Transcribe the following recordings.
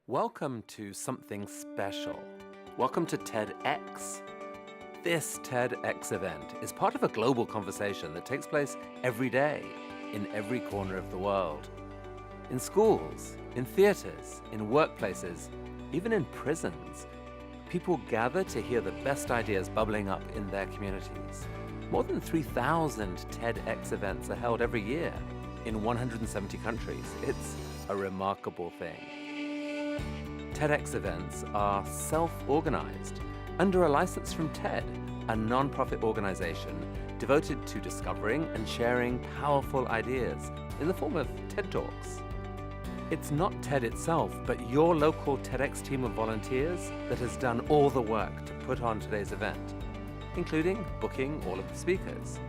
Welcome to something special. Welcome to TEDx. This TEDx event is part of a global conversation that takes place every day in every corner of the world. In schools, in theaters, in workplaces, even in prisons, people gather to hear the best ideas bubbling up in their communities. More than 3,000 TEDx events are held every year in 170 countries. It's a remarkable thing. TEDx events are self-organized under a license from TED, a non-profit organization devoted to discovering and sharing powerful ideas in the form of TED Talks. It's not TED itself, but your local TEDx team of volunteers that has done all the work to put on today's event, including booking all of the speakers.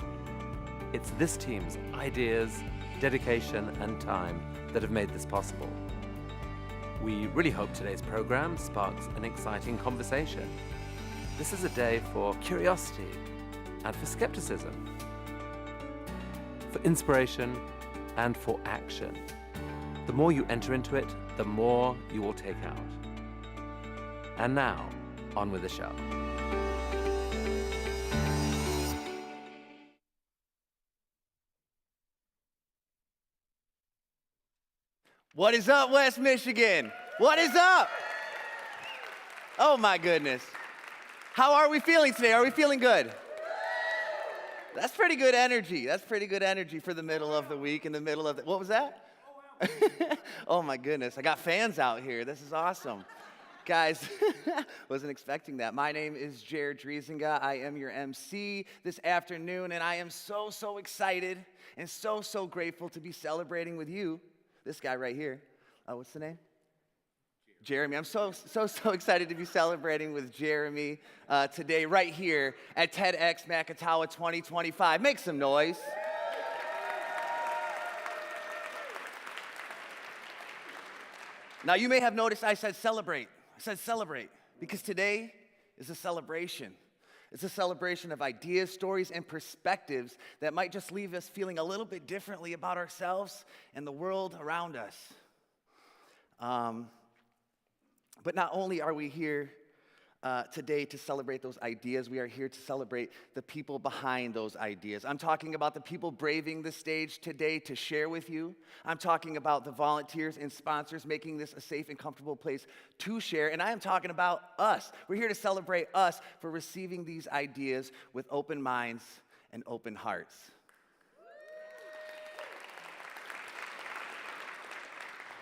It's this team's ideas, dedication, and time that have made this possible. We really hope today's program sparks an exciting conversation. This is a day for curiosity and for skepticism, for inspiration and for action. The more you enter into it, the more you will take out. And now, on with the show. What is up, West Michigan? What is up? Oh my goodness. How are we feeling today? Are we feeling good? That's pretty good energy. That's pretty good energy for the middle of the week, in the middle of the, what was that? Oh my goodness, I got fans out here. This is awesome. Guys, wasn't expecting that. My name is Jared Driesinga. I am your MC this afternoon, and I am so excited and so grateful to be celebrating with you. This guy right here. What's the name? Jeremy. I'm so excited to be celebrating with Jeremy today right here at TEDxMacatawa 2025. Make some noise. Now, you may have noticed I said celebrate. I said celebrate because today is a celebration. It's a celebration of ideas, stories, and perspectives that might just leave us feeling a little bit differently about ourselves and the world around us. But not only are we here today to celebrate those ideas, we are here to celebrate the people behind those ideas. I'm talking about the people braving the stage today to share with you. I'm talking about the volunteers and sponsors making this a safe and comfortable place to share. And I am talking about us. We're here to celebrate us for receiving these ideas with open minds and open hearts.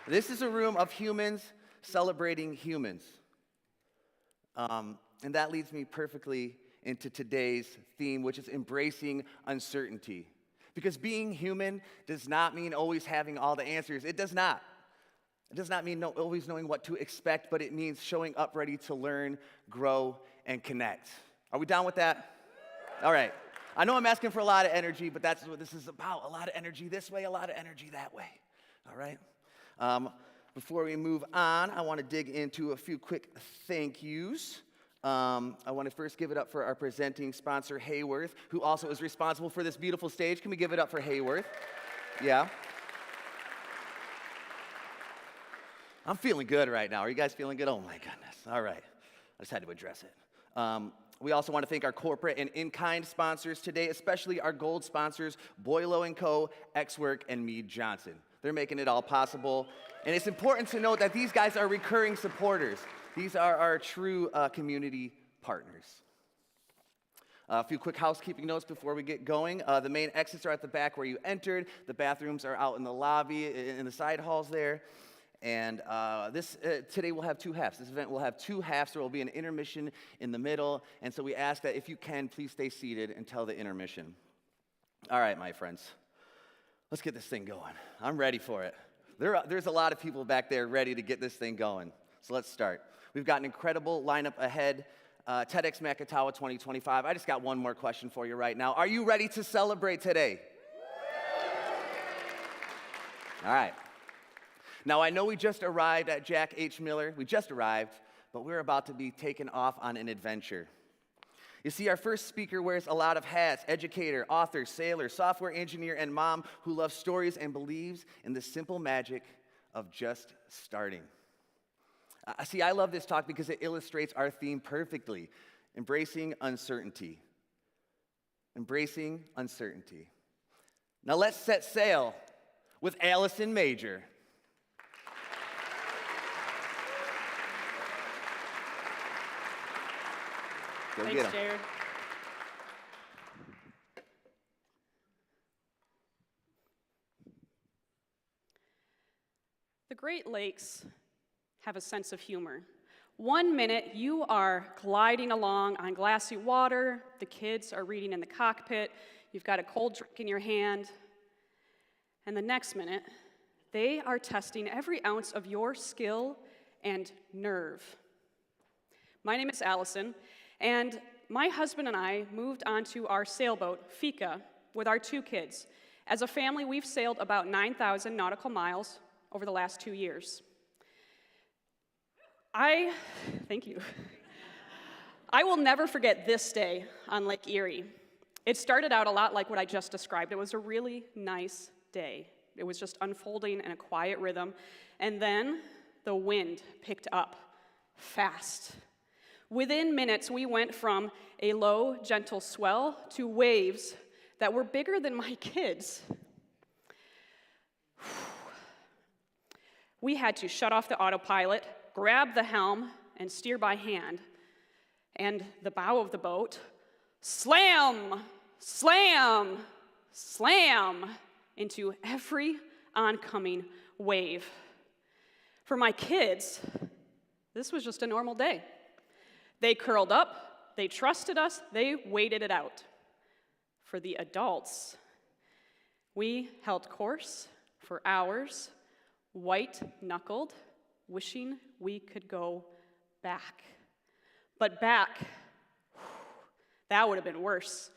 This is a room of humans celebrating humans. And that leads me perfectly into today's theme, which is embracing uncertainty. Because being human does not mean always having all the answers. It does not. It does not mean always knowing what to expect, but it means showing up ready to learn, grow, and connect. Are we down with that? All right. I know I'm asking for a lot of energy, but that's what this is about. A lot of energy this way, a lot of energy that way. All right? Before we move on, I want to dig into a few quick thank yous. I want to first give it up for our presenting sponsor, Hayworth, who also is responsible for this beautiful stage. Can we give it up for Hayworth? Yeah. I'm feeling good right now. Are you guys feeling good? Oh, my goodness. All right. I just had to address it. We also want to thank our corporate and in-kind sponsors today, especially our gold sponsors, Boylo & Co., X-Work, and Mead Johnson. They're making it all possible. And it's important to note that these guys are recurring supporters. These are our true community partners. A few quick housekeeping notes before we get going. The main exits are at the back where you entered. The bathrooms are out in the lobby, in the side halls there. And today we'll have two halves. This event will have two halves. There will be an intermission in the middle. And so we ask that if you can, please stay seated until the intermission. All right, my friends. Let's get this thing going. I'm ready for it. There's a lot of people back there ready to get this thing going. So let's start. We've got an incredible lineup ahead. TEDxMacatawa 2025. I just got one more question for you right now. Are you ready to celebrate today? All right. Now, I know we just arrived at Jack H. Miller. We just arrived, but we're about to be taken off on an adventure. You see, our first speaker wears a lot of hats: educator, author, sailor, software engineer, and mom who loves stories and believes in the simple magic of just starting. See, I love this talk because it illustrates our theme perfectly. Embracing uncertainty. Embracing uncertainty. Now let's set sail with Allison Major. Go Thanks, get 'em. Jared. The Great Lakes have a sense of humor. 1 minute, you are gliding along on glassy water, the kids are reading in the cockpit, you've got a cold drink in your hand, and the next minute, they are testing every ounce of your skill and nerve. My name is Allison, and my husband and I moved onto our sailboat, Fika, with our 2 kids. As a family, we've sailed about 9,000 nautical miles over the last 2 years. Thank you. I will never forget this day on Lake Erie. It started out a lot like what I just described. It was a really nice day. It was just unfolding in a quiet rhythm, and then the wind picked up fast. Within minutes, we went from a low, gentle swell to waves that were bigger than my kids. We had to shut off the autopilot, grab the helm, and steer by hand. And the bow of the boat, slam, slam, slam into every oncoming wave. For my kids, this was just a normal day. They curled up, they trusted us, they waited it out. For the adults, we held course for hours, white-knuckled, wishing we could go back. But back, that would have been worse.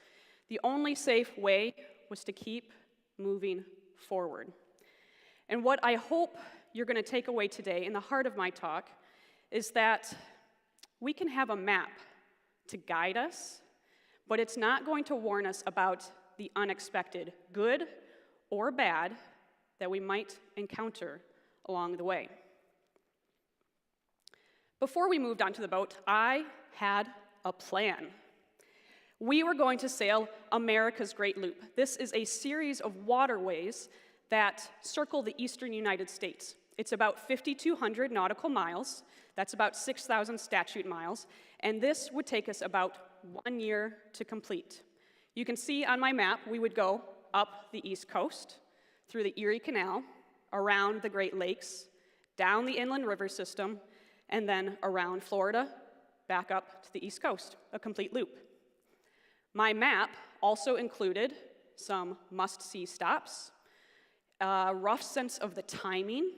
The only safe way was to keep moving forward. And what I hope you're going to take away today in the heart of my talk is that we can have a map to guide us, but it's not going to warn us about the unexpected, good or bad, that we might encounter along the way. Before we moved onto the boat, I had a plan. We were going to sail America's Great Loop. This is a series of waterways that circle the eastern United States. It's about 5,200 nautical miles. That's about 6,000 statute miles. And this would take us about 1 year to complete. You can see on my map, we would go up the East Coast, through the Erie Canal, around the Great Lakes, down the inland river system, and then around Florida, back up to the East Coast, a complete loop. My map also included some must-see stops, a rough sense of the timing,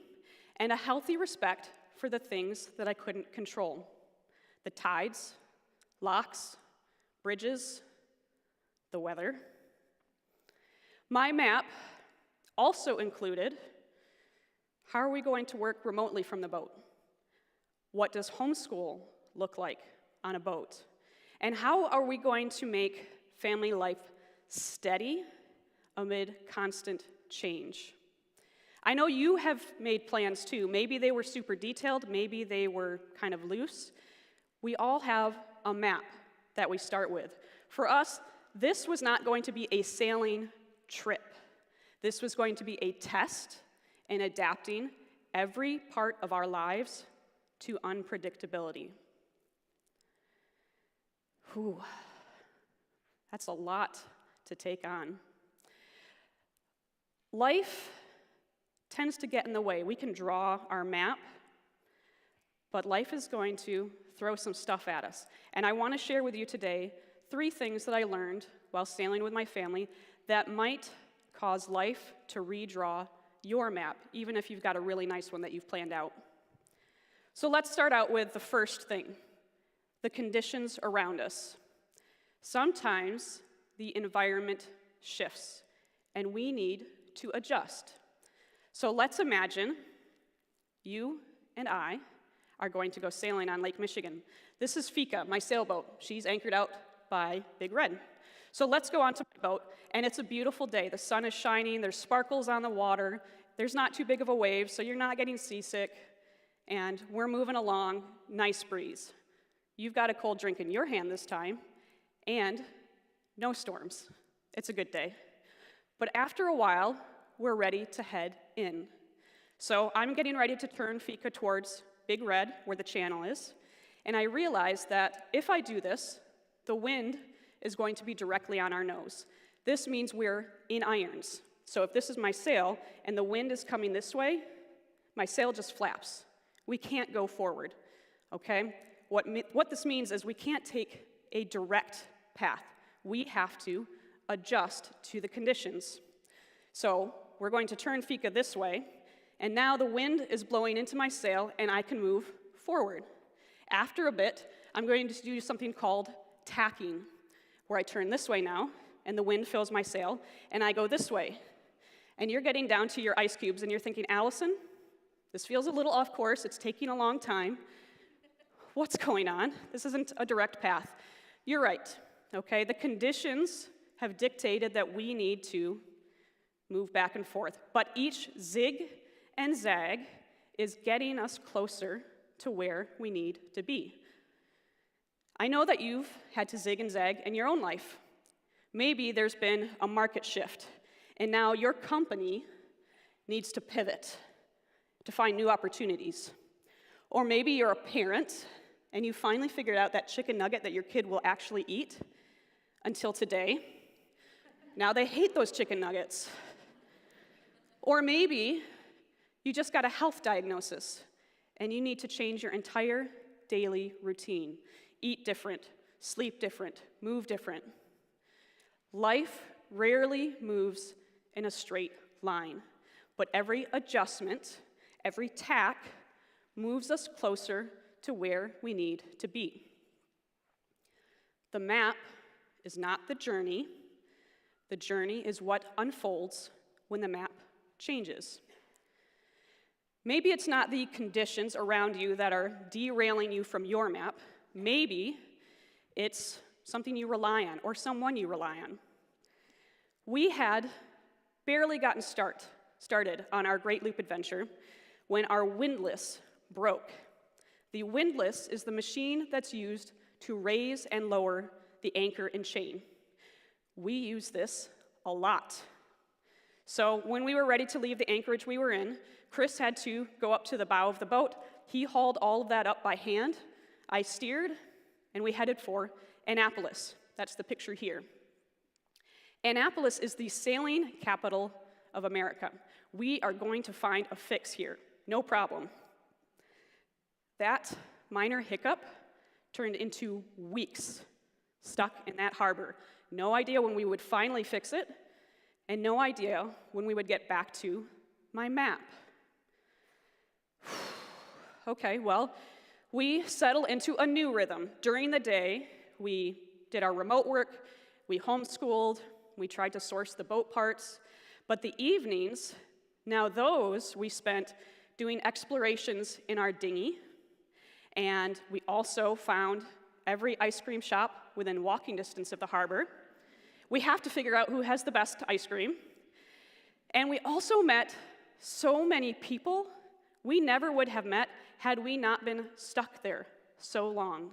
and a healthy respect for the things that I couldn't control. The tides, locks, bridges, the weather. My map also included, how are we going to work remotely from the boat? What does homeschool look like on a boat? And how are we going to make family life steady amid constant change? I know you have made plans too. Maybe they were super detailed, maybe they were kind of loose. We all have a map that we start with. For us, this was not going to be a sailing trip. This was going to be a test in adapting every part of our lives to unpredictability. Whew, that's a lot to take on. Life tends to get in the way. We can draw our map, but life is going to throw some stuff at us. And I want to share with you today 3 things that I learned while sailing with my family that might cause life to redraw your map, even if you've got a really nice one that you've planned out. So let's start out with the first thing, the conditions around us. Sometimes the environment shifts, and we need to adjust. So let's imagine you and I are going to go sailing on Lake Michigan. This is Fika, my sailboat. She's anchored out by Big Red. So let's go onto my boat, and it's a beautiful day. The sun is shining, there's sparkles on the water, there's not too big of a wave, so you're not getting seasick. and we're moving along, nice breeze. You've got a cold drink in your hand this time, and no storms. It's a good day. But after a while, we're ready to head in. So I'm getting ready to turn Fika towards Big Red, where the channel is, and I realize that if I do this, the wind is going to be directly on our nose. This means we're in irons. So if this is my sail, and the wind is coming this way, my sail just flaps. We can't go forward, okay? What this means is we can't take a direct path. We have to adjust to the conditions. So we're going to turn Fika this way, and now the wind is blowing into my sail, and I can move forward. After a bit, I'm going to do something called tacking, where I turn this way now, and the wind fills my sail, and I go this way. And you're getting down to your ice cubes, and you're thinking, Allison, this feels a little off course, it's taking a long time. What's going on? This isn't a direct path. You're right, okay? The conditions have dictated that we need to move back and forth, but each zig and zag is getting us closer to where we need to be. I know that you've had to zig and zag in your own life. Maybe there's been a market shift, and now your company needs to pivot to find new opportunities. Or maybe you're a parent, and you finally figured out that chicken nugget that your kid will actually eat until today. Now they hate those chicken nuggets. Or maybe you just got a health diagnosis, and you need to change your entire daily routine. Eat different, sleep different, move different. Life rarely moves in a straight line, but every adjustment, every tack moves us closer to where we need to be. The map is not the journey is what unfolds when the map changes. Maybe it's not the conditions around you that are derailing you from your map. Maybe it's something you rely on or someone you rely on. We had barely gotten started on our Great Loop adventure when our windlass broke. The windlass is the machine that's used to raise and lower the anchor and chain. We use this a lot. So when we were ready to leave the anchorage we were in, Chris had to go up to the bow of the boat. He hauled all of that up by hand. I steered, and we headed for Annapolis. That's the picture here. Annapolis is the sailing capital of America. We are going to find a fix here, no problem. That minor hiccup turned into weeks stuck in that harbor. No idea when we would finally fix it, and no idea when we would get back to my map. Okay, well, we settled into a new rhythm. During the day, we did our remote work, we homeschooled, we tried to source the boat parts, but the evenings, now those we spent doing explorations in our dinghy, and we also found every ice cream shop within walking distance of the harbor. We have to figure out who has the best ice cream. And we also met so many people we never would have met had we not been stuck there so long.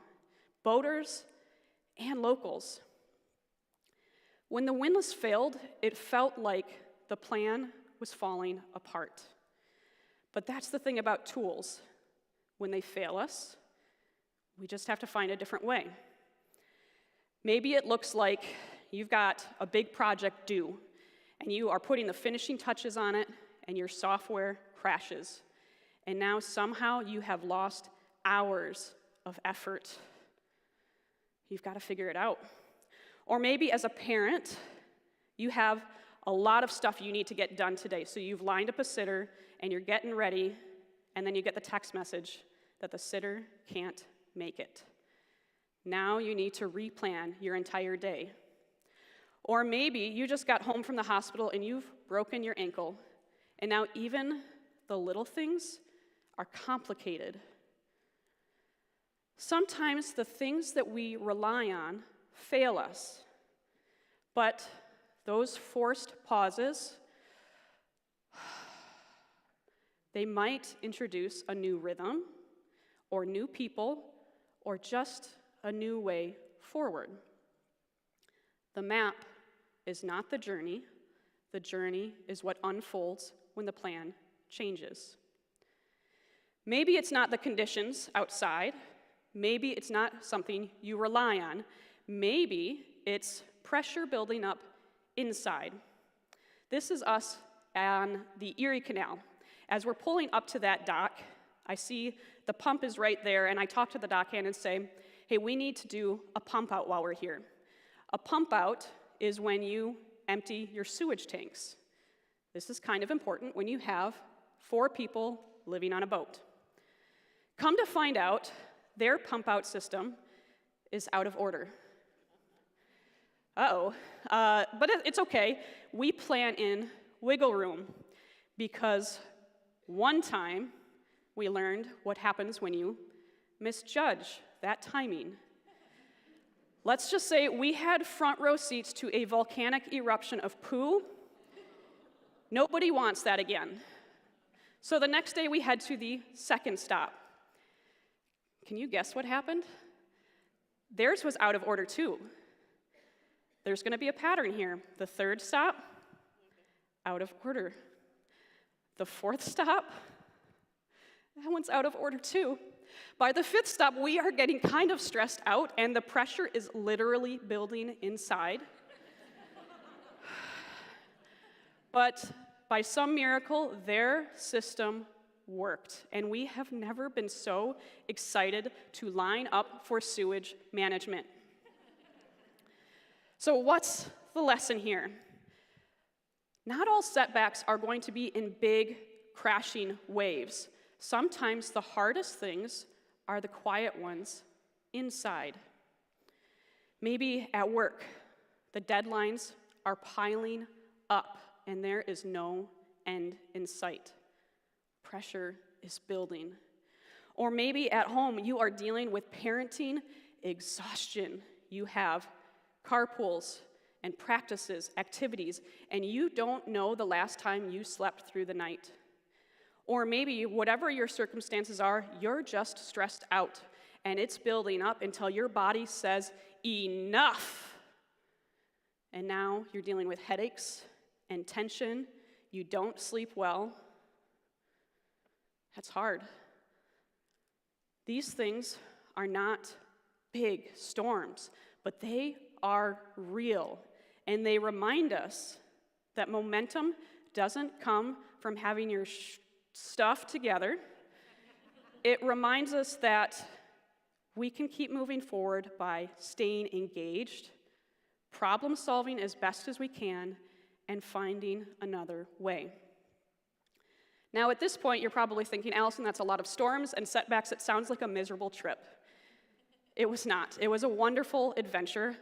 Boaters and locals. When the windlass failed, it felt like the plan was falling apart. But that's the thing about tools. When they fail us, we just have to find a different way. Maybe it looks like you've got a big project due, and you are putting the finishing touches on it, and your software crashes. And now somehow you have lost hours of effort. You've got to figure it out. Or maybe as a parent, you have a lot of stuff you need to get done today. So you've lined up a sitter, and you're getting ready, and then you get the text message that the sitter can't make it. Now you need to replan your entire day. Or maybe you just got home from the hospital and you've broken your ankle, and now even the little things are complicated. Sometimes the things that we rely on fail us, but those forced pauses, They might introduce a new rhythm, or new people, or just a new way forward. The map is not the journey is what unfolds when the plan changes. Maybe it's not the conditions outside, maybe it's not something you rely on, maybe it's pressure building up inside. This is us on the Erie Canal. As we're pulling up to that dock, I see the pump is right there, and I talk to the dockhand and say, hey, we need to do a pump out while we're here. A pump out is when you empty your sewage tanks. This is kind of important when you have 4 people living on a boat. Come to find out, their pump out system is out of order. But it's okay. We plan in wiggle room because one time we learned what happens when you misjudge that timing. Let's just say we had front row seats to a volcanic eruption of poo. Nobody wants that again. So the next day we head to the second stop. Can you guess what happened? Theirs was out of order too. There's going to be a pattern here. The third stop, out of order. The fourth stop, that one's out of order too. By the 5th stop, we are getting kind of stressed out, and the pressure is literally building inside. But by some miracle, their system worked, and we have never been so excited to line up for sewage management. So what's the lesson here? Not all setbacks are going to be in big, crashing waves. Sometimes the hardest things are the quiet ones inside. Maybe at work, the deadlines are piling up and there is no end in sight. Pressure is building. Or maybe at home, you are dealing with parenting exhaustion. You have carpools and practices, activities, and you don't know the last time you slept through the night. Or maybe, whatever your circumstances are, you're just stressed out, and it's building up until your body says, enough. And now you're dealing with headaches and tension. You don't sleep well. That's hard. These things are not big storms, but they are real. And they remind us that momentum doesn't come from having your stuff together. It reminds us that we can keep moving forward by staying engaged, problem solving as best as we can, and finding another way. Now, at this point, you're probably thinking, Allison, that's a lot of storms and setbacks. It sounds like a miserable trip. It was not. It was a wonderful adventure.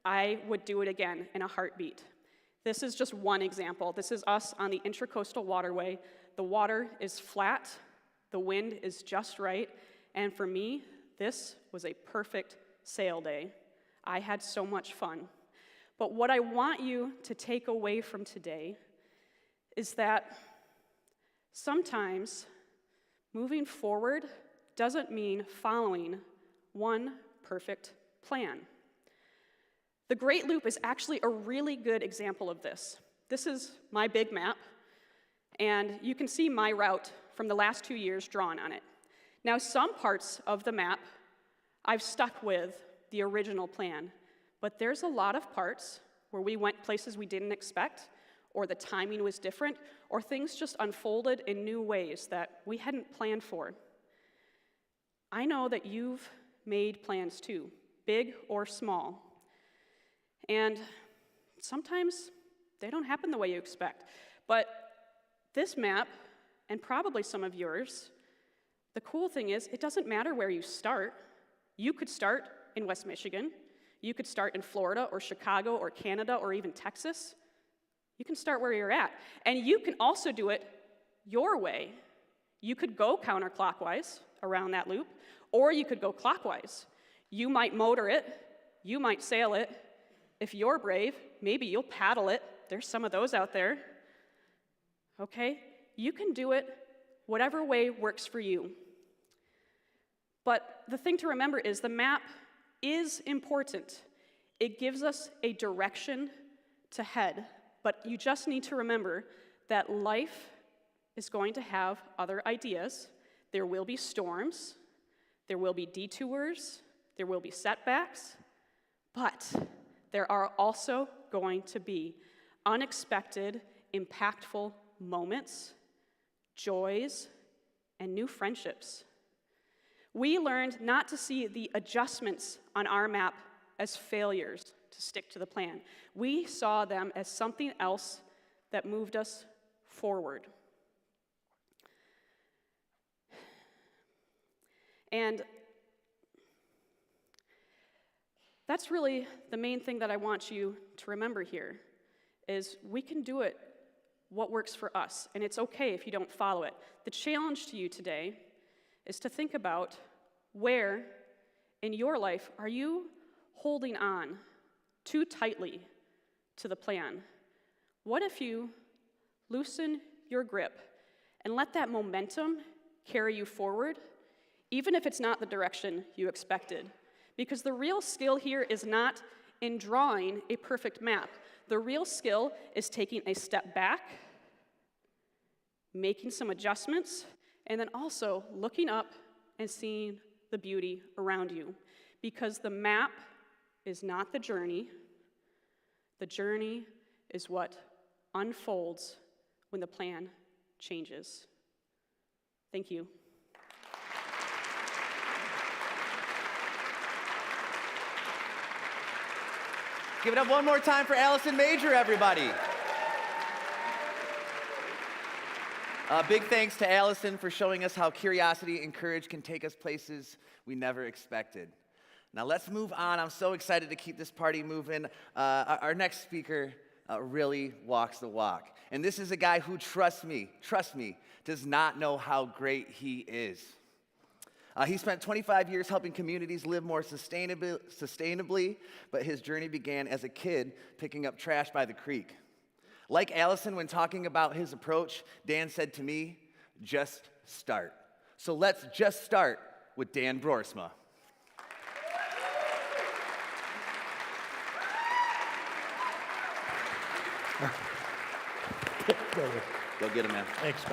I would do it again in a heartbeat. This is just one example. This is us on the Intracoastal Waterway. The water is flat, the wind is just right, and for me, this was a perfect sail day. I had so much fun. But what I want you to take away from today is that sometimes moving forward doesn't mean following one perfect plan. The Great Loop is actually a really good example of this. This is my big map, and you can see my route from the last 2 years drawn on it. Now, some parts of the map I've stuck with the original plan, but there's a lot of parts where we went places we didn't expect, or the timing was different, or things just unfolded in new ways that we hadn't planned for. I know that you've made plans too, big or small. And sometimes they don't happen the way you expect. But this map, and probably some of yours, the cool thing is it doesn't matter where you start. You could start in West Michigan. You could start in Florida or Chicago or Canada or even Texas. You can start where you're at. And you can also do it your way. You could go counterclockwise around that loop, or you could go clockwise. You might motor it. You might sail it. If you're brave, maybe you'll paddle it. There's some of those out there. Okay? You can do it whatever way works for you. But the thing to remember is the map is important. It gives us a direction to head, but you just need to remember that life is going to have other ideas. There will be storms, there will be detours, there will be setbacks, but there are also going to be unexpected, impactful moments, joys, and new friendships. We learned not to see the adjustments on our map as failures to stick to the plan. We saw them as something else that moved us forward. And that's really the main thing that I want you to remember here, is we can do it what works for us, and it's okay if you don't follow it. The challenge to you today is to think about where in your life are you holding on too tightly to the plan. What if you loosen your grip and let that momentum carry you forward, even if it's not the direction you expected? Because the real skill here is not in drawing a perfect map. The real skill is taking a step back, making some adjustments, and then also looking up and seeing the beauty around you. Because the map is not the journey is what unfolds when the plan changes. Thank you. Give it up one more time for Allison Major, everybody. Big thanks to Allison for showing us how curiosity and courage can take us places we never expected. Now let's move on. I'm so excited to keep this party moving. Our next speaker really walks the walk. And this is a guy who, trust me, does not know how great he is. He spent 25 years helping communities live more sustainably, but his journey began as a kid picking up trash by the creek. Like Allison, when talking about his approach, Dan said to me, just start. So let's just start with Dan Broersma. Go get him, man. Thanks,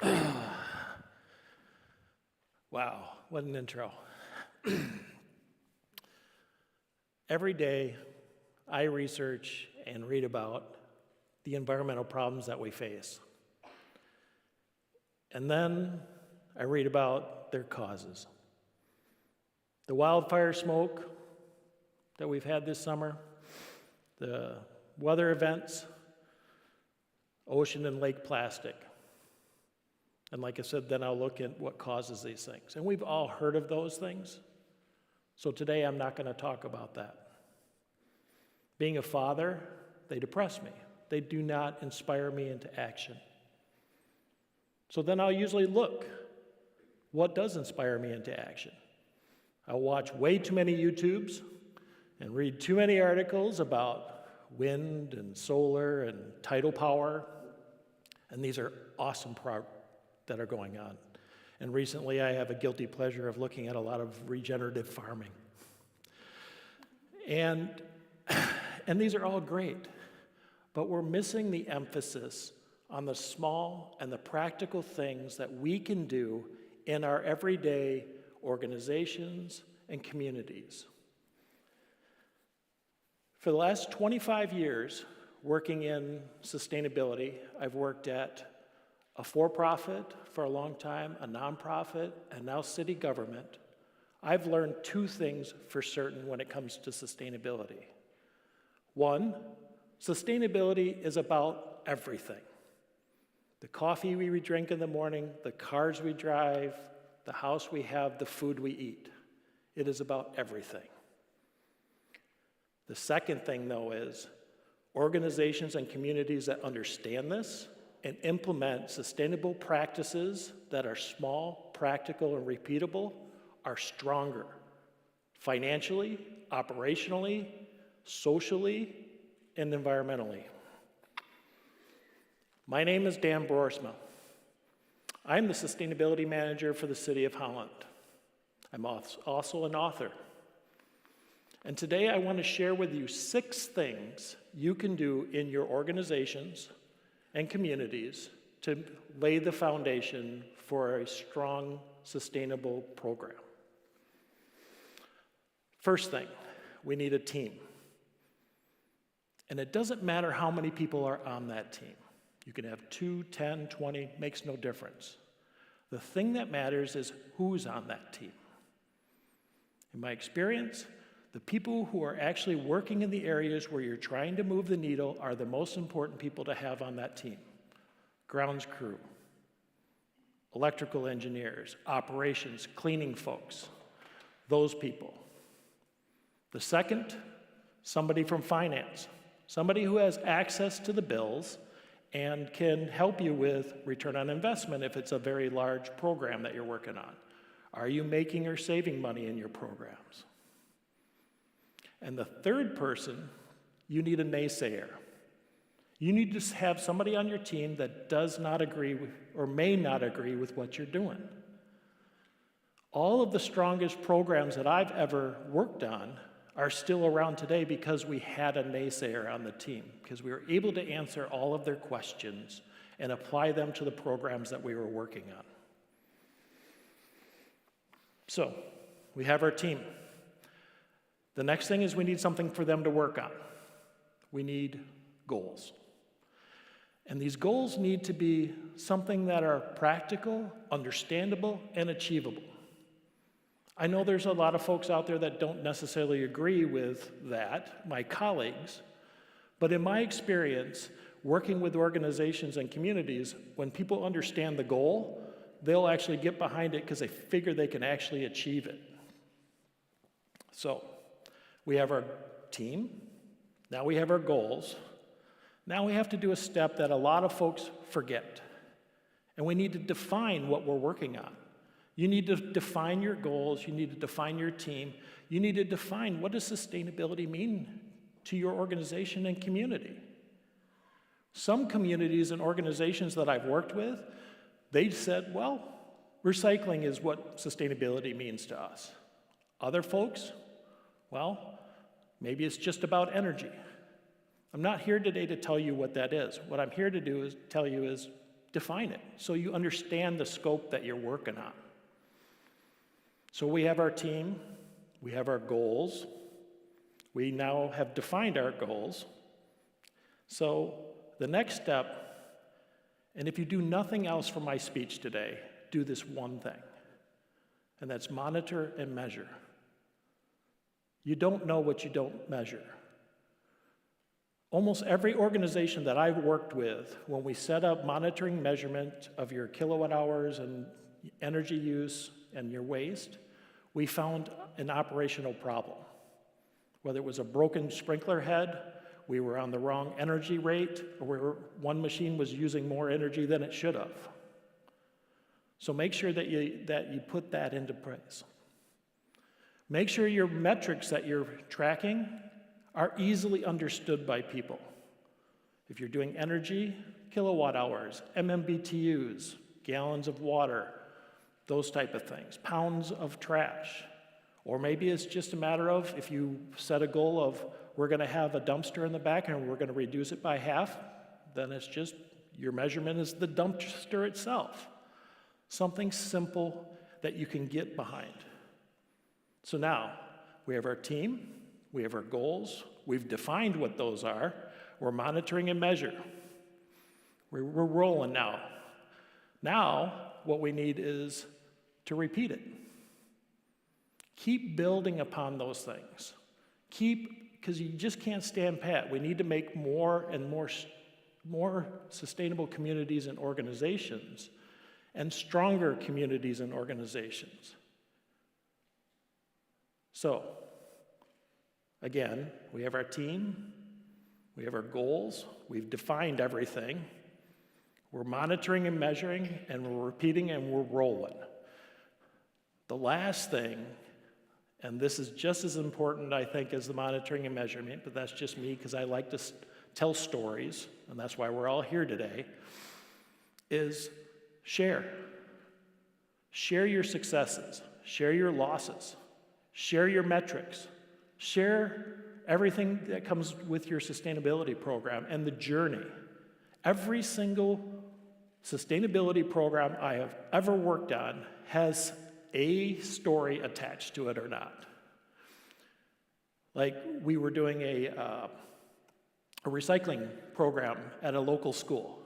man. Wow, what an intro. Every day, I research and read about the environmental problems that we face. And then I read about their causes. The wildfire smoke that we've had this summer, the weather events, ocean and lake plastic. And like I said, then I'll look at what causes these things. And we've all heard of those things. So today I'm not going to talk about that. Being a father, they depress me. They do not inspire me into action. So then I'll usually look, what does inspire me into action? I'll watch way too many YouTubes and read too many articles about wind and solar and tidal power. And these are awesome that are going on. And recently I have a guilty pleasure of looking at a lot of regenerative farming. And these are all great, but we're missing the emphasis on the small and the practical things that we can do in our everyday organizations and communities. For the last 25 years, working in sustainability, I've worked at a for-profit for a long time, a nonprofit, and now city government. I've learned two things for certain when it comes to sustainability. One, sustainability is about everything. The coffee we drink in the morning, the cars we drive, the house we have, the food we eat. It is about everything. The second thing, though, is organizations and communities that understand this and implement sustainable practices that are small, practical, and repeatable are stronger financially, operationally, socially, and environmentally. My name is Dan Broersma. I'm the sustainability manager for the city of Holland. I'm also an author. And today I want to share with you 6 things you can do in your organizations and communities to lay the foundation for a strong, sustainable program. First thing, we need a team. And it doesn't matter how many people are on that team. You can have 2, 10, 20, makes no difference. The thing that matters is who's on that team. In my experience, the people who are actually working in the areas where you're trying to move the needle are the most important people to have on that team. Grounds crew, electrical engineers, operations, cleaning folks, those people. The second, somebody from finance, somebody who has access to the bills and can help you with return on investment if it's a very large program that you're working on. Are you making or saving money in your programs? And the third person, you need a naysayer. You need to have somebody on your team that does not agree with, or may not agree with what you're doing. All of the strongest programs that I've ever worked on are still around today because we had a naysayer on the team, because we were able to answer all of their questions and apply them to the programs that we were working on. So, we have our team. The next thing is we need something for them to work on. We need goals. And these goals need to be something that are practical, understandable, and achievable. I know there's a lot of folks out there that don't necessarily agree with that, my colleagues, but in my experience, working with organizations and communities, when people understand the goal, they'll actually get behind it because they figure they can actually achieve it. So, we have our team, now we have our goals, now we have to do a step that a lot of folks forget, and we need to define what we're working on. You need to define your goals, you need to define your team, you need to define what does sustainability mean to your organization and community. Some communities and organizations that I've worked with, they said, well, recycling is what sustainability means to us. Other folks, well, maybe it's just about energy. I'm not here today to tell you what that is. What I'm here to do is tell you is define it so you understand the scope that you're working on. So we have our team, we have our goals, we now have defined our goals. So the next step, and if you do nothing else from my speech today, do this one thing, and that's monitor and measure. You don't know what you don't measure. Almost every organization that I've worked with, when we set up monitoring measurement of your kilowatt hours and energy use and your waste, we found an operational problem. Whether it was a broken sprinkler head, we were on the wrong energy rate, or one machine was using more energy than it should have. So make sure that you put that into place. Make sure your metrics that you're tracking are easily understood by people. If you're doing energy, kilowatt hours, MMBTUs, gallons of water, those type of things, pounds of trash. Or maybe it's just a matter of if you set a goal of we're going to have a dumpster in the back and we're going to reduce it by half, then it's just your measurement is the dumpster itself. Something simple that you can get behind. So now we have our team, we have our goals, we've defined what those are, we're monitoring and measure. We're rolling now. Now what we need is to repeat it. Keep building upon those things. Because you just can't stand pat. We need to make more and more sustainable communities and organizations and stronger communities and organizations. So, again, we have our team, we have our goals, we've defined everything, we're monitoring and measuring, and we're repeating and we're rolling. The last thing, and this is just as important, I think, as the monitoring and measurement, but that's just me because I like to tell stories, and that's why we're all here today, is share. Share your successes, share your losses, share your metrics, share everything that comes with your sustainability program and the journey. Every single sustainability program I have ever worked on has a story attached to it or not. Like, we were doing a recycling program at a local school,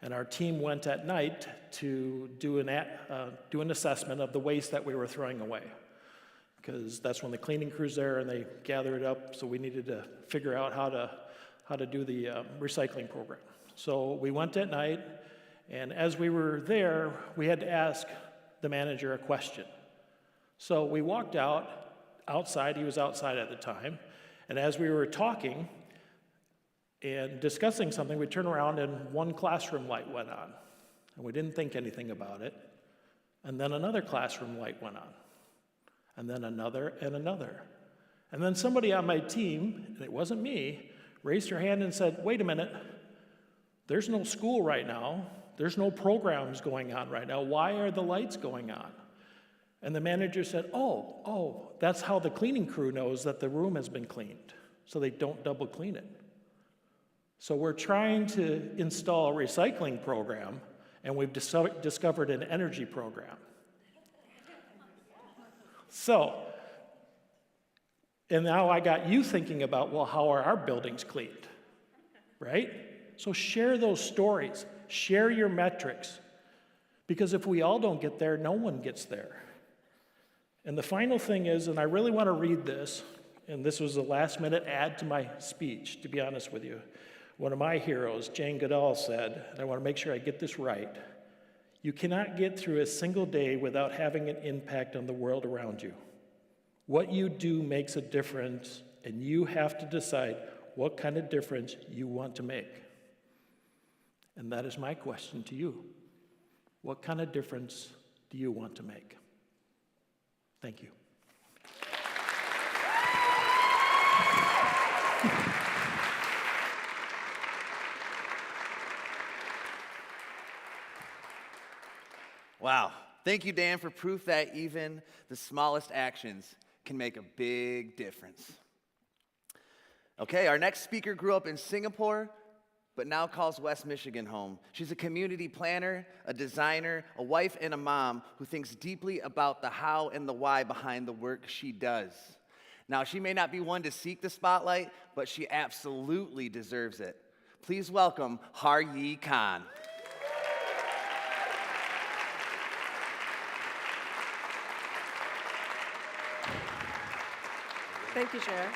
and our team went at night to do an assessment of the waste that we were throwing away, because that's when the cleaning crew's there and they gather it up, so we needed to figure out how to do the recycling program. So we went at night, and as we were there, we had to ask the manager a question. So we walked outside, he was outside at the time, and as we were talking and discussing something, we turned around and one classroom light went on. And we didn't think anything about it. And then another classroom light went on. And then another and another. And then somebody on my team, and it wasn't me, raised her hand and said, "Wait a minute, there's no school right now. There's no programs going on right now. Why are the lights going on?" And the manager said, oh, that's how the cleaning crew knows that the room has been cleaned, so they don't double clean it. So we're trying to install a recycling program, and we've discovered an energy program. So, and now I got you thinking about, well, how are our buildings cleaned, right? So share those stories, share your metrics, because if we all don't get there, no one gets there. And the final thing is, and I really want to read this, and this was a last-minute add to my speech, to be honest with you. One of my heroes, Jane Goodall, said, and I want to make sure I get this right, "You cannot get through a single day without having an impact on the world around you. What you do makes a difference, and you have to decide what kind of difference you want to make." And that is my question to you. What kind of difference do you want to make? Thank you. Wow. Thank you, Dan, for proof that even the smallest actions can make a big difference. Okay, our next speaker grew up in Singapore, but now calls West Michigan home. She's a community planner, a designer, a wife, and a mom who thinks deeply about the how and the why behind the work she does. Now, she may not be one to seek the spotlight, but she absolutely deserves it. Please welcome Har Yi Khan. Thank you, Chair.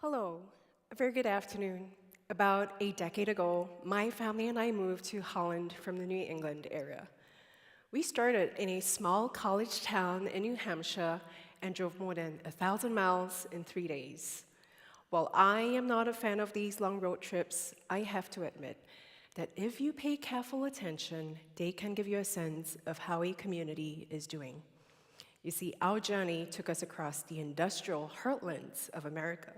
Hello, a very good afternoon. About a decade ago, my family and I moved to Holland from the New England area. We started in a small college town in New Hampshire and drove more than 1,000 miles in 3 days. While I am not a fan of these long road trips, I have to admit that if you pay careful attention, they can give you a sense of how a community is doing. You see, our journey took us across the industrial heartlands of America,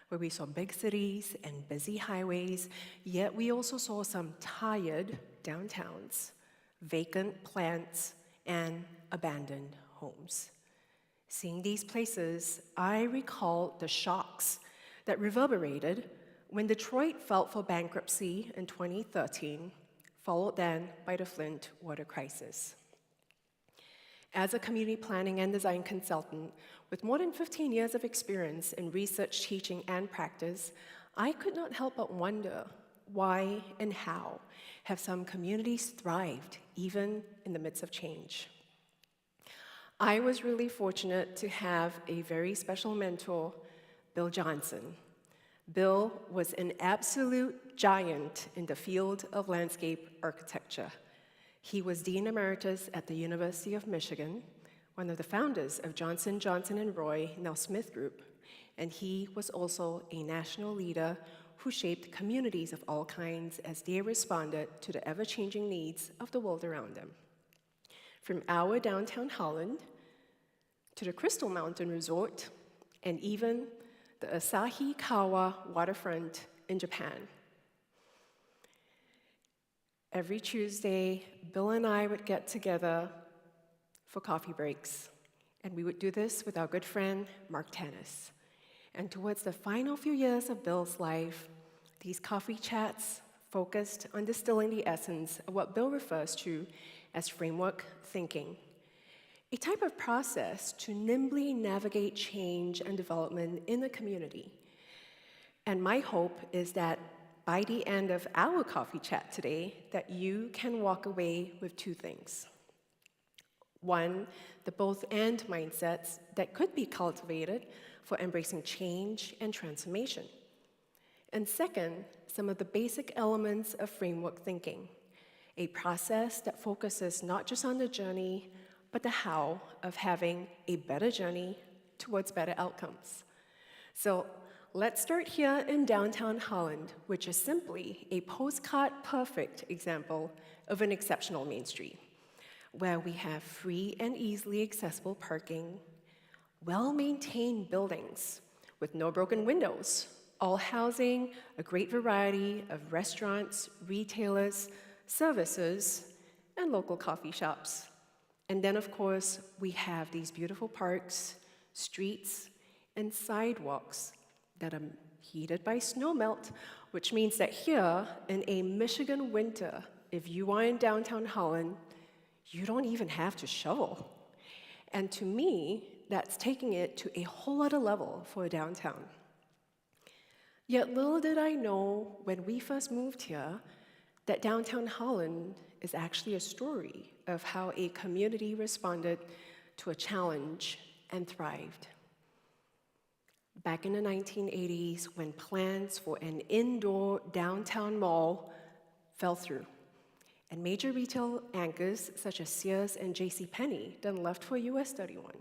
where we saw big cities and busy highways, yet we also saw some tired downtowns, vacant plants, and abandoned homes. Seeing these places, I recall the shocks that reverberated when Detroit filed for bankruptcy in 2013, followed then by the Flint water crisis. As a community planning and design consultant with more than 15 years of experience in research, teaching, and practice, I could not help but wonder why and how have some communities thrived even in the midst of change. I was really fortunate to have a very special mentor, Bill Johnson. Bill was an absolute giant in the field of landscape architecture. He was Dean Emeritus at the University of Michigan, one of the founders of Johnson, Johnson & Roy, now Smith Group, and he was also a national leader who shaped communities of all kinds as they responded to the ever-changing needs of the world around them. From our downtown Holland to the Crystal Mountain Resort, and even the Asahikawa waterfront in Japan. Every Tuesday, Bill and I would get together for coffee breaks, and we would do this with our good friend, Mark Tannis. And towards the final few years of Bill's life, these coffee chats focused on distilling the essence of what Bill refers to as framework thinking, a type of process to nimbly navigate change and development in the community. And my hope is that by the end of our coffee chat today, that you can walk away with two things. One, the both and mindsets that could be cultivated for embracing change and transformation. And second, some of the basic elements of framework thinking, a process that focuses not just on the journey, but the how of having a better journey towards better outcomes. So let's start here in downtown Holland, which is simply a postcard-perfect example of an exceptional Main Street, where we have free and easily accessible parking, well-maintained buildings with no broken windows, all housing a great variety of restaurants, retailers, services, and local coffee shops. And then, of course, we have these beautiful parks, streets, and sidewalks that are heated by snowmelt, which means that here, in a Michigan winter, if you are in downtown Holland, you don't even have to shovel. And to me, that's taking it to a whole other level for a downtown. Yet little did I know when we first moved here that downtown Holland is actually a story of how a community responded to a challenge and thrived. Back in the 1980s, when plans for an indoor downtown mall fell through, and major retail anchors such as Sears and JCPenney then left for US 31,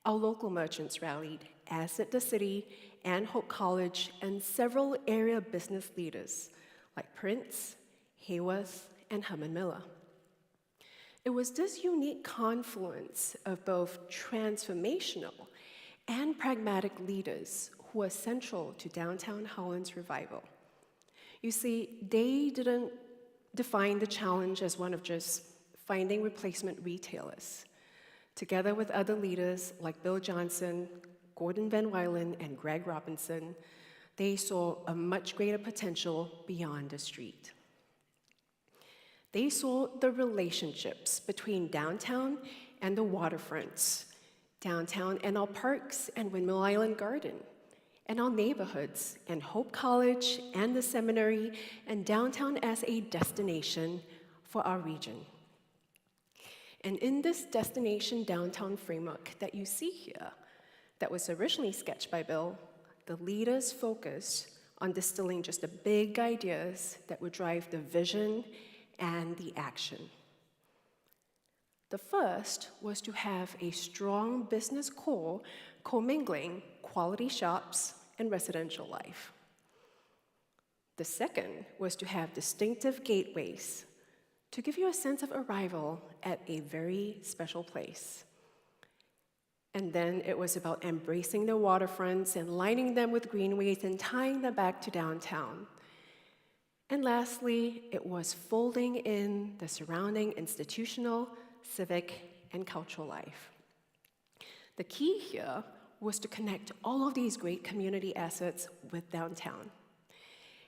our local merchants rallied, as did the city and Hope College and several area business leaders like Prince, Hayworth, and Herman Miller. It was this unique confluence of both transformational and pragmatic leaders who were central to downtown Holland's revival. You see, they didn't define the challenge as one of just finding replacement retailers. Together with other leaders like Bill Johnson, Gordon Van Wylen, and Greg Robinson, they saw a much greater potential beyond the street. They saw the relationships between downtown and the waterfronts, downtown and our parks and Windmill Island Garden, and our neighborhoods, and Hope College and the seminary, and downtown as a destination for our region. And in this destination downtown framework that you see here, that was originally sketched by Bill, the leaders focused on distilling just the big ideas that would drive the vision and the action. The first was to have a strong business core commingling quality shops and residential life. The second was to have distinctive gateways to give you a sense of arrival at a very special place. And then it was about embracing the waterfronts and lining them with greenways and tying them back to downtown. And lastly, it was folding in the surrounding institutional, civic, and cultural life. The key here was to connect all of these great community assets with downtown.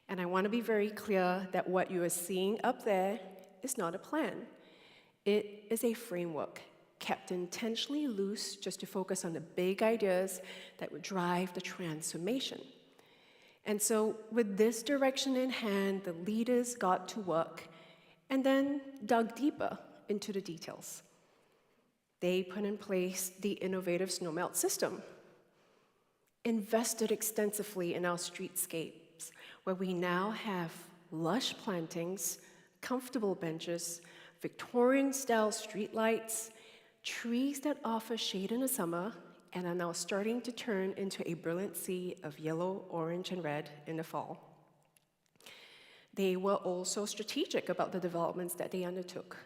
And I want to be very clear that what you are seeing up there is not a plan. It is a framework kept intentionally loose just to focus on the big ideas that would drive the transformation. And so with this direction in hand, the leaders got to work and then dug deeper into the details. They put in place the innovative snowmelt system, invested extensively in our streetscapes, where we now have lush plantings, comfortable benches, Victorian-style streetlights, trees that offer shade in the summer, and are now starting to turn into a brilliant sea of yellow, orange, and red in the fall. They were also strategic about the developments that they undertook,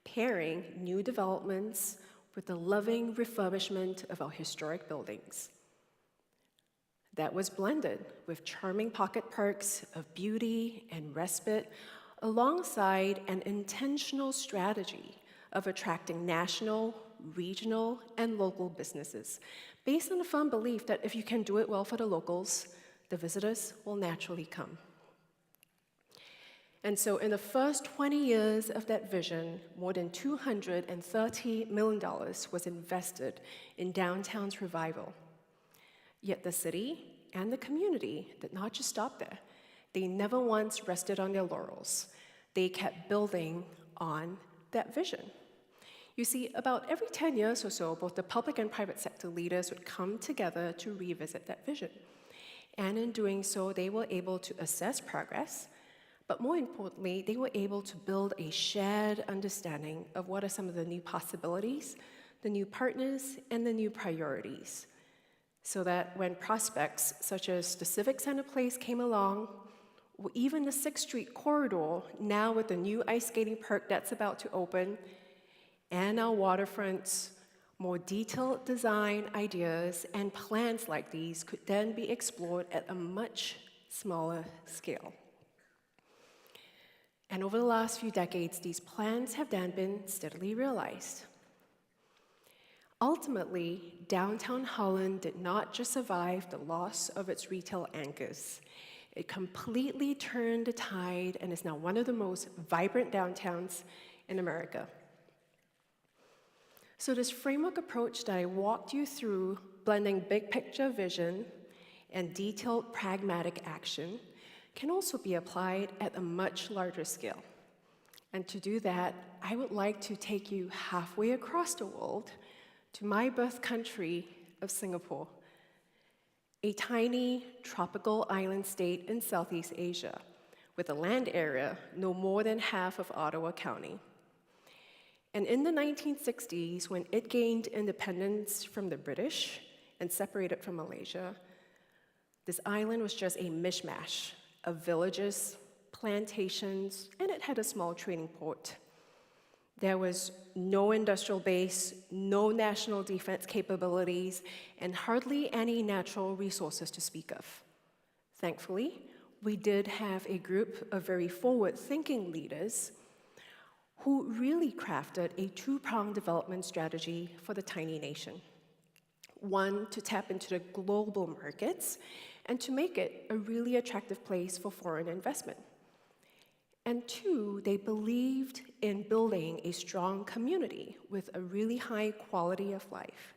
pairing new developments with the loving refurbishment of our historic buildings. that was blended with charming pocket parks of beauty and respite, alongside an intentional strategy of attracting national, regional, and local businesses, based on the firm belief that if you can do it well for the locals, the visitors will naturally come. And so in the first 20 years of that vision, more than $230 million was invested in downtown's revival. Yet the city and the community did not just stop there. They never once rested on their laurels. They kept building on that vision. You see, about every 10 years or so, both the public and private sector leaders would come together to revisit that vision. And in doing so, they were able to assess progress, but more importantly, they were able to build a shared understanding of what are some of the new possibilities, the new partners, and the new priorities. So that when prospects such as the Civic Center Place came along, or even the 6th Street corridor, now with the new ice skating park that's about to open, and our waterfronts, more detailed design ideas and plans like these could then be explored at a much smaller scale. And over the last few decades, these plans have then been steadily realized. Ultimately, downtown Holland did not just survive the loss of its retail anchors. It completely turned the tide and is now one of the most vibrant downtowns in America. So this framework approach that I walked you through, blending big picture vision and detailed pragmatic action, can also be applied at a much larger scale. And to do that, I would like to take you halfway across the world to my birth country of Singapore, a tiny tropical island state in Southeast Asia, with a land area no more than half of Ottawa County. And in the 1960s, when it gained independence from the British and separated from Malaysia, this island was just a mishmash of villages, plantations, and it had a small trading port. There was no industrial base, no national defense capabilities, and hardly any natural resources to speak of. Thankfully, we did have a group of very forward-thinking leaders who really crafted a two-pronged development strategy for the tiny nation. One, to tap into the global markets, and to make it a really attractive place for foreign investment. And two, they believed in building a strong community with a really high quality of life.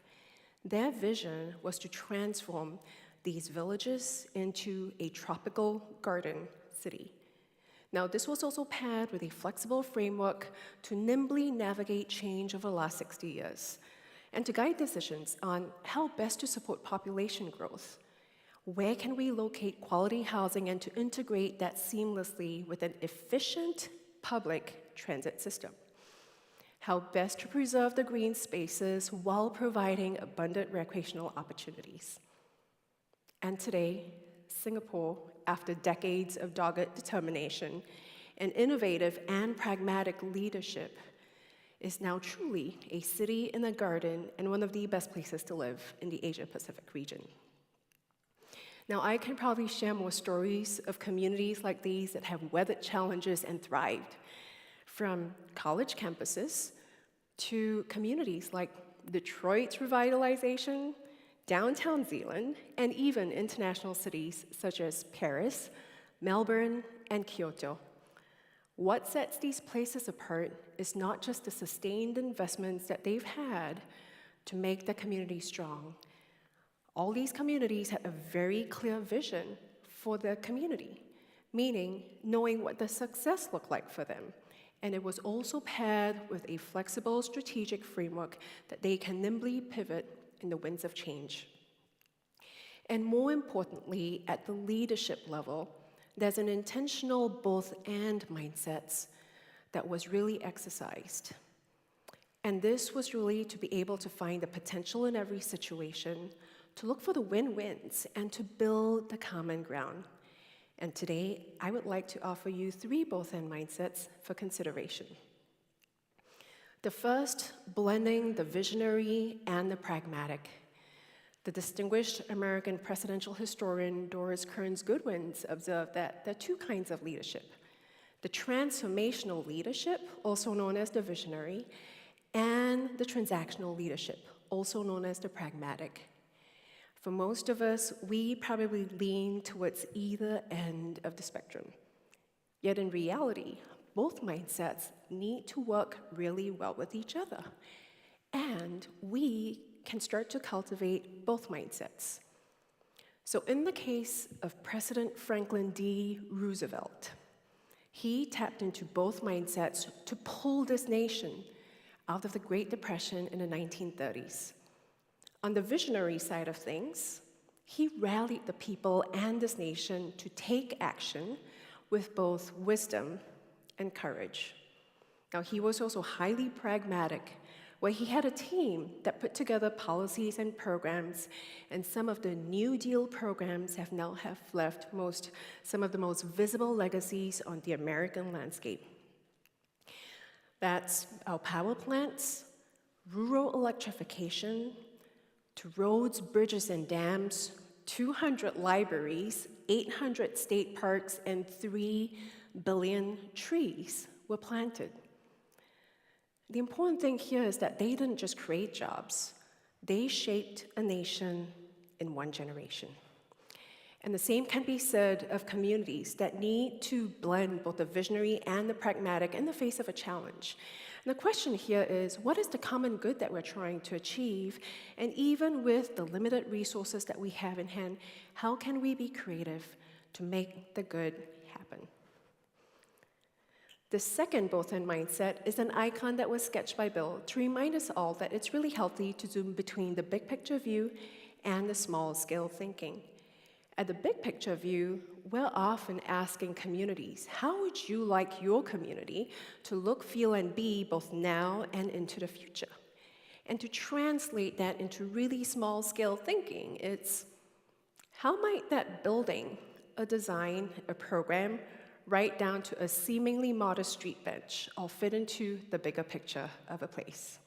Their vision was to transform these villages into a tropical garden city. Now, this was also paired with a flexible framework to nimbly navigate change over the last 60 years, and to guide decisions on how best to support population growth. Where can we locate quality housing and to integrate that seamlessly with an efficient public transit system? How best to preserve the green spaces while providing abundant recreational opportunities. And today, Singapore, after decades of dogged determination and innovative and pragmatic leadership, is now truly a city in a garden and one of the best places to live in the Asia-Pacific region. Now, I can probably share more stories of communities like these that have weathered challenges and thrived, from college campuses to communities like Detroit's revitalization, downtown Zealand, and even international cities such as Paris, Melbourne, and Kyoto. What sets these places apart is not just the sustained investments that they've had to make the community strong. All these communities had a very clear vision for the community, meaning knowing what the success looked like for them. And it was also paired with a flexible strategic framework that they can nimbly pivot in the winds of change. And more importantly, at the leadership level, there's an intentional both-and mindsets that was really exercised. And this was really to be able to find the potential in every situation, to look for the win-wins, and to build the common ground. And today, I would like to offer you 3 both-and mindsets for consideration. The first, blending the visionary and the pragmatic. The distinguished American presidential historian Doris Kearns Goodwin observed that there are two kinds of leadership: the transformational leadership, also known as the visionary, and the transactional leadership, also known as the pragmatic. For most of us, we probably lean towards either end of the spectrum. Yet in reality, both mindsets need to work really well with each other. And we can start to cultivate both mindsets. So in the case of President Franklin D. Roosevelt, he tapped into both mindsets to pull this nation out of the Great Depression in the 1930s. On the visionary side of things, he rallied the people and this nation to take action with both wisdom and courage. Now, he was also highly pragmatic, where he had a team that put together policies and programs, and some of the New Deal programs have left some of the most visible legacies on the American landscape. That's our power plants, rural electrification, to roads, bridges, and dams, 200 libraries, 800 state parks, and 3 billion trees were planted. The important thing here is that they didn't just create jobs, they shaped a nation in one generation. And the same can be said of communities that need to blend both the visionary and the pragmatic in the face of a challenge. And the question here is, what is the common good that we're trying to achieve? And even with the limited resources that we have in hand, how can we be creative to make the good happen? The second both-and mindset is an icon that was sketched by Bill to remind us all that it's really healthy to zoom between the big picture view and the small-scale thinking. At the big picture view, we're often asking communities, how would you like your community to look, feel, and be both now and into the future? And to translate that into really small-scale thinking, it's how might that building, a design, a program, right down to a seemingly modest street bench, all fit into the bigger picture of a place.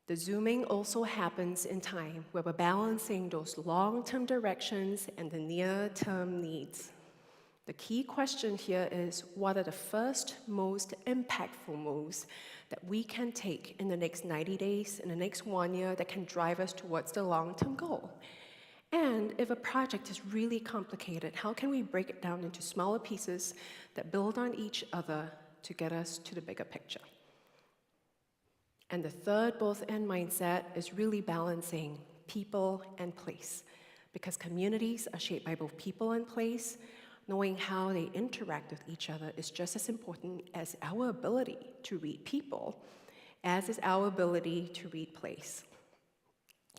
The zooming also happens in time, where we're balancing those long-term directions and the near-term needs. The key question here is, what are the first, most impactful moves that we can take in the next 90 days, in the next 1 year, that can drive us towards the long-term goal? And if a project is really complicated, how can we break it down into smaller pieces that build on each other to get us to the bigger picture? And the third both-and mindset is really balancing people and place, because communities are shaped by both people and place. Knowing how they interact with each other is just as important as our ability to read people, as is our ability to read place.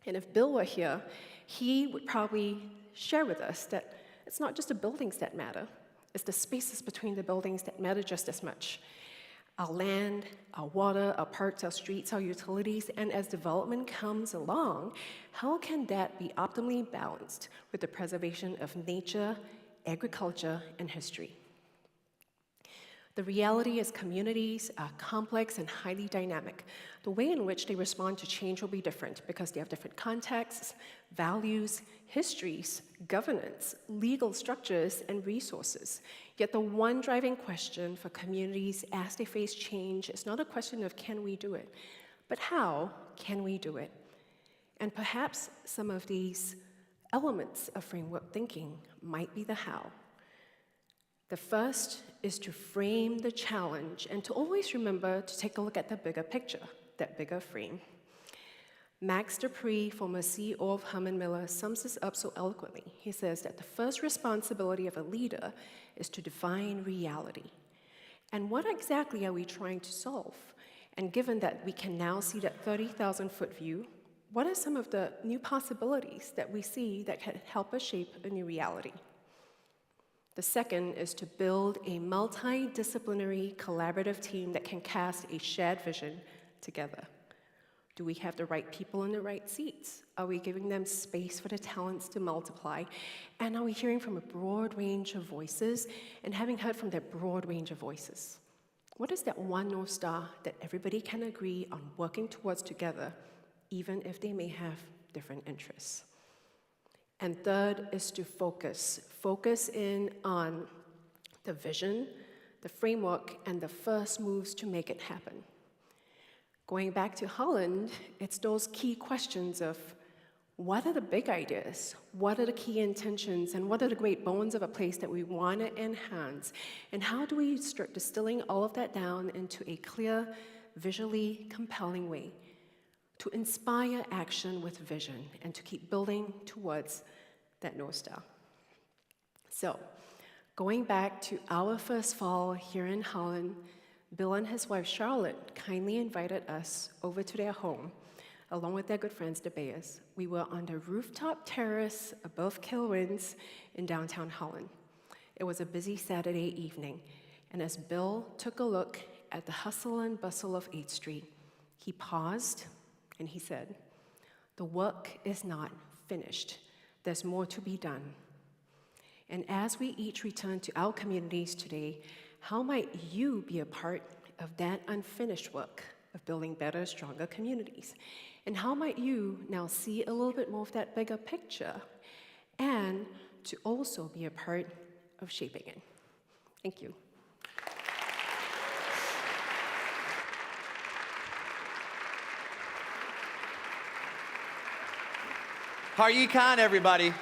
And if Bill were here, he would probably share with us that it's not just the buildings that matter, it's the spaces between the buildings that matter just as much. Our land, our water, our parks, our streets, our utilities, and as development comes along, how can that be optimally balanced with the preservation of nature, agriculture, and history? The reality is communities are complex and highly dynamic. The way in which they respond to change will be different because they have different contexts, values, histories, governance, legal structures, and resources. Yet the one driving question for communities as they face change is not a question of can we do it, but how can we do it? And perhaps some of these elements of framework thinking might be the how. The first is to frame the challenge and to always remember to take a look at the bigger picture, that bigger frame. Max Dupree, former CEO of Herman Miller, sums this up so eloquently. He says that the first responsibility of a leader is to define reality. And what exactly are we trying to solve? And given that we can now see that 30,000-foot view, what are some of the new possibilities that we see that can help us shape a new reality? The second is to build a multidisciplinary collaborative team that can cast a shared vision together. Do we have the right people in the right seats? Are we giving them space for the talents to multiply? And are we hearing from a broad range of voices? And having heard from that broad range of voices, what is that one North Star that everybody can agree on working towards together, even if they may have different interests. And third is to focus in on the vision, the framework, and the first moves to make it happen. Going back to Holland, it's those key questions of what are the big ideas? What are the key intentions? And what are the great bones of a place that we want to enhance? And how do we start distilling all of that down into a clear, visually compelling way to inspire action with vision and to keep building towards that North Star? So, going back to our first fall here in Holland, Bill and his wife Charlotte kindly invited us over to their home, along with their good friends, the Bayers. We were on the rooftop terrace above Kilwins in downtown Holland. It was a busy Saturday evening, and as Bill took a look at the hustle and bustle of 8th Street, he paused and he said, "The work is not finished. There's more to be done." And as we each return to our communities today, how might you be a part of that unfinished work of building better, stronger communities? And how might you now see a little bit more of that bigger picture and to also be a part of shaping it? Thank you. Har-Econ, everybody.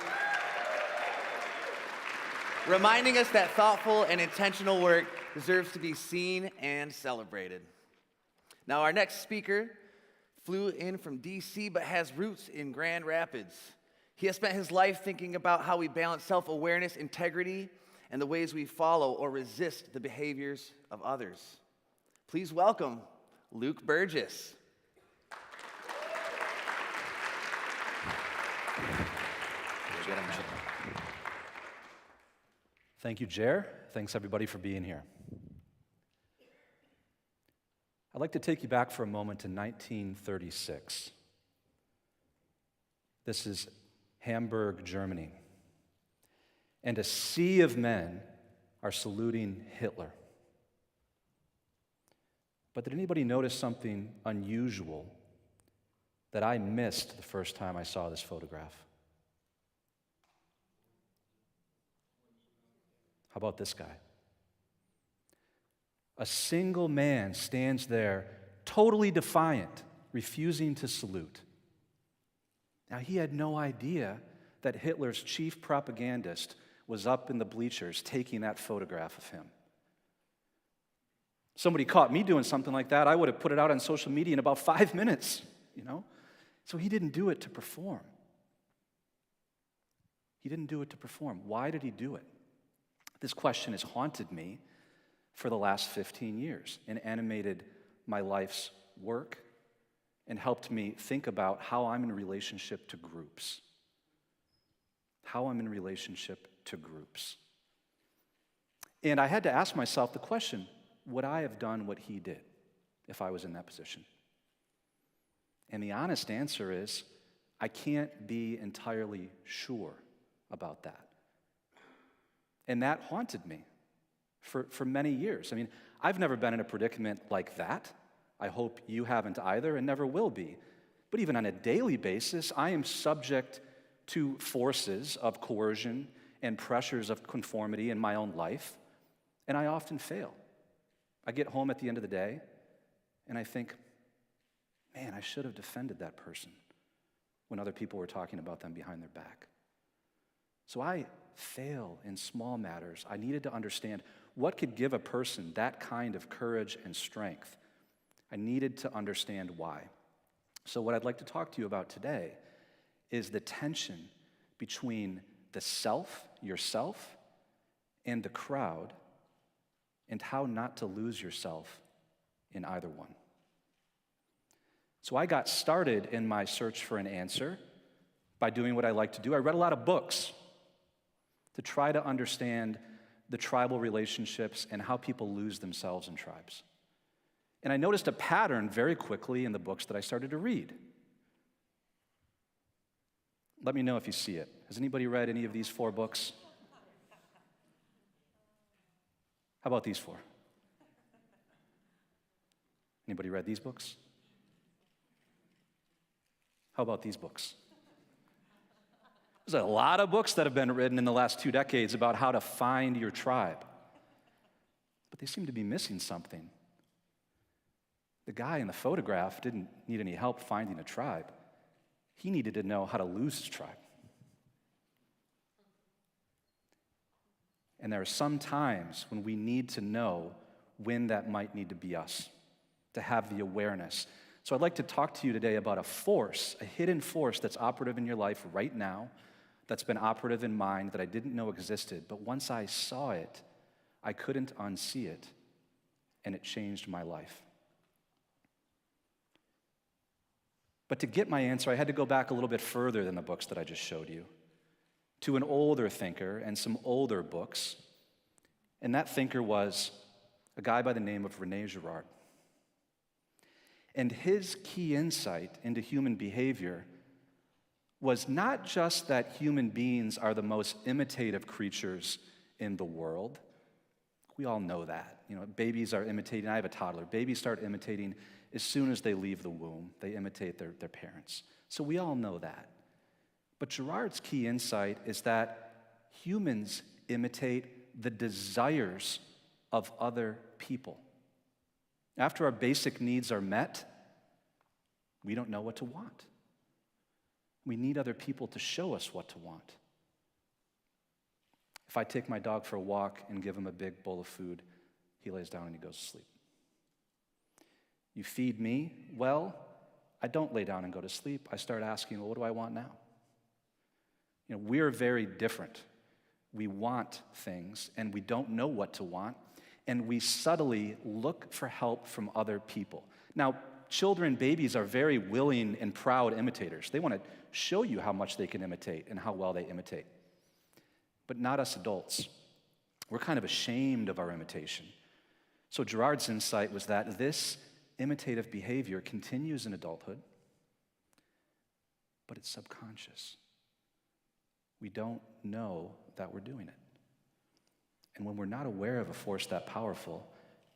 Reminding us that thoughtful and intentional work deserves to be seen and celebrated. Now, our next speaker flew in from DC but has roots in Grand Rapids. He has spent his life thinking about how we balance self-awareness, integrity, and the ways we follow or resist the behaviors of others. Please welcome Luke Burgess. Thank you, Jer. Thanks, everybody, for being here. I'd like to take you back for a moment to 1936. This is Hamburg, Germany. And a sea of men are saluting Hitler. But did anybody notice something unusual that I missed the first time I saw this photograph? How about this guy? A single man stands there, totally defiant, refusing to salute. Now, he had no idea that Hitler's chief propagandist was up in the bleachers taking that photograph of him. Somebody caught me doing something like that, I would have put it out on social media in about 5 minutes, you know? So he didn't do it to perform. He didn't do it to perform. Why did he do it? This question has haunted me for the last 15 years and animated my life's work and helped me think about how I'm in relationship to groups. How I'm in relationship to groups. And I had to ask myself the question, would I have done what he did if I was in that position? And the honest answer is, I can't be entirely sure about that. And that haunted me for many years. I mean, I've never been in a predicament like that. I hope you haven't either and never will be. But even on a daily basis, I am subject to forces of coercion and pressures of conformity in my own life, and I often fail. I get home at the end of the day, and I think, man, I should have defended that person when other people were talking about them behind their back. So I fail in small matters. I needed to understand what could give a person that kind of courage and strength. I needed to understand why. So what I'd like to talk to you about today is the tension between the self, yourself, and the crowd, and how not to lose yourself in either one. So I got started in my search for an answer by doing what I like to do. I read a lot of books to try to understand the tribal relationships and how people lose themselves in tribes. And I noticed a pattern very quickly in the books that I started to read. Let me know if you see it. Has anybody read any of these 4 books? How about these 4? Anybody read these books? How about these books? There's a lot of books that have been written in the last 2 decades about how to find your tribe. But they seem to be missing something. The guy in the photograph didn't need any help finding a tribe. He needed to know how to lose his tribe. And there are some times when we need to know when that might need to be us, to have the awareness. So I'd like to talk to you today about a force, a hidden force that's operative in your life right now, that's been operative in mine that I didn't know existed. But once I saw it, I couldn't unsee it, and it changed my life. But to get my answer, I had to go back a little bit further than the books that I just showed you, to an older thinker and some older books. And that thinker was a guy by the name of Rene Girard. And his key insight into human behavior was not just that human beings are the most imitative creatures in the world. We all know that. Babies are imitating. I have a toddler. Babies start imitating as soon as they leave the womb. They imitate their parents. So we all know that. But Girard's key insight is that humans imitate the desires of other people. After our basic needs are met, we don't know what to want. We need other people to show us what to want. If I take my dog for a walk and give him a big bowl of food, he lays down and he goes to sleep. You feed me, well, I don't lay down and go to sleep. I start asking, well, what do I want now? We're very different. We want things, and we don't know what to want, and we subtly look for help from other people. Now, children, babies are very willing and proud imitators. They want to show you how much they can imitate and how well they imitate. But not us adults. We're kind of ashamed of our imitation. So Girard's insight was that this imitative behavior continues in adulthood, but it's subconscious. We don't know that we're doing it. And when we're not aware of a force that powerful,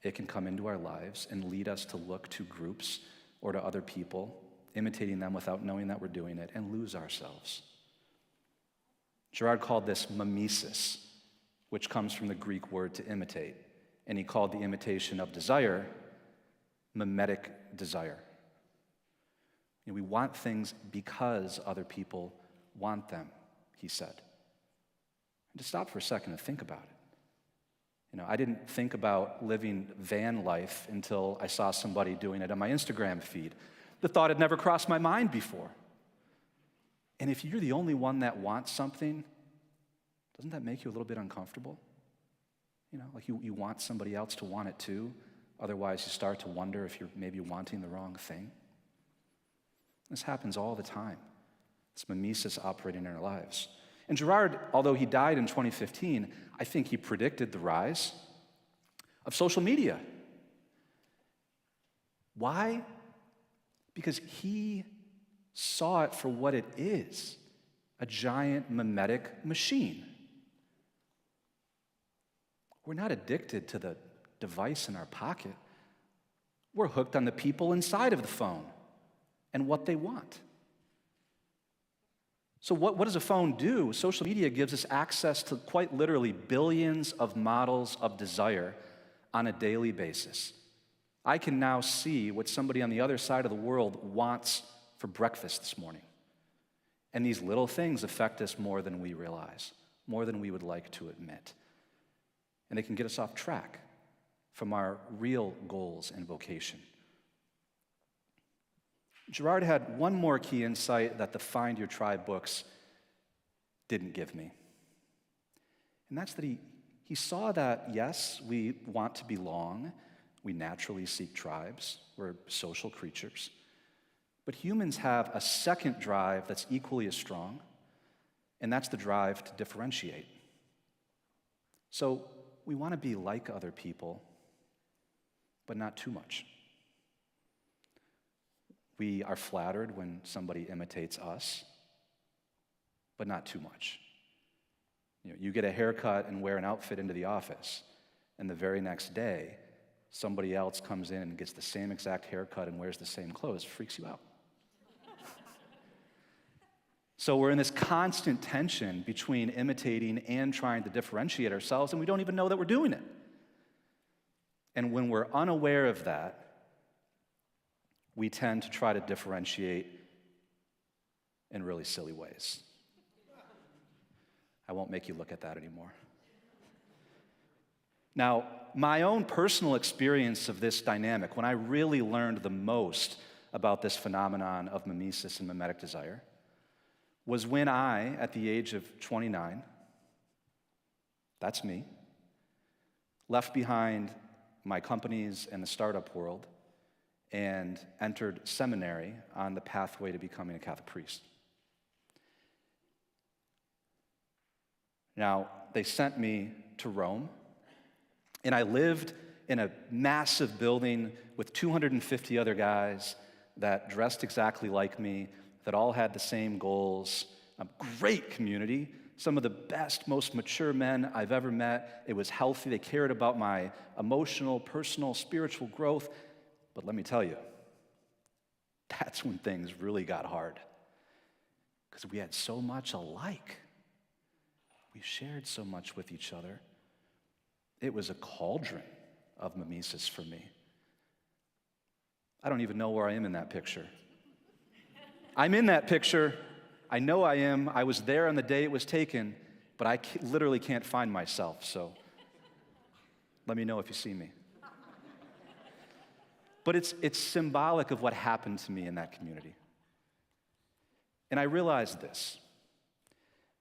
it can come into our lives and lead us to look to groups or to other people, imitating them without knowing that we're doing it, and lose ourselves. Girard called this mimesis, which comes from the Greek word to imitate, and he called the imitation of desire mimetic desire. We want things because other people want them, he said. And to stop for a second and think about it. I didn't think about living van life until I saw somebody doing it on my Instagram feed. The thought had never crossed my mind before. And if you're the only one that wants something, doesn't that make you a little bit uncomfortable? Like you want somebody else to want it too. Otherwise, you start to wonder if you're maybe wanting the wrong thing. This happens all the time. It's mimesis operating in our lives. And Girard, although he died in 2015, I think he predicted the rise of social media. Why? Because he saw it for what it is, a giant mimetic machine. We're not addicted to the device in our pocket. We're hooked on the people inside of the phone and what they want. So what does a phone do? Social media gives us access to quite literally billions of models of desire on a daily basis. I can now see what somebody on the other side of the world wants for breakfast this morning. And these little things affect us more than we realize, more than we would like to admit. And they can get us off track from our real goals and vocation. Girard had one more key insight that the Find Your Tribe books didn't give me. And that's that he saw that, yes, we want to belong. We naturally seek tribes. We're social creatures. But humans have a second drive that's equally as strong, and that's the drive to differentiate. So we want to be like other people, but not too much. We are flattered when somebody imitates us, but not too much. You get a haircut and wear an outfit into the office, and the very next day, somebody else comes in and gets the same exact haircut and wears the same clothes. Freaks you out. So we're in this constant tension between imitating and trying to differentiate ourselves, and we don't even know that we're doing it. And when we're unaware of that, we tend to try to differentiate in really silly ways. I won't make you look at that anymore. Now, my own personal experience of this dynamic, when I really learned the most about this phenomenon of mimesis and mimetic desire, was when I, at the age of 29, that's me, left behind my companies and the startup world and entered seminary on the pathway to becoming a Catholic priest. Now, they sent me to Rome, and I lived in a massive building with 250 other guys that dressed exactly like me, that all had the same goals. A great community, some of the best, most mature men I've ever met. It was healthy. They cared about my emotional, personal, spiritual growth. But let me tell you, that's when things really got hard, because we had so much alike. We shared so much with each other. It was a cauldron of mimesis for me. I don't even know where I am in that picture. I'm in that picture. I know I am. I was there on the day it was taken, but I literally can't find myself, so let me know if you see me. But it's symbolic of what happened to me in that community. And I realized this.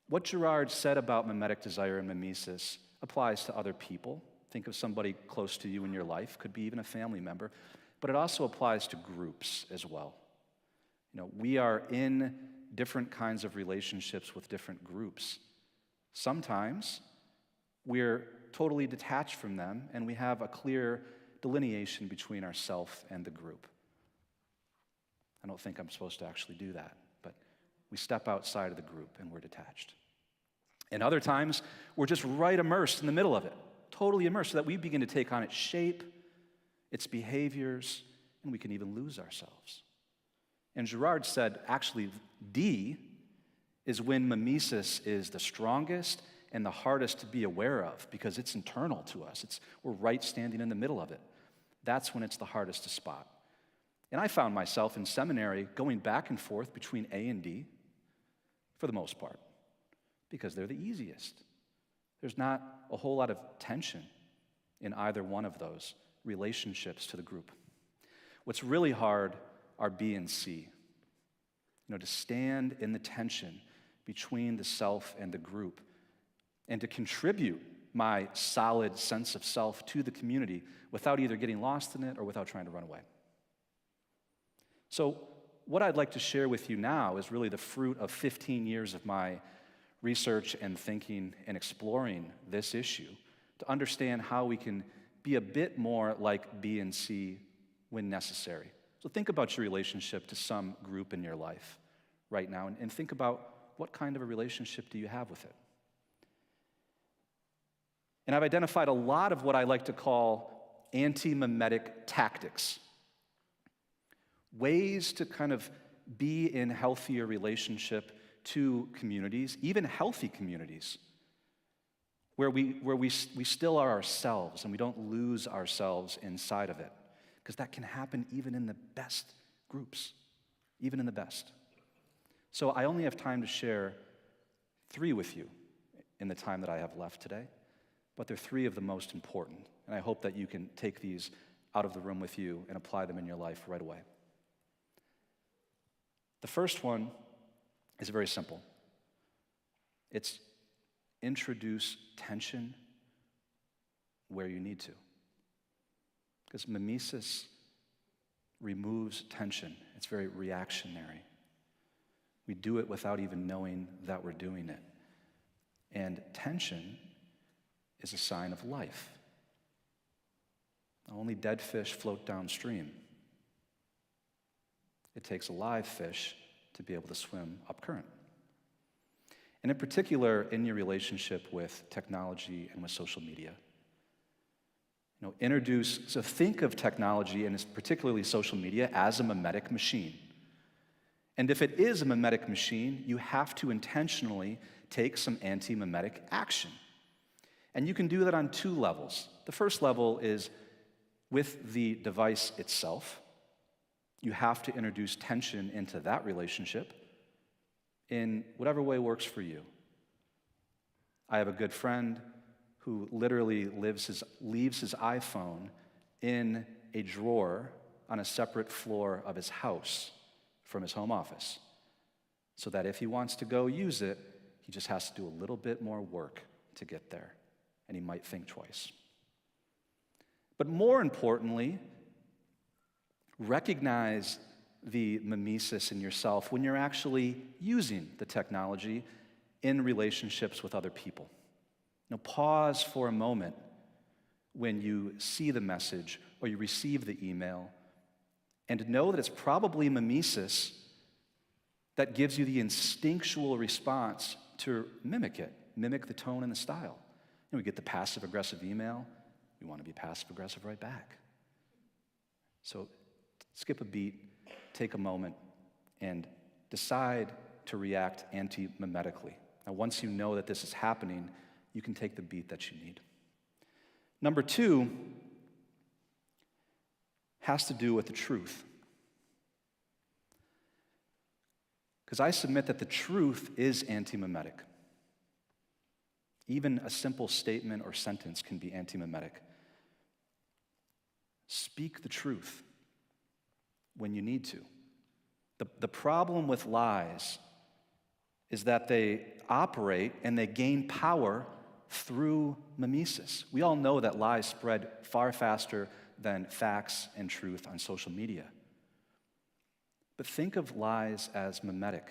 What Gerard said about mimetic desire and mimesis applies to other people. Think of somebody close to you in your life, could be even a family member, but it also applies to groups as well. You know, we are in different kinds of relationships with different groups. Sometimes we're totally detached from them and we have a clear delineation between ourself and the group. I don't think I'm supposed to actually do that, but we step outside of the group and we're detached. And other times, we're just right immersed in the middle of it, totally immersed, so that we begin to take on its shape, its behaviors, and we can even lose ourselves. And Gerard said, actually, D is when mimesis is the strongest and the hardest to be aware of, because it's internal to us. We're right standing in the middle of it. That's when it's the hardest to spot. And I found myself in seminary going back and forth between A and D for the most part, because they're the easiest. There's not a whole lot of tension in either one of those relationships to the group. What's really hard are B and C. You know, to stand in the tension between the self and the group, and to contribute my solid sense of self to the community without either getting lost in it or without trying to run away. So what I'd like to share with you now is really the fruit of 15 years of my research and thinking and exploring this issue to understand how we can be a bit more like B and C when necessary. So think about your relationship to some group in your life right now, and think about what kind of a relationship do you have with it. And I've identified a lot of what I like to call anti-mimetic tactics, ways to kind of be in healthier relationship to communities, even healthy communities, where we still are ourselves and we don't lose ourselves inside of it, because that can happen even in the best groups, even in the best. So I only have time to share 3 with you in the time that I have left today, but they're 3 of the most important, and I hope that you can take these out of the room with you and apply them in your life right away. The first one is very simple. It's introduce tension where you need to. Because mimesis removes tension. It's very reactionary. We do it without even knowing that we're doing it. And tension is a sign of life. Only dead fish float downstream. It takes a live fish to be able to swim up current. And in particular, in your relationship with technology and with social media. Think of technology, and particularly social media, as a mimetic machine. And if it is a mimetic machine, you have to intentionally take some anti-mimetic action. And you can do that on two levels. The first level is with the device itself. You have to introduce tension into that relationship in whatever way works for you. I have a good friend who literally leaves his iPhone in a drawer on a separate floor of his house from his home office, so that if he wants to go use it, he just has to do a little bit more work to get there, and he might think twice. But more importantly, recognize the mimesis in yourself when you're actually using the technology in relationships with other people. Now, pause for a moment when you see the message or you receive the email, and know that it's probably mimesis that gives you the instinctual response to mimic the tone and the style. And we get the passive-aggressive email, we want to be passive-aggressive right back. So skip a beat, take a moment, and decide to react anti-mimetically. Now, once you know that this is happening, you can take the beat that you need. Number two has to do with the truth. Because I submit that the truth is anti-mimetic. Even a simple statement or sentence can be anti-mimetic. Speak the truth when you need to. The problem with lies is that they operate and they gain power through mimesis. We all know that lies spread far faster than facts and truth on social media. But think of lies as mimetic.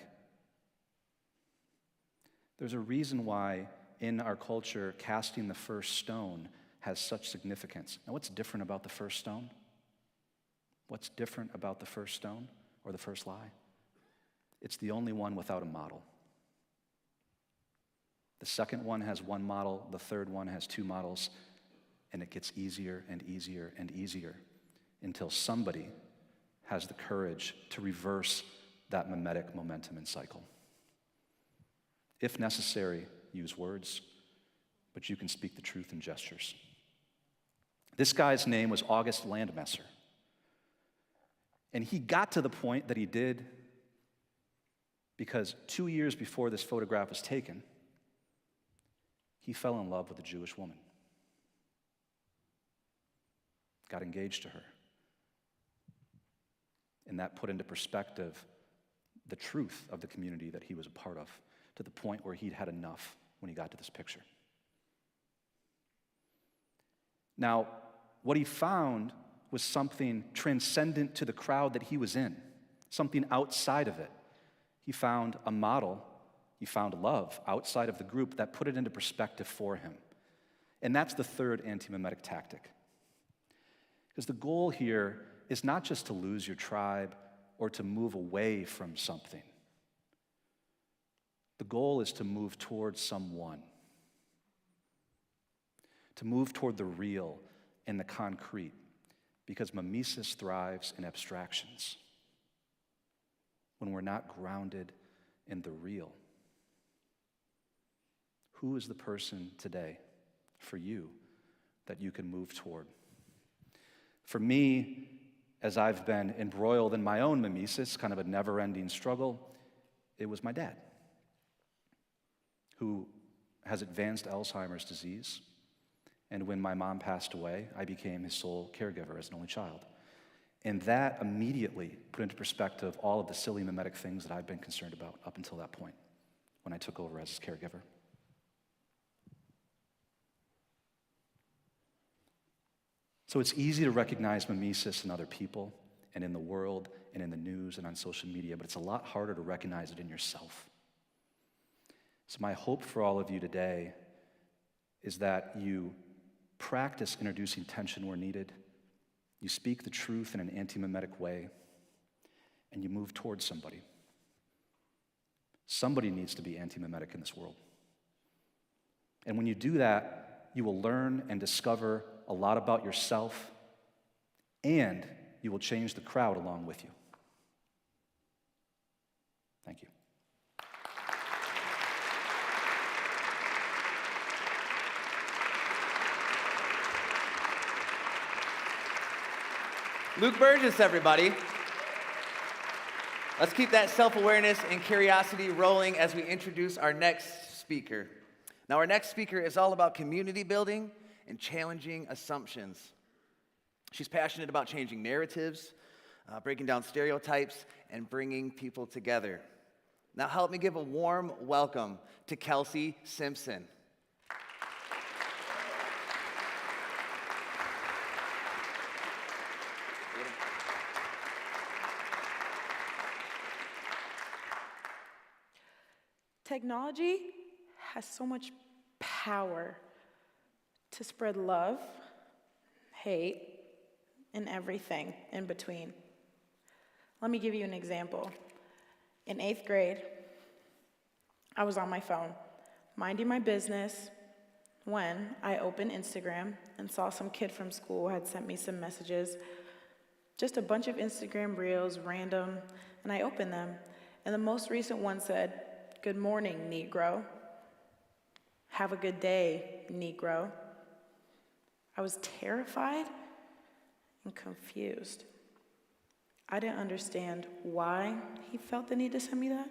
There's a reason why in our culture casting the first stone has such significance. Now, what's different about the first stone? What's different about the first stone or the first lie? It's the only one without a model. The second one has one model, the third one has two models, and it gets easier and easier and easier until somebody has the courage to reverse that mimetic momentum and cycle. If necessary, use words, but you can speak the truth in gestures. This guy's name was August Landmesser. And he got to the point that he did because 2 years before this photograph was taken, he fell in love with a Jewish woman, got engaged to her. And that put into perspective the truth of the community that he was a part of, to the point where he'd had enough when he got to this picture. Now, what he found was something transcendent to the crowd that he was in, something outside of it. He found a model, he found love outside of the group that put it into perspective for him. And that's the third anti-mimetic tactic. Because the goal here is not just to lose your tribe or to move away from something. The goal is to move towards someone, to move toward the real and the concrete, because mimesis thrives in abstractions when we're not grounded in the real. Who is the person today for you that you can move toward? For me, as I've been embroiled in my own mimesis, kind of a never-ending struggle, it was my dad, who has advanced Alzheimer's disease. And when my mom passed away, I became his sole caregiver as an only child. And that immediately put into perspective all of the silly mimetic things that I'd been concerned about up until that point, when I took over as his caregiver. So it's easy to recognize mimesis in other people and in the world and in the news and on social media, but it's a lot harder to recognize it in yourself. So my hope for all of you today is that you practice introducing tension where needed, you speak the truth in an anti-mimetic way, and you move towards somebody. Somebody needs to be anti-mimetic in this world. And when you do that, you will learn and discover a lot about yourself, and you will change the crowd along with you. Thank you. Luke Burgess, everybody. Let's keep that self-awareness and curiosity rolling as we introduce our next speaker. Now, our next speaker is all about community building and challenging assumptions. She's passionate about changing narratives, breaking down stereotypes, and bringing people together. Now, help me give a warm welcome to Kelsey Simpson. Technology has so much power to spread love, hate, and everything in between. Let me give you an example. In 8th grade, I was on my phone, minding my business, when I opened Instagram and saw some kid from school had sent me some messages, just a bunch of Instagram reels, random, and I opened them. And the most recent one said, "Good morning, Negro. Have a good day, Negro." I was terrified and confused. I didn't understand why he felt the need to send me that.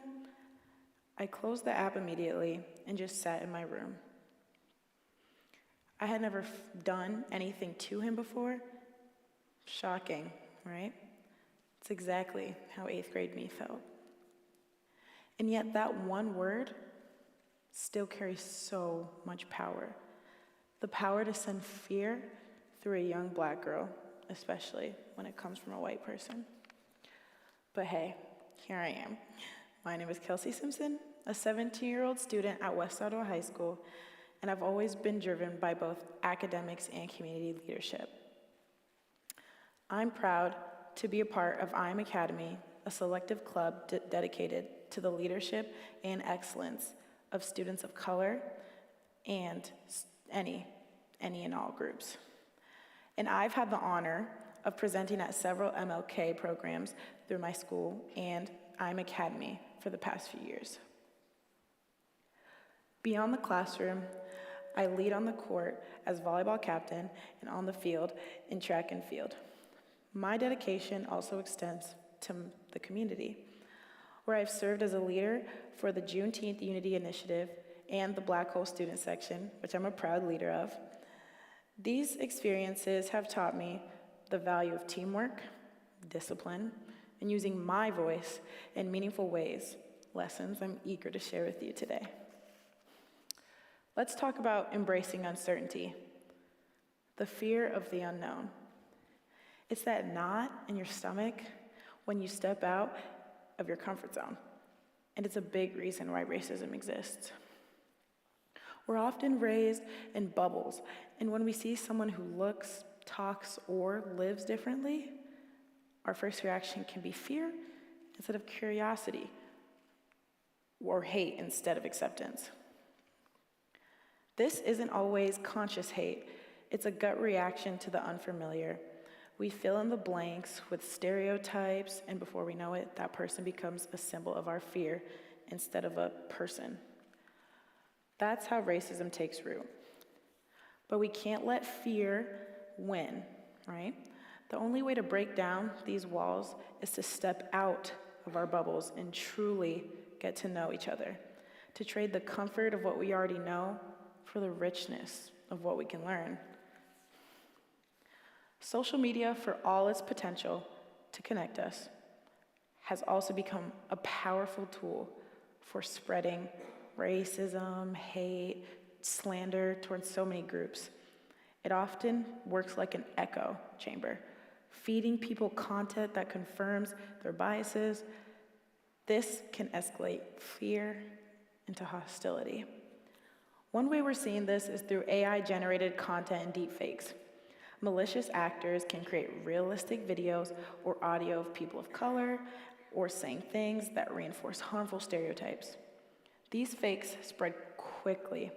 I closed the app immediately and just sat in my room. I had never done anything to him before. Shocking, right? It's exactly how 8th grade me felt. And yet that one word still carries so much power. The power to send fear through a young black girl, especially when it comes from a white person. But hey, here I am. My name is Kelsey Simpson, a 17-year-old student at West Ottawa High School, and I've always been driven by both academics and community leadership. I'm proud to be a part of I'm Academy, a selective club dedicated to the leadership and excellence of students of color and any and all groups. And I've had the honor of presenting at several MLK programs through my school and I'm Academy for the past few years. Beyond the classroom, I lead on the court as volleyball captain and on the field in track and field. My dedication also extends to the community, where I've served as a leader for the Juneteenth Unity Initiative and the Black Hole Student Section, which I'm a proud leader of. These experiences have taught me the value of teamwork, discipline, and using my voice in meaningful ways, lessons I'm eager to share with you today. Let's talk about embracing uncertainty, the fear of the unknown. It's that knot in your stomach when you step out of your comfort zone, and it's a big reason why racism exists. We're often raised in bubbles, and when we see someone who looks, talks, or lives differently, our first reaction can be fear instead of curiosity, or hate instead of acceptance. This isn't always conscious hate. It's a gut reaction to the unfamiliar. We fill in the blanks with stereotypes, and before we know it, that person becomes a symbol of our fear instead of a person. That's how racism takes root. But we can't let fear win, right? The only way to break down these walls is to step out of our bubbles and truly get to know each other, to trade the comfort of what we already know for the richness of what we can learn. Social media, for all its potential to connect us, has also become a powerful tool for spreading racism, hate, slander towards so many groups. It often works like an echo chamber, feeding people content that confirms their biases. This can escalate fear into hostility. One way we're seeing this is through AI-generated content and deepfakes. Malicious actors can create realistic videos or audio of people of color or saying things that reinforce harmful stereotypes. These fakes spread quickly,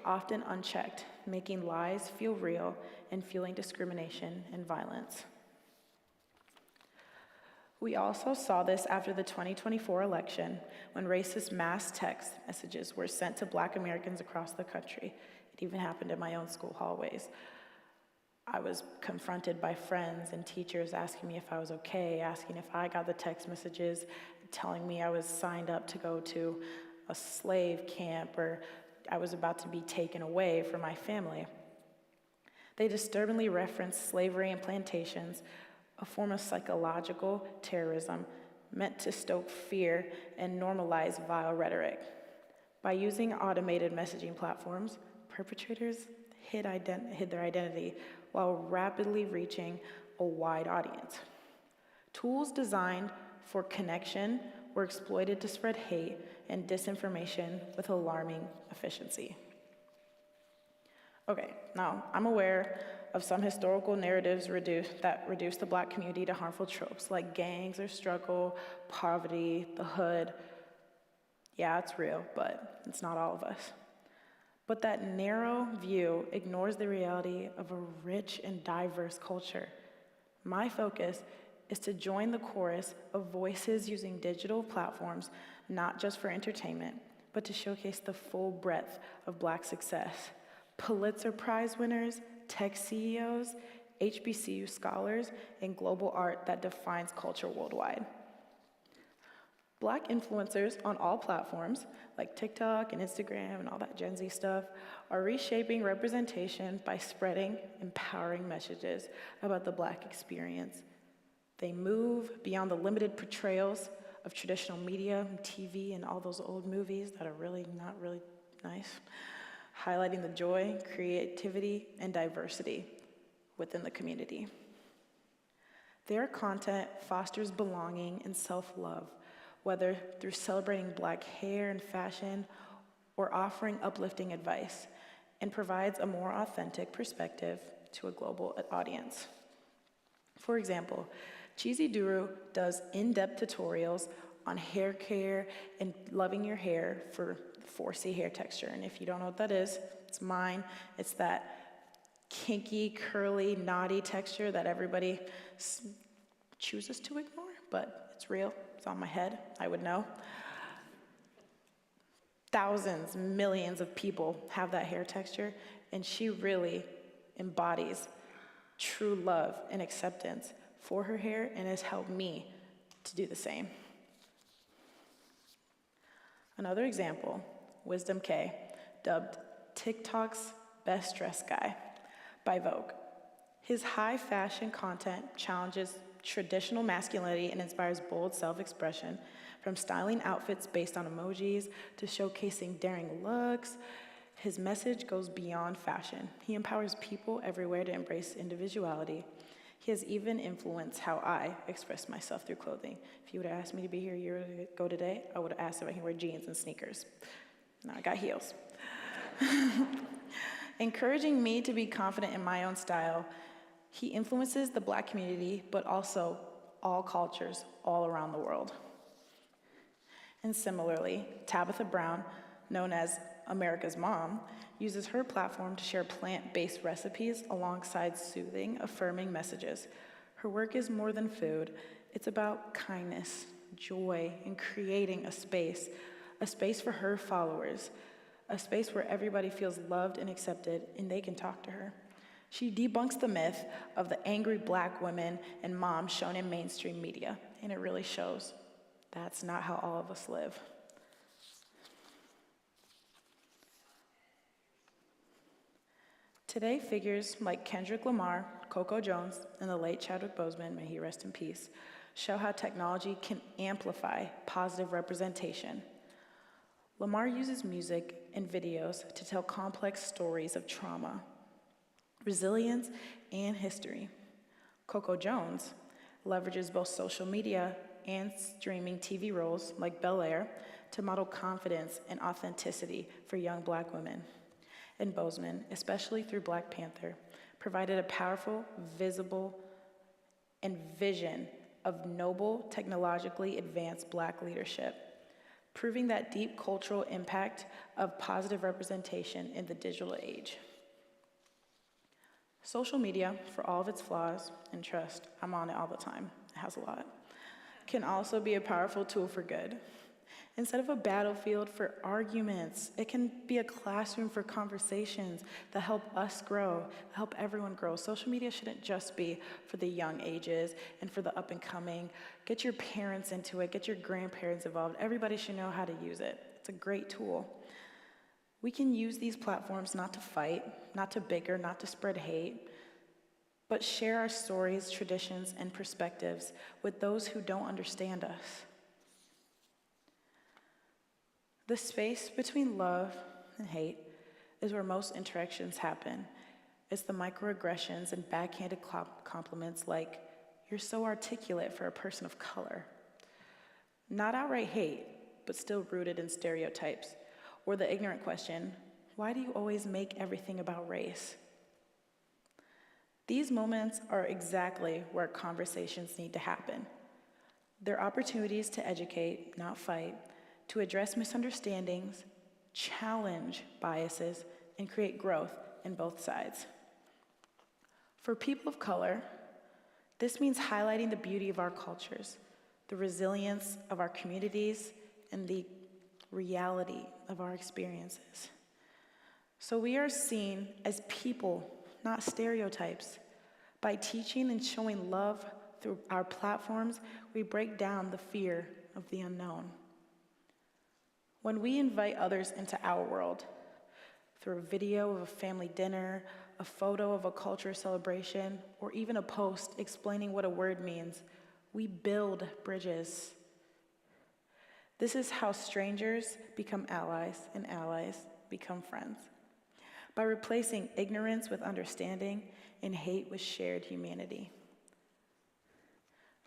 often unchecked, making lies feel real and fueling discrimination and violence. We also saw this after the 2024 election, when racist mass text messages were sent to Black Americans across the country. It even happened in my own school hallways. I was confronted by friends and teachers asking me if I was okay, asking if I got the text messages, telling me I was signed up to go to a slave camp or I was about to be taken away from my family. They disturbingly referenced slavery and plantations, a form of psychological terrorism meant to stoke fear and normalize vile rhetoric. By using automated messaging platforms, perpetrators hid their identity while rapidly reaching a wide audience. Tools designed for connection were exploited to spread hate and disinformation with alarming efficiency. Okay, now I'm aware of some historical narratives that reduce the Black community to harmful tropes like gangs or struggle, poverty, the hood. Yeah, it's real, but it's not all of us. But that narrow view ignores the reality of a rich and diverse culture. My focus is to join the chorus of voices using digital platforms, not just for entertainment, but to showcase the full breadth of Black success. Pulitzer Prize winners, tech CEOs, HBCU scholars, and global art that defines culture worldwide. Black influencers on all platforms, like TikTok and Instagram and all that Gen Z stuff, are reshaping representation by spreading empowering messages about the Black experience. They move beyond the limited portrayals of traditional media, TV, and all those old movies that are really not really nice, highlighting the joy, creativity, and diversity within the community. Their content fosters belonging and self-love, whether through celebrating Black hair and fashion or offering uplifting advice, and provides a more authentic perspective to a global audience. For example, Cheesy Duru does in-depth tutorials on hair care and loving your hair for 4C hair texture. And if you don't know what that is, it's mine. It's that kinky, curly, knotty texture that everybody chooses to ignore, but it's real. It's on my head. I would know. Thousands, millions of people have that hair texture, and she really embodies true love and acceptance for her hair and has helped me to do the same. Another example, Wisdom K, dubbed TikTok's best dressed guy by Vogue. His high fashion content challenges traditional masculinity and inspires bold self-expression, from styling outfits based on emojis to showcasing daring looks. His message goes beyond fashion. He empowers people everywhere to embrace individuality. He has even influenced how I express myself through clothing. If you would have asked me to be here a year ago today, I would have asked if I can wear jeans and sneakers. Now I got heels. Encouraging me to be confident in my own style, he influences the Black community, but also all cultures all around the world. And similarly, Tabitha Brown, known as America's Mom, uses her platform to share plant-based recipes alongside soothing, affirming messages. Her work is more than food. It's about kindness, joy, and creating a space for her followers, a space where everybody feels loved and accepted, and they can talk to her. She debunks the myth of the angry Black women and moms shown in mainstream media, and it really shows that's not how all of us live. Today, figures like Kendrick Lamar, Coco Jones, and the late Chadwick Boseman, may he rest in peace, show how technology can amplify positive representation. Lamar uses music and videos to tell complex stories of trauma, resilience, and history. Coco Jones leverages both social media and streaming TV roles like Bel Air to model confidence and authenticity for young Black women. And Boseman, especially through Black Panther, provided a powerful, visible, and vision of noble, technologically advanced Black leadership, proving that deep cultural impact of positive representation in the digital age. Social media, for all of its flaws, and trust, I'm on it all the time, it has a lot, can also be a powerful tool for good. Instead of a battlefield for arguments, it can be a classroom for conversations that help us grow, help everyone grow. Social media shouldn't just be for the young ages and for the up and coming. Get your parents into it, get your grandparents involved. Everybody should know how to use it. It's a great tool. We can use these platforms not to fight, not to bicker, not to spread hate, but share our stories, traditions, and perspectives with those who don't understand us. The space between love and hate is where most interactions happen. It's the microaggressions and backhanded compliments like, "You're so articulate for a person of color." Not outright hate, but still rooted in stereotypes. Or the ignorant question, "Why do you always make everything about race?" These moments are exactly where conversations need to happen. They're opportunities to educate, not fight, to address misunderstandings, challenge biases, and create growth in both sides. For people of color, this means highlighting the beauty of our cultures, the resilience of our communities, and the reality of our experiences. So we are seen as people, not stereotypes. By teaching and showing love through our platforms, we break down the fear of the unknown. When we invite others into our world, through a video of a family dinner, a photo of a cultural celebration, or even a post explaining what a word means, we build bridges. This is how strangers become allies and allies become friends. By replacing ignorance with understanding and hate with shared humanity.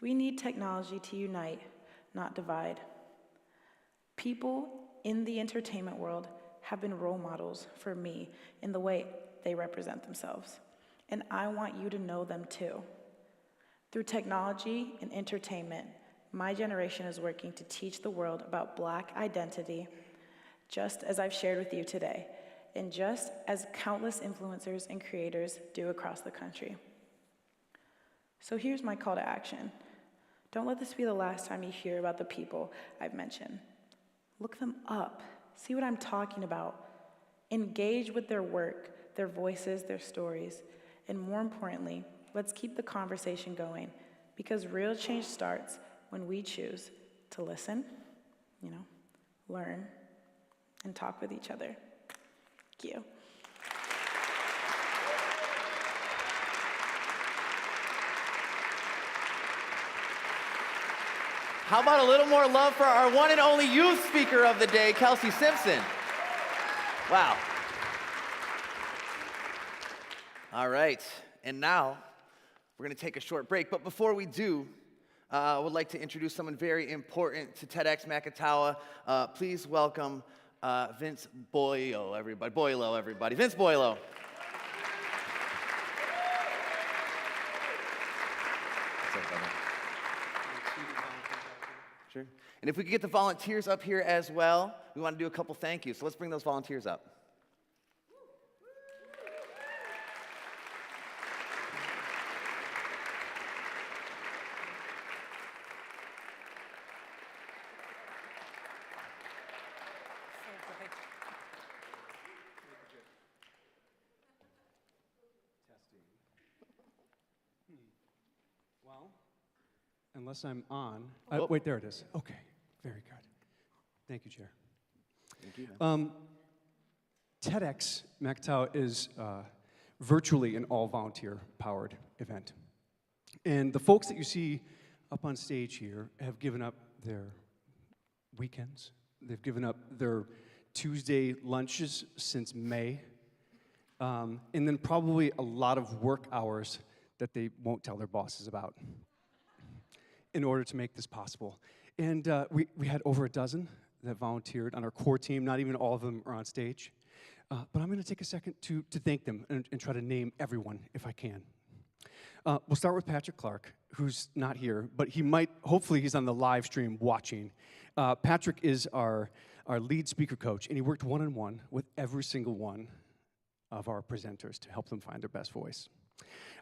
We need technology to unite, not divide. People in the entertainment world have been role models for me in the way they represent themselves. And I want you to know them too. Through technology and entertainment, my generation is working to teach the world about Black identity, just as I've shared with you today, and just as countless influencers and creators do across the country. So here's my call to action. Don't let this be the last time you hear about the people I've mentioned. Look them up. See what I'm talking about. Engage with their work, their voices, their stories. And more importantly, let's keep the conversation going, because real change starts when we choose to listen, learn, and talk with each other. Thank you. How about a little more love for our one and only youth speaker of the day, Kelsey Simpson? Wow. All right, and now we're going to take a short break. But before we do, I would like to introduce someone very important to TEDxMacatawa. Please welcome Vince Boilo, everybody. Vince Boilo. Sure. And if we could get the volunteers up here as well, we want to do a couple thank yous. So let's bring those volunteers up. Well, unless I'm on. Oh. Wait, there it is. Okay, very good. Thank you, Chair. Thank you, man. TEDxMacatawa is virtually an all-volunteer-powered event. And the folks that you see up on stage here have given up their weekends. They've given up their Tuesday lunches since May. And then probably a lot of work hours that they won't tell their bosses about in order to make this possible. And we had over a dozen that volunteered on our core team. Not even all of them are on stage. But I'm going to take a second to thank them and try to name everyone if I can. We'll start with Patrick Clark, who's not here, but he might, hopefully he's on the live stream watching. Patrick is our lead speaker coach, and he worked one-on-one with every single one of our presenters to help them find their best voice.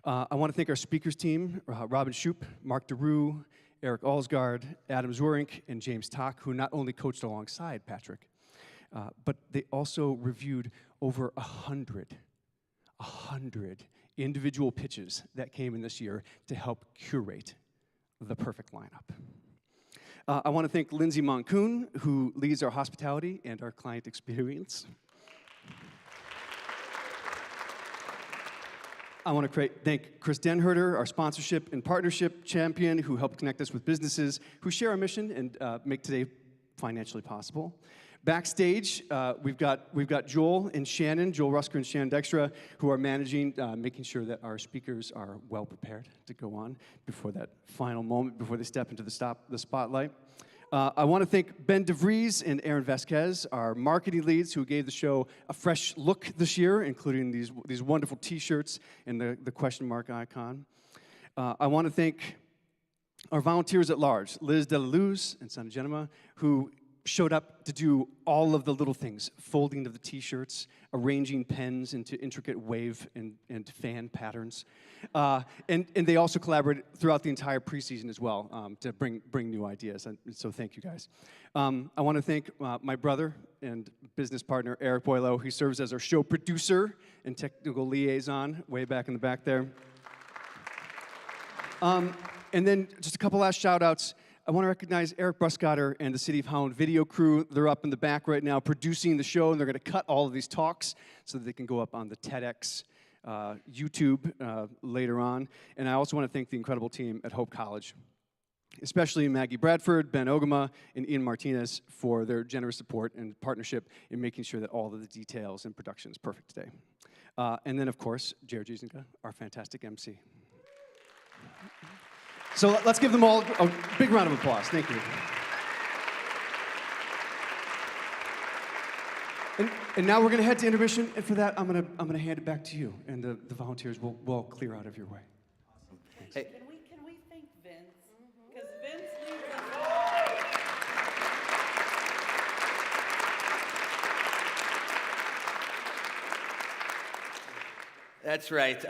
I want to thank our speakers team, Robin Shoup, Mark DeRue, Eric Alsgaard, Adam Zwirink, and James Tock, who not only coached alongside Patrick, but they also reviewed over 100 individual pitches that came in this year to help curate the perfect lineup. I want to thank Lindsay Moncoon, who leads our hospitality and our client experience. I want to thank Chris Denherter, our sponsorship and partnership champion, who helped connect us with businesses who share our mission and make today financially possible. Backstage, we've got Joel and Shannon, Joel Rusker and Shannon Dextra, who are managing, making sure that our speakers are well prepared to go on before that final moment, before they step into the spotlight. I want to thank Ben DeVries and Aaron Vasquez, our marketing leads, who gave the show a fresh look this year, including these wonderful T-shirts and the question mark icon. I want to thank our volunteers at large, Liz Delaluz and Sana Genema, who showed up to do all of the little things, folding of the T-shirts, arranging pens into intricate wave and fan patterns. And they also collaborated throughout the entire preseason as well to bring new ideas. And so thank you guys. I want to thank my brother and business partner, Eric Boileau. He serves as our show producer and technical liaison way back in the back there. And then just a couple last shout-outs. I want to recognize Eric Bruscotter and the City of Holland video crew. They're up in the back right now producing the show, and they're going to cut all of these talks so that they can go up on the TEDx YouTube later on. And I also want to thank the incredible team at Hope College, especially Maggie Bradford, Ben Ogama, and Ian Martinez for their generous support and partnership in making sure that all of the details and production is perfect today. And then, of course, Jared Jesinka, our fantastic MC. So let's give them all a big round of applause. Thank you. And now we're going to head to intermission, and for that, I'm going to hand it back to you, and the volunteers will clear out of your way. Awesome. Hey. Can we thank Vince? Because Vince leads us. That's right.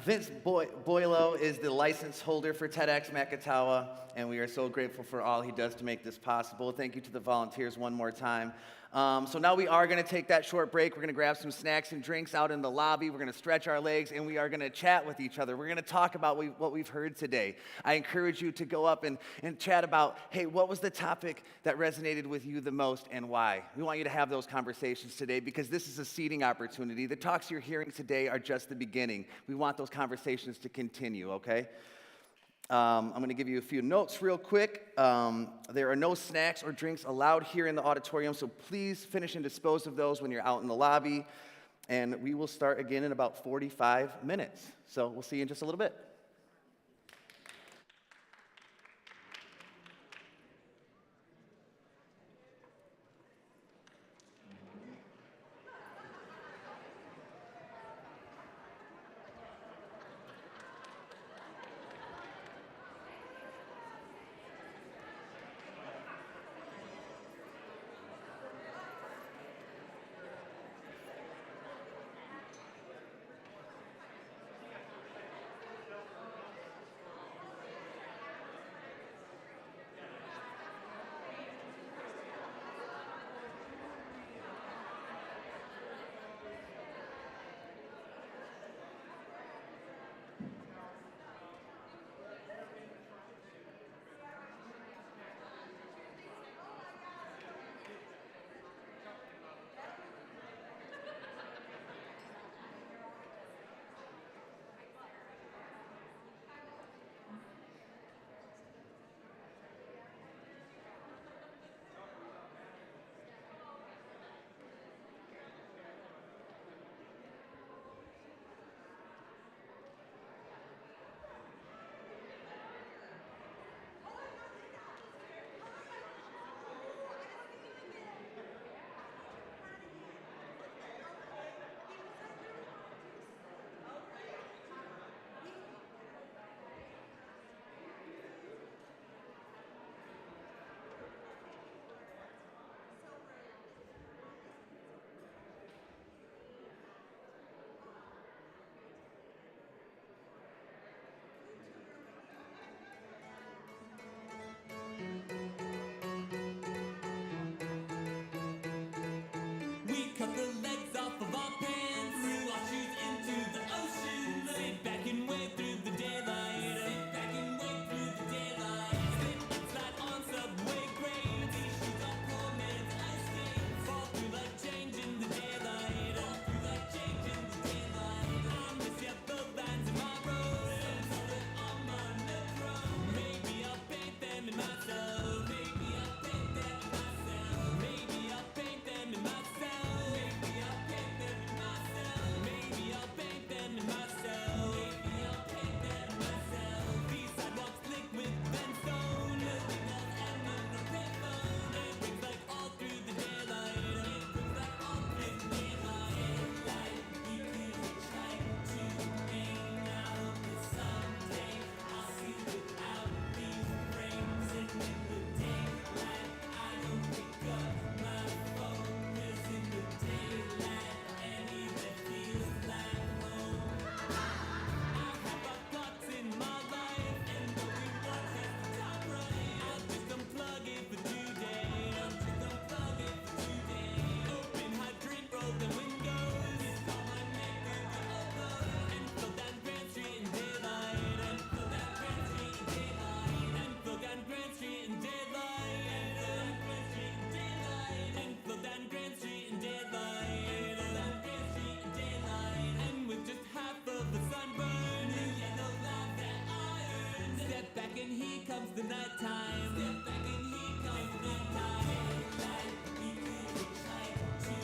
Vince Boileau is the license holder for TEDxMacatawa, and we are so grateful for all he does to make this possible. Thank you to the volunteers one more time. So now we are going to take that short break. We're going to grab some snacks and drinks out in the lobby. We're going to stretch our legs, and we are going to chat with each other. We're going to talk about what we've heard today. I encourage you to go up and chat about, hey, what was the topic that resonated with you the most and why? We want you to have those conversations today because this is a seeding opportunity. The talks you're hearing today are just the beginning. We want those conversations to continue, okay? I'm going to give you a few notes real quick. There are no snacks or drinks allowed here in the auditorium, so please finish and dispose of those when you're out in the lobby. And we will start again in about 45 minutes. So we'll see you in just a little bit. cut the legs off of our pants, threw our shoes into the ocean, sit back and wait through the daylight, sit back and wait through the daylight, slip and slide on subway grades, these shoes are poor man's ice skates, fall through like change in the daylight, fall through like change in the daylight. I miss yellow lines in my road, some solid on my metro. Maybe I'll paint them in myself. Maybe I'll paint them in myself. Maybe I'll paint them in myself. Maybe I'll paint them in myself. Maybe I'll paint them in myself. Maybe I'll paint them in myself. These sidewalks slick with brimstone, signals and a payphone. It rings like all through the daylight. It rings like all through the daylight. Daylight, we could try to hang out, but someday I'll see without these frames. And in the daylight, I don't pick up my phone, 'cause in the daylight, anywhere feels like home. I have our thoughts in my life, and everyone has the top right. I'll just unplug it for today. I'll just unplug it for today. Open hydrant, roll the windows. It's all my neck through the elbows. And flow down Grand Street in daylight. And flow down Grand Street in daylight. And flow down Grand Street in daylight. And flow down Grand Street in daylight. And flow down Grand Street in daylight. And with just half of the sunburn, new yellow line that iron. Step back and here comes the nighttime. Step back and here comes the nighttime. Daylight, we could try to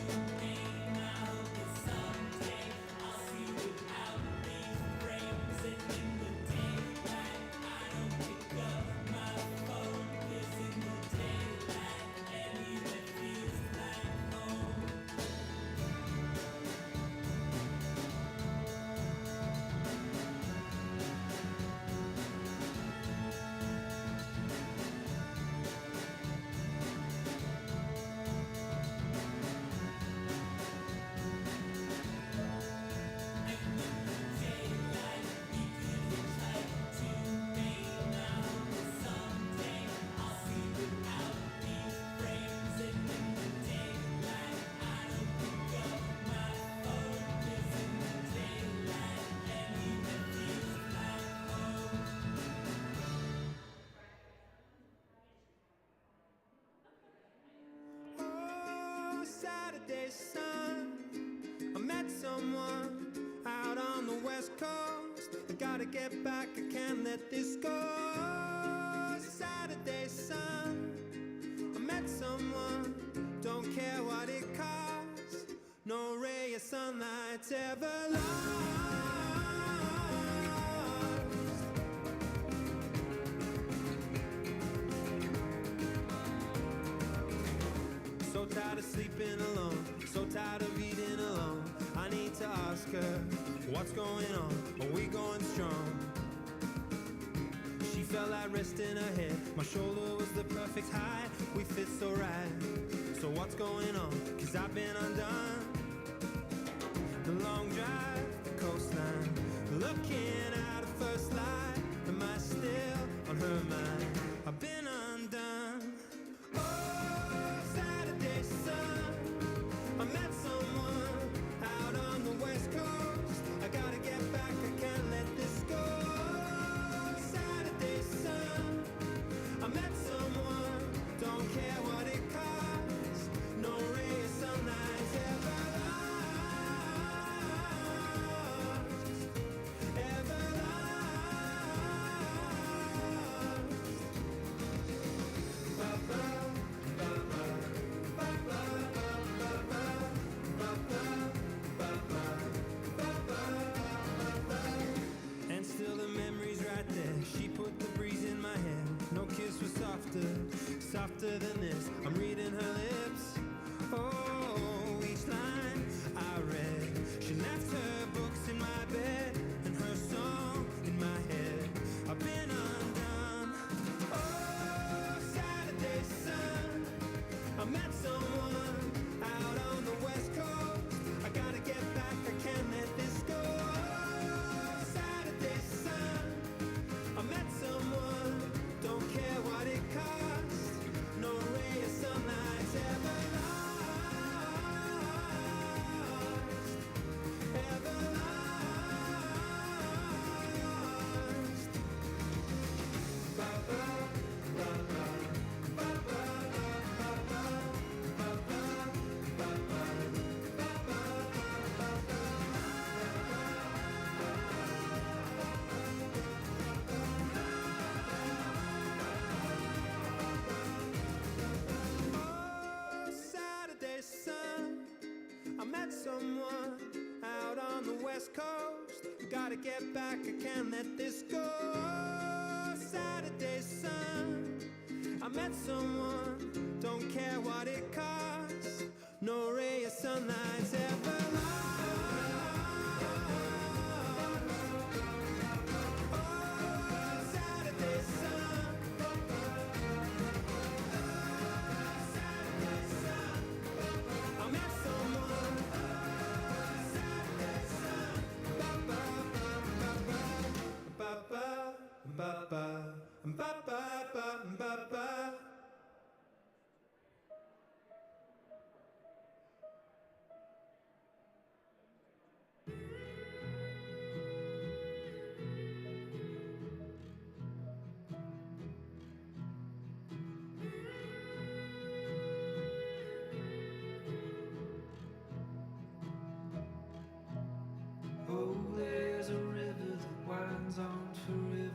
hang out, but someday I'll see without these frames. And in the daylight, I don't pick up my phone, 'cause in the daylight, anywhere feels like home. Oh, Saturday sun, I met someone out on the west coast. I gotta get back, I can't let this go. Saturday sun, I met someone, don't care what it costs. No ray of sunlight's ever lost. So tired of sleeping alone, so tired of eating alone. I need to ask her, what's going on? Are we going strong? She felt like resting her head. My shoulder was the perfect height. We fit so right. So what's going on? 'Cause I've been undone. The long drive, the coastline, looking at a first light. Am I still on her mind? I've been undone. Oh, Saturday sun, I met someone out on the west coast. I gotta get back, I can't let this go. Saturday sun, I met someone, don't care what it costs. No ray of sunlight's ever lost, ever West Coast. I gotta get back, I can't let this go. Saturday sun, I met someone, don't care what it costs. No ray of sunlight's ever lost. Oh, Saturday sun. Saturday sun, I met someone. Saturday sun. Ba ba ba ba ba ba ba ba ba ba ba ba. Oh, there's a river that winds on forever.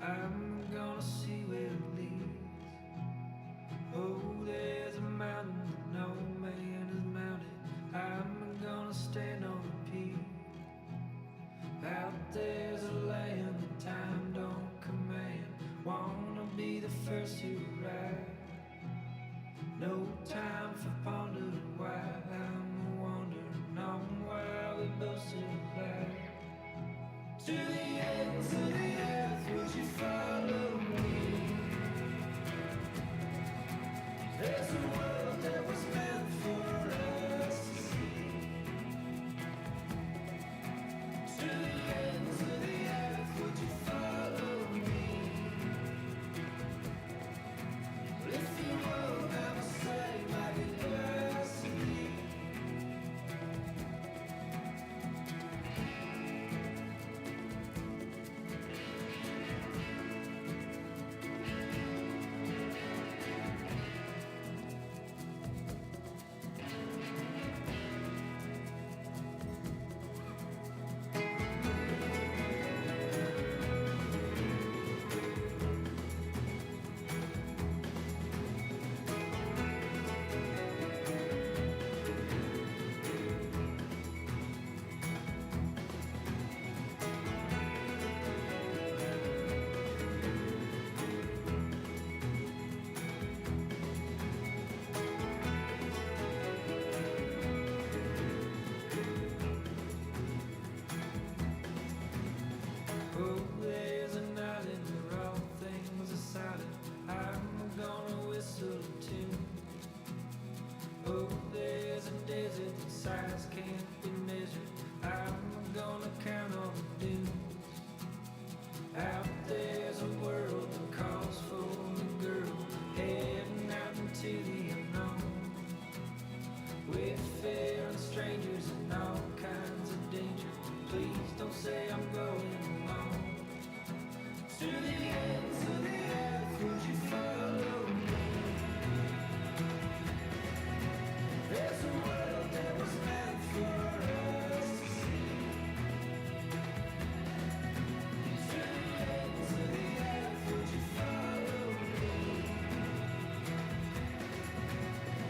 I'm gonna see where it leads. Oh, there's a mountain that no man has mounted. I'm gonna stand on the peak. Out there's a land that time don't command. Wanna be the first to arrive. No time for pondering why I'm wandering on while we both still alive. To the ends of the earth, would you follow me? There's a world that was meant for us to see. To the ends of the earth, would you follow me? If you won't have a say, my destiny. Oh, there's an island where all things are silent. I'm gonna whistle a tune. Oh, there's a desert that size can't be measured. I'm gonna count all the dunes. Out there's a world that calls for a girl, heading out into the unknown. Wayfaring strangers and all kinds of danger. Please don't say I'm going alone. To the ends of the earth, would you follow me? There's a world that was meant for us to see. To the ends of the earth, would you follow me?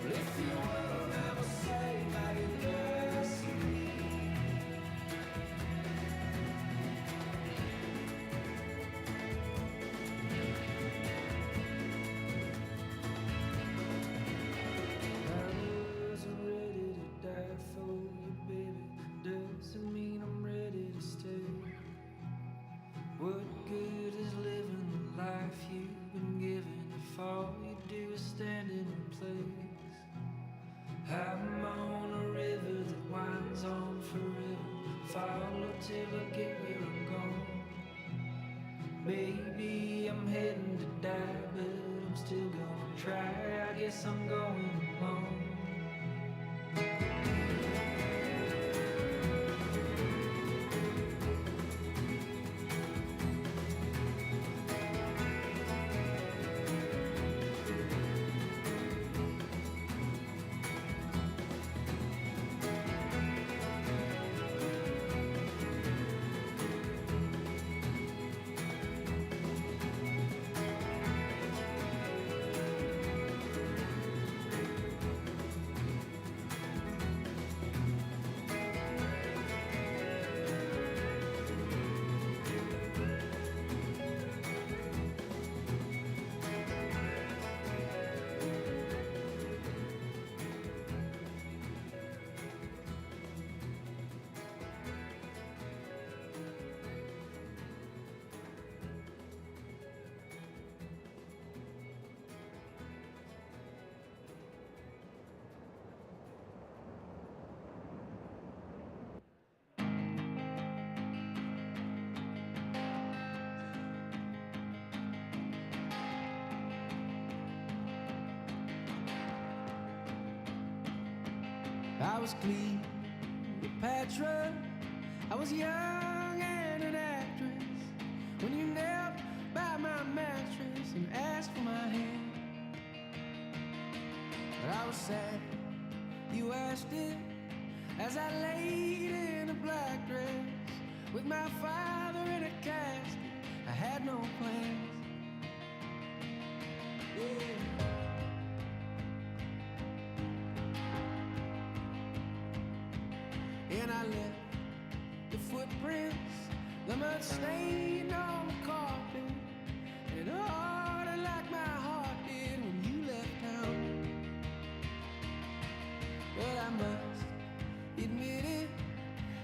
If you won't have a say, my destiny. I wasn't ready to die for you, baby. Doesn't mean I'm ready to stay. What good is living the life you've been given if all you do is stand in place? I'm on a river that winds on forever. Follow till I get where I'm going. Maybe I'm heading to die, but I'm still gonna try. I guess I'm going alone. I was Cleopatra, I was young and an actress when you knelt by my mattress and asked for my hand. But I was sad you asked it as I laid in a black dress with my father in a casket. I had no plans. Yeah. And I left the footprints, the mud stain on the carpet, and it harder like my heart did when you left town. But I must admit it,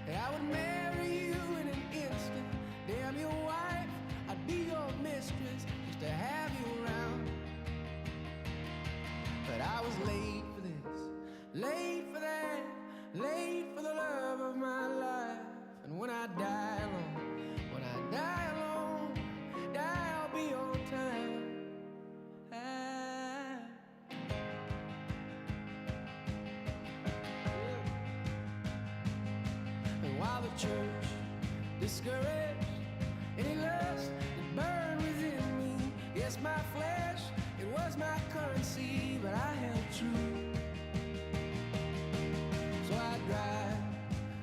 that I would marry you in an instant. Damn your wife, I'd be your mistress just to have you around. But I was late for this, late for that, late for the love of my life. And when I die alone, when I die alone, die I'll be on time. And while the church discouraged any lust that burned within me, yes, my flesh, it was my currency, but I held true. So I drive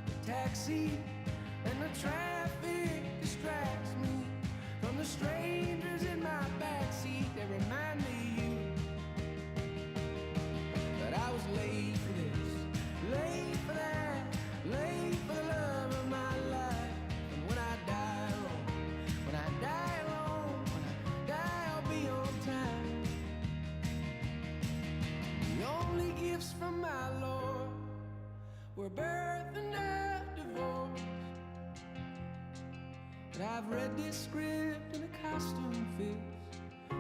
a taxi, and the traffic distracts me from the strangers in my backseat that remind me of you. But I was late for this, late for that, late for the love of my life. And when I die alone, when I die alone, when I die, I'll be on time. The only gifts from my Lord were birth and a divorce. But I've read this script and the costume fits,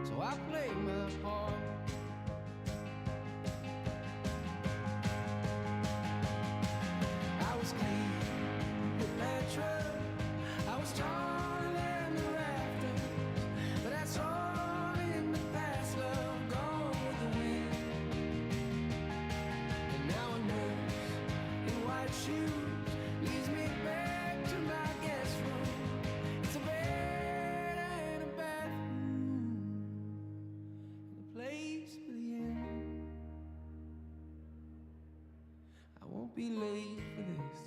so I play my part. I was Cleopatra, I was taller than the rafters, but that's all in the past, love, gone with the wind. And now a nurse in white shoes leads me back to my guest room. It's a bed and a bathroom, and a place for the end. I won't be late for this.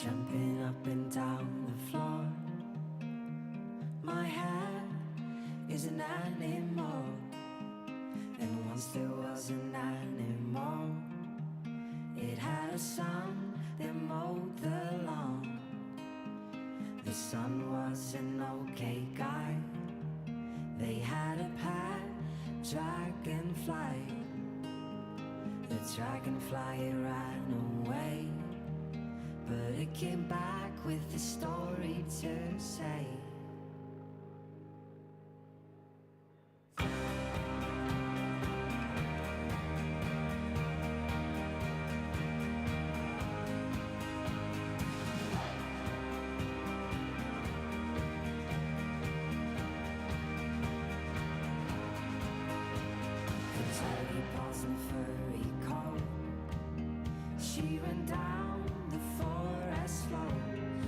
jumping up and down the floor. My hair is an animal, and once there was an animal. It had a son that mowed the lawn. The son was an okay guy. They had a pet dragonfly. The dragonfly ran away, but it came back with a story to say. She ran down the forest floors,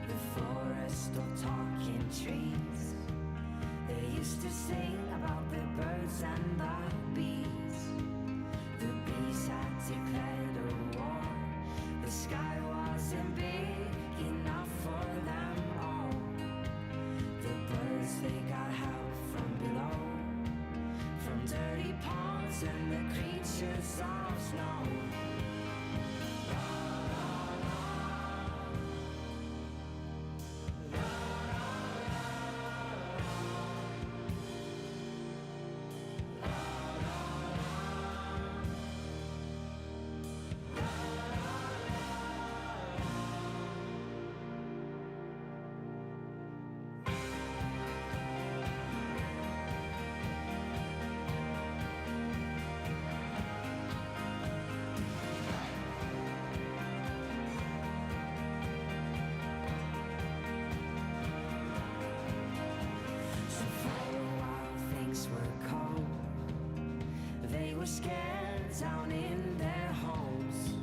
the forest of talking trees. They used to sing about the birds and the bees. The bees had declared a war. The sky wasn't big enough for them all. The birds, they got help from below, from dirty ponds and the creatures of snow. Were scared down in their homes.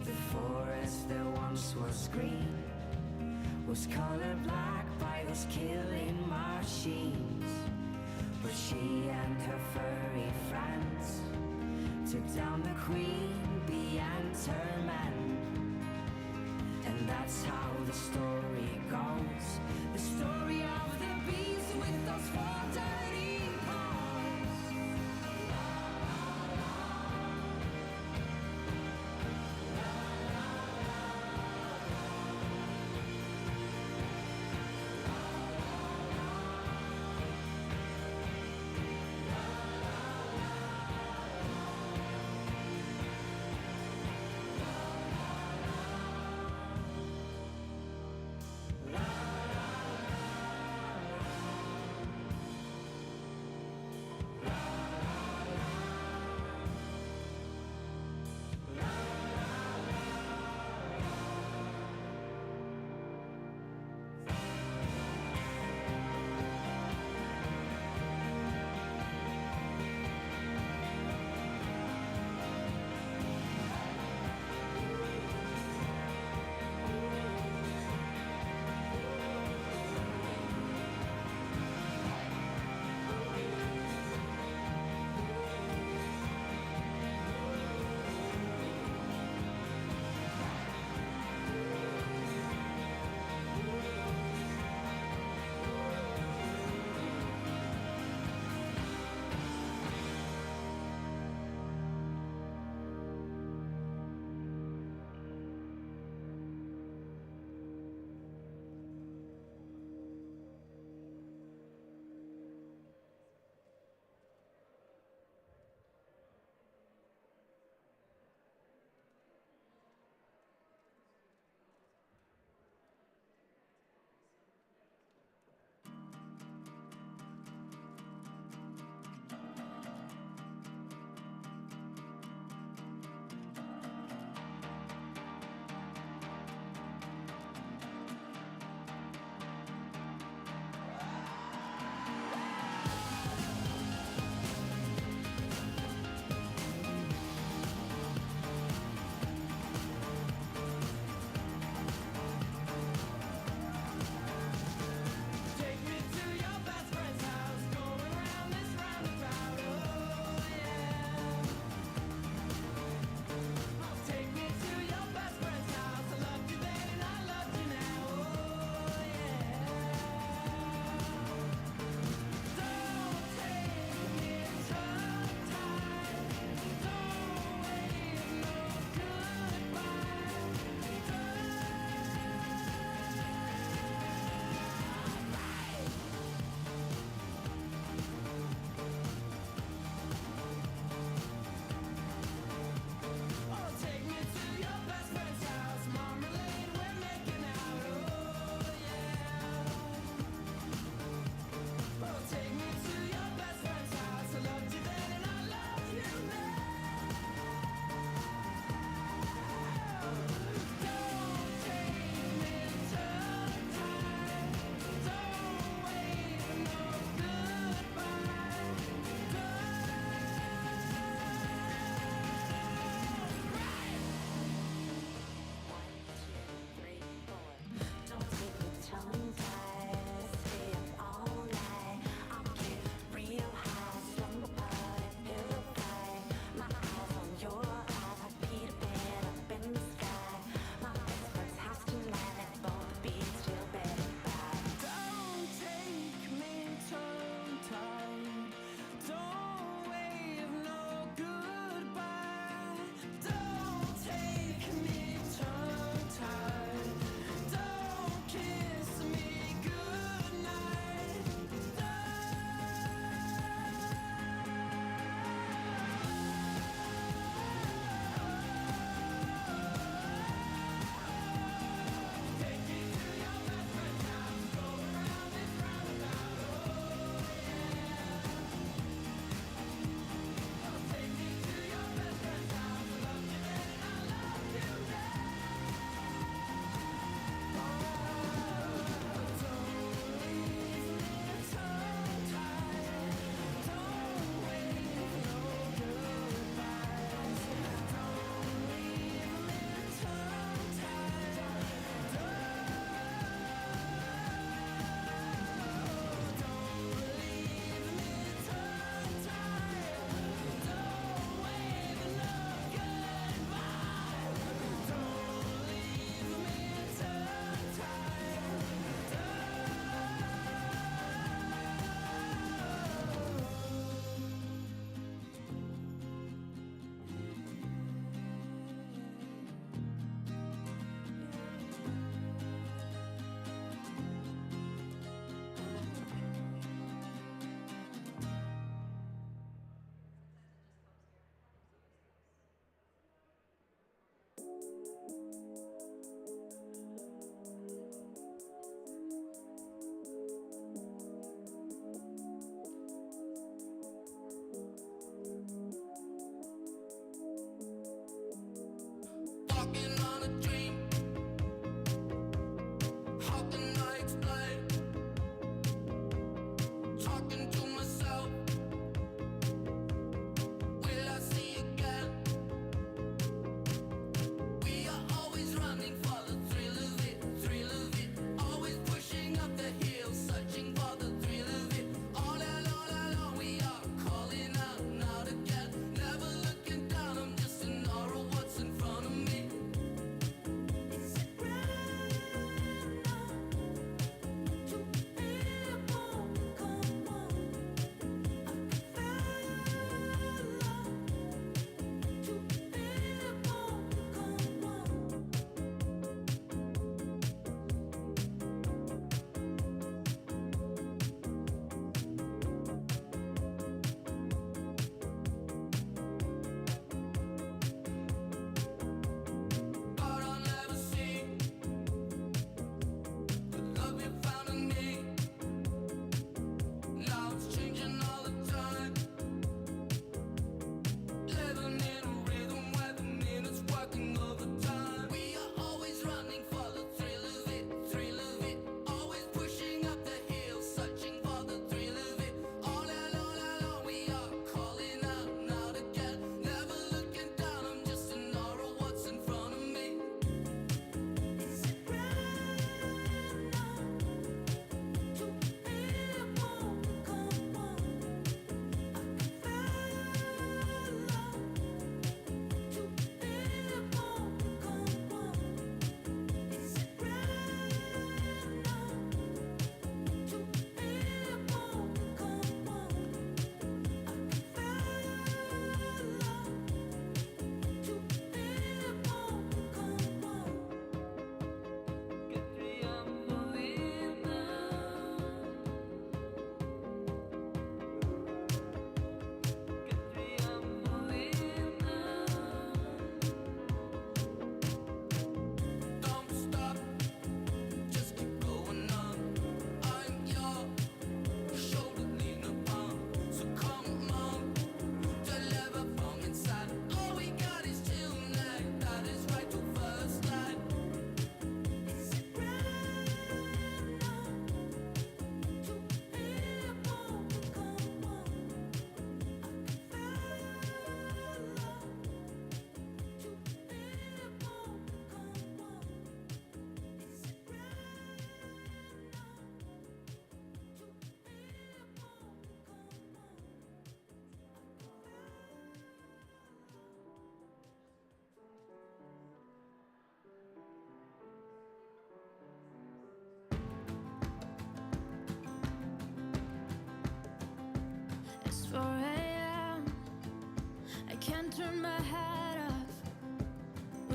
The forest that once was green was colored black by those killing machines. But she and her furry friends took down the queen bee and her men. And that's how the story goes, the story of the bees with those four dirty paws. La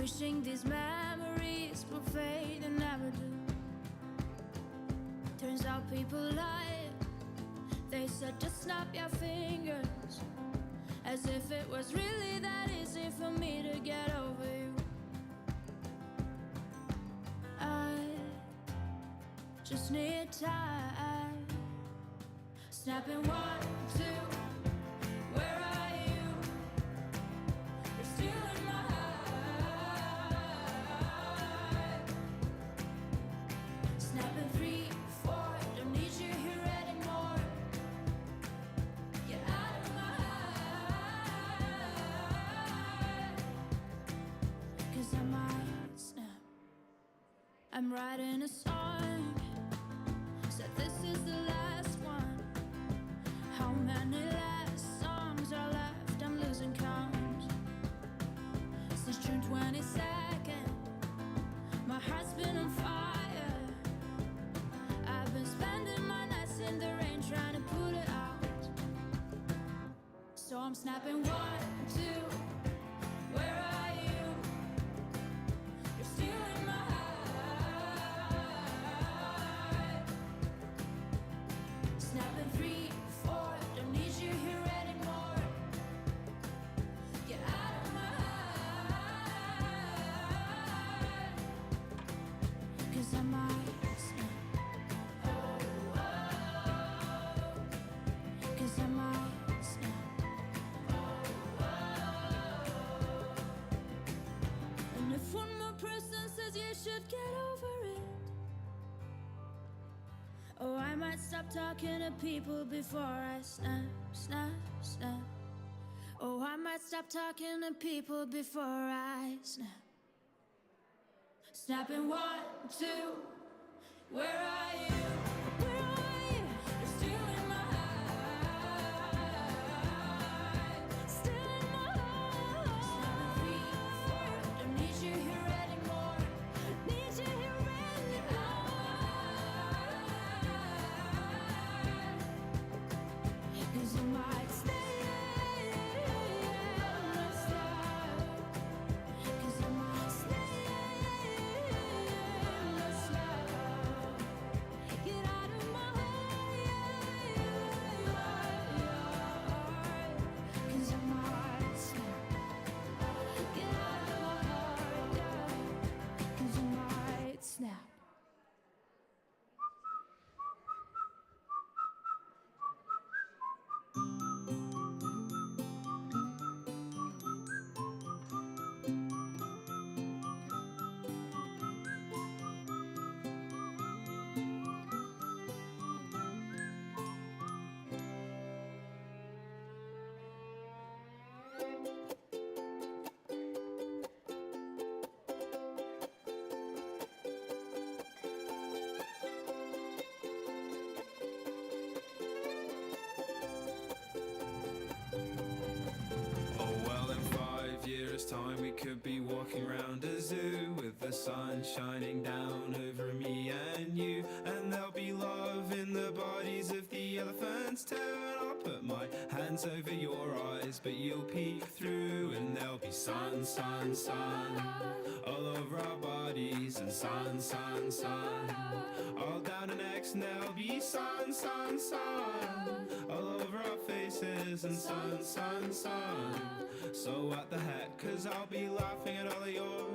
Wishing these memories will fade and never do. Turns out people lie. They said just snap your fingers, as if it was really that easy for me to get over you. I just need time. Snapping 1, 2, where are you? You're still in my heart. Snapping 3, 4, don't need you here anymore. Get out of my heart. 'Cause I might snap. I'm writing a song. Said this is the last one. How many last songs are left? I'm losing count. Since June 22nd, my heart's been on fire. I've been spending my nights in the rain trying to put it out. So I'm snapping 1, 2, where are you? You're still in my heart. Snapping 3, 4, don't need you here anymore. Get out of my heart. 'Cause I might snap. 'Cause I might snap. And if one more person says you should get over it, oh, I might stop talking to people before I snap, snap, snap. Oh, I might stop talking to people before I snap. Snapping 1, 2, where are you? Where are you? You're still in my heart. Still in my heart. Snapping 3, 4, don't need you here anymore. Need you here anymore. 'Cause you might stay. Cause I might stay. Get out of my heart. 'Cause I might snap. Get out of my heart. 'Cause I might snap. Oh well, in 5 years' time we could be walking around a zoo with the sun shining down over me and you, and there'll be love in the bodies of the elephants too. And I'll put my hands over your eyes, but you'll peek through, and there'll be sun, sun, sun all over our bodies, and sun, sun, sun all down our necks, and there'll be sun, sun, sun all over our faces, and sun, sun, sun. So what the heck, 'cause I'll be laughing at all of your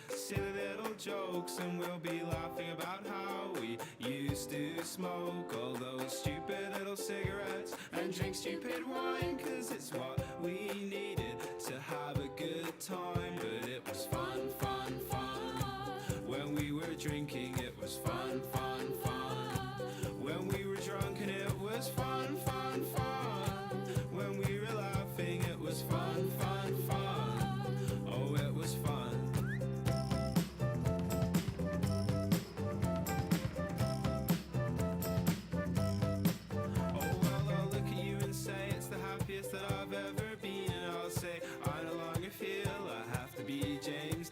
silly little jokes, and we'll be laughing about how we used to smoke all those stupid little cigarettes and drink stupid wine, 'cause it's what we needed to have a good time. But it was fun, fun, fun. When we were drinking, it was fun, fun, fun. When we were drunk, and it was fun, fun, fun. When we were laughing, it was fun, fun, fun. Oh, it was fun. Oh, well, I'll look at you and say it's the happiest that I've ever been, and I'll say I no longer feel I have to be James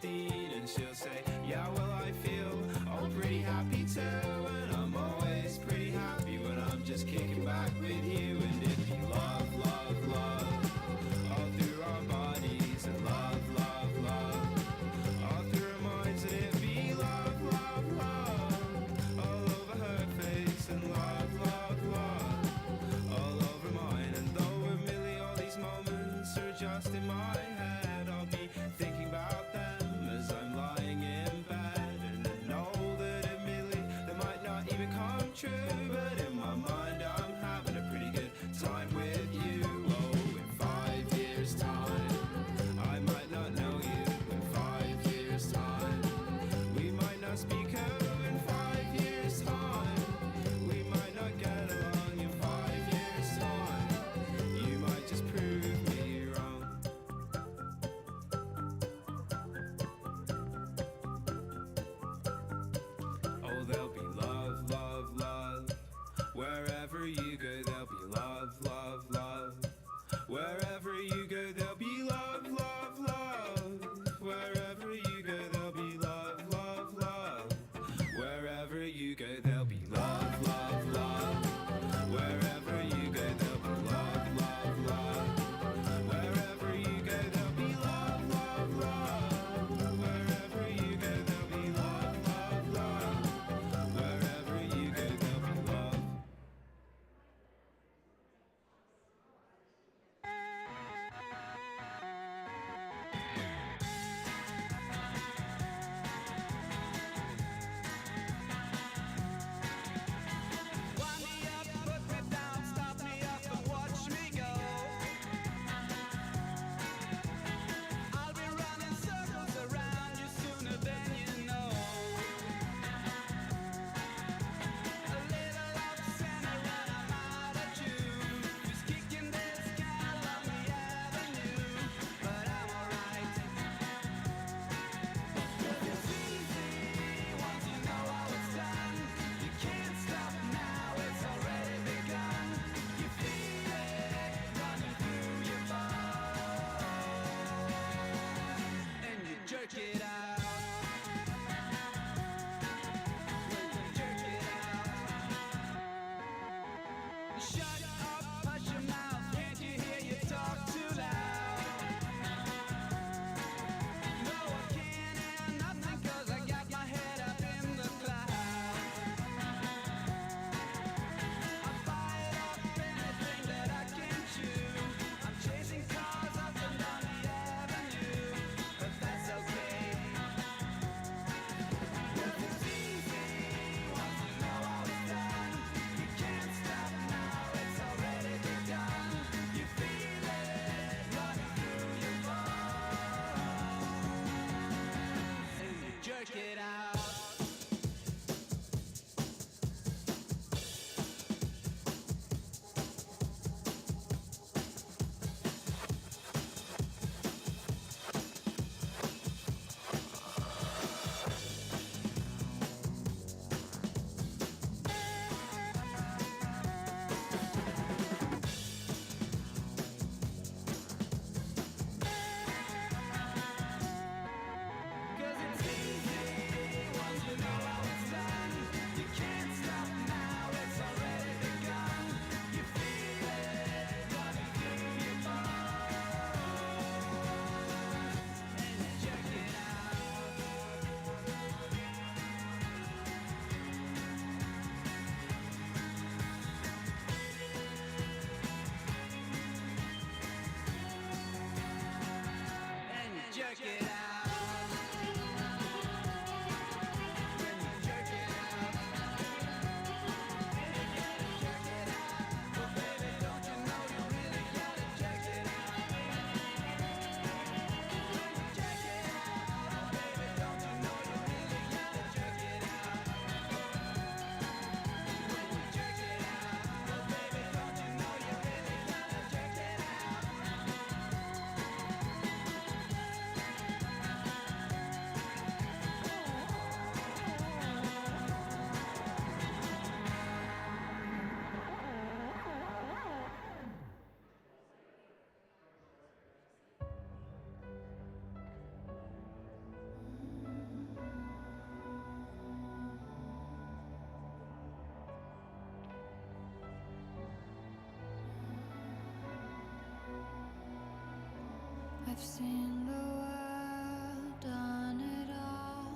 I've seen the world, done it all,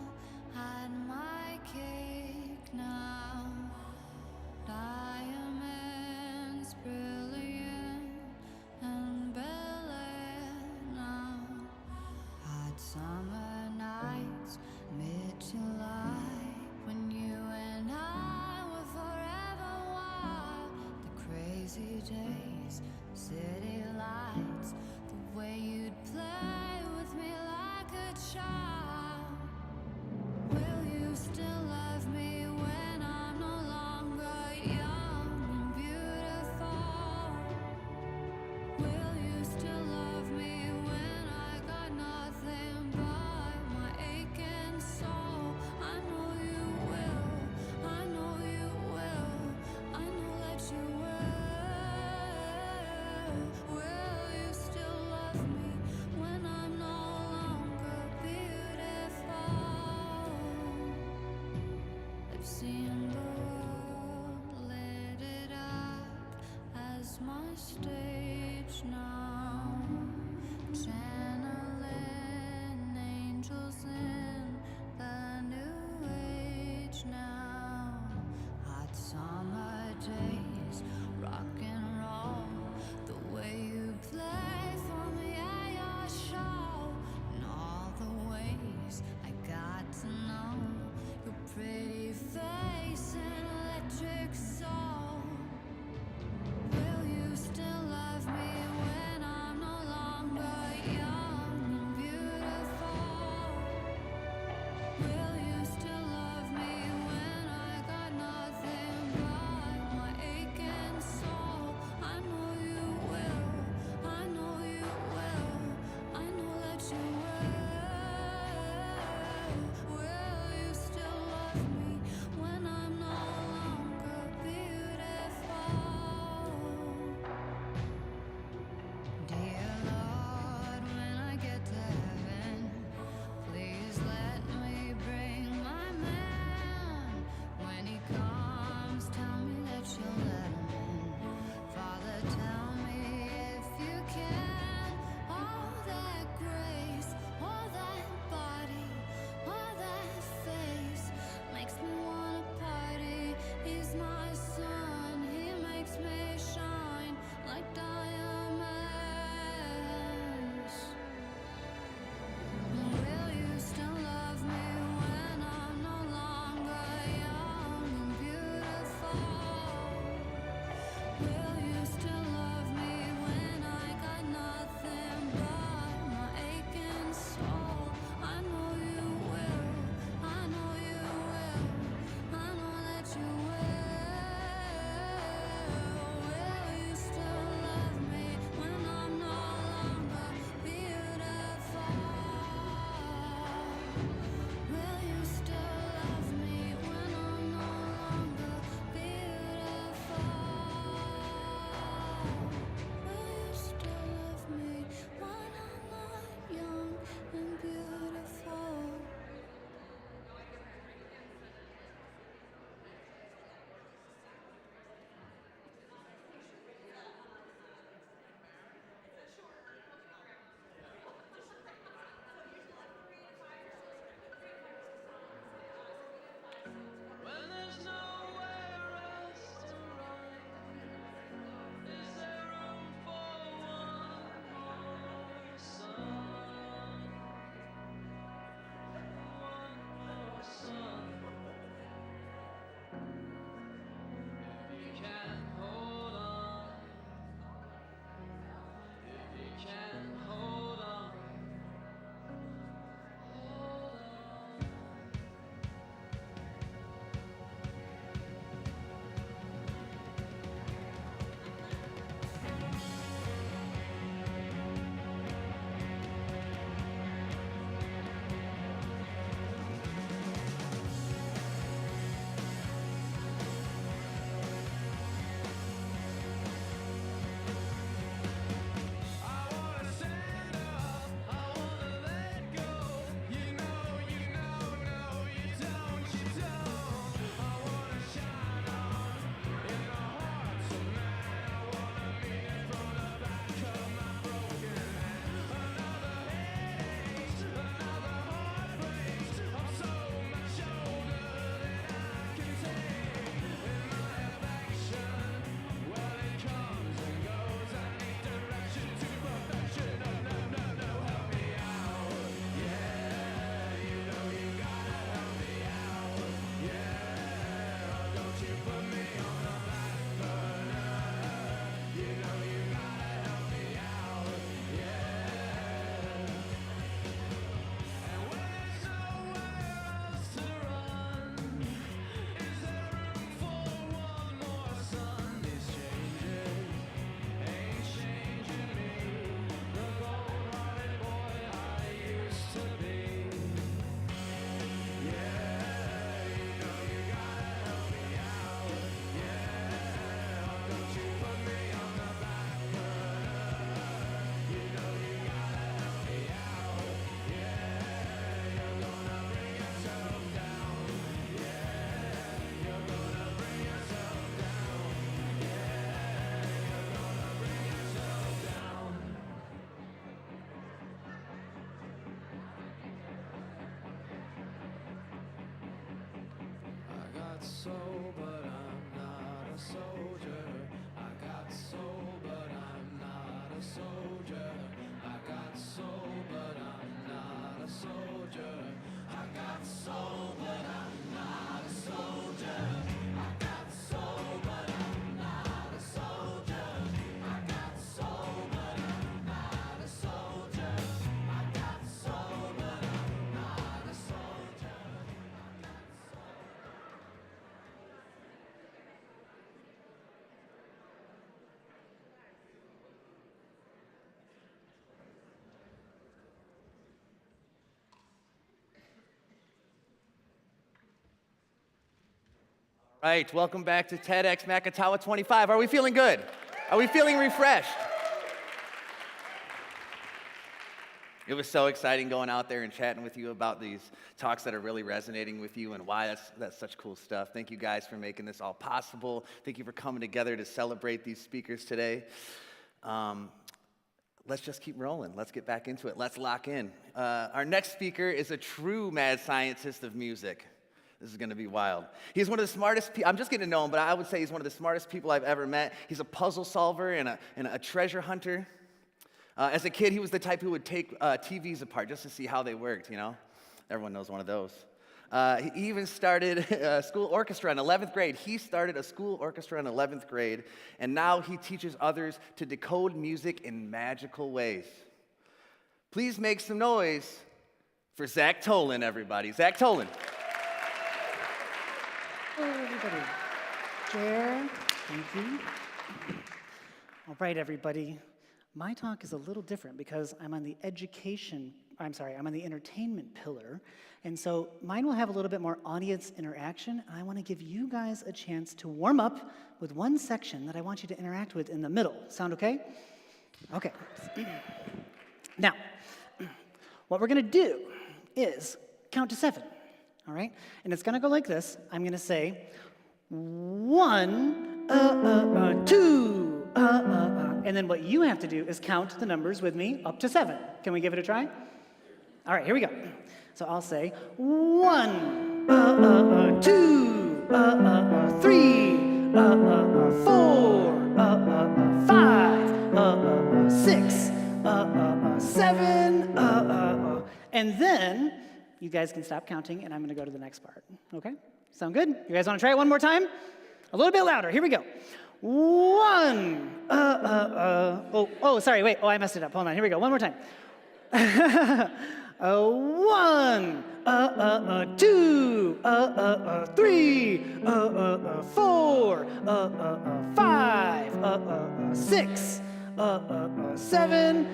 had my cake now. Diamonds brilliant and Bel Air now. Hot summer nights, mid-July, when you and I were forever wild. The crazy days, city lights, the way you'd play with me like a child. Will you still love me when I'm no longer young and beautiful? Will you still love me when I got nothing but my aching soul? I know you will, I know you will, I know that you will. Will you still love me when I'm no longer beautiful? I've seen the world, lit it up as my stage now. Channeling angels in the new age now. Hot summer days, rock and roll, the way you play for me at your show, and all the ways I got to know your pretty face and electric soul. Will you still love me when Right, welcome back to TEDxMacatawa 25. Are we feeling good? Are we feeling refreshed? It was so exciting going out there and chatting with you about these talks that are really resonating with you and why that's such cool stuff. Thank you guys for making this all possible. Thank you for coming together to celebrate these speakers today. Let's just keep rolling. Let's get back into it. Let's lock in. Our next speaker is a true mad scientist of music. This is going to be wild. He's one of the smartest people. I'm just getting to know him, but I would say he's one of the smartest people I've ever met. He's a puzzle solver and a treasure hunter. As a kid, he was the type who would take TVs apart just to see how they worked, you know? Everyone knows one of those. He even started a school orchestra in 11th grade. He started a school orchestra in 11th grade, and now he teaches others to decode music in magical ways. Please make some noise for Zach Tolan, everybody. Zach Tolan. Hello, everybody. Chair, thank you. All right, everybody. My talk is a little different because I'm on the I'm on the entertainment pillar. And so mine will have a little bit more audience interaction. And I want to give you guys a chance to warm up with one section that I want you to interact with in the middle. Sound okay? Okay. Now, what we're going to do is count to 7. All right? And it's going to go like this. I'm going to say 1, 2, and then what you have to do is count the numbers with me up to 7. Can we give it a try? All right, here we go. So I'll say 1, 2, 3, 4, 5, 6, 7, and then you guys can stop counting, and I'm going to go to the next part. Okay? Sound good? You guys want to try it one more time? A little bit louder. Here we go. 1. Sorry. Wait. Oh, I messed it up. Hold on. Here we go. One more time. 1, 2, 3, 4, 5, 6, 7.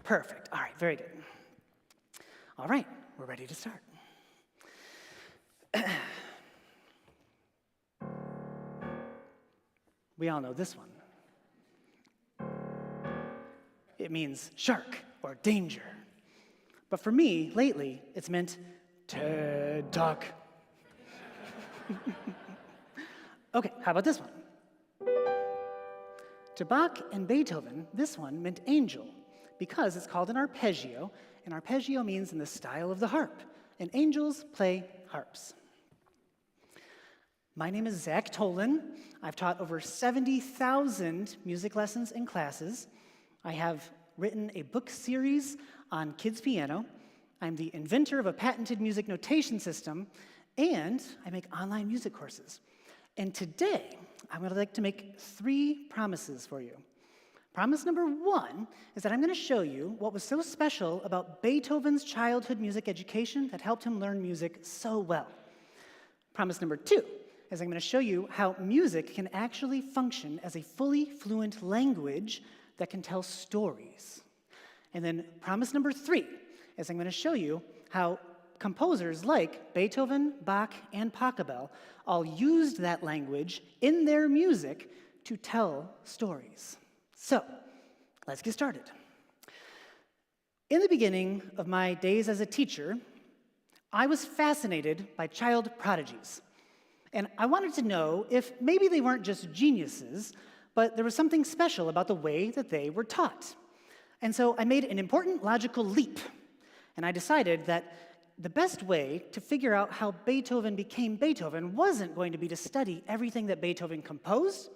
Perfect. All right. Very good. All right. We're ready to start. We all know this one. It means shark or danger. But for me, lately, it's meant TED Talk. Okay, how about this one? To Bach and Beethoven, this one meant angel because it's called an arpeggio, and arpeggio means in the style of the harp, and angels play harps. My name is Zach Tolan. I've taught over 70,000 music lessons and classes. I have written a book series on kids piano. I'm the inventor of a patented music notation system, and I make online music courses. And today, I would like to make 3 promises for you. Promise number 1 is that I'm going to show you what was so special about Beethoven's childhood music education that helped him learn music so well. Promise number 2 is I'm going to show you how music can actually function as a fully fluent language that can tell stories. And then promise number 3 is I'm going to show you how composers like Beethoven, Bach, and Pachelbel all used that language in their music to tell stories. So, let's get started. In the beginning of my days as a teacher, I was fascinated by child prodigies. And I wanted to know if maybe they weren't just geniuses, but there was something special about the way that they were taught. And so I made an important logical leap, and I decided that the best way to figure out how Beethoven became Beethoven wasn't going to be to study everything that Beethoven composed,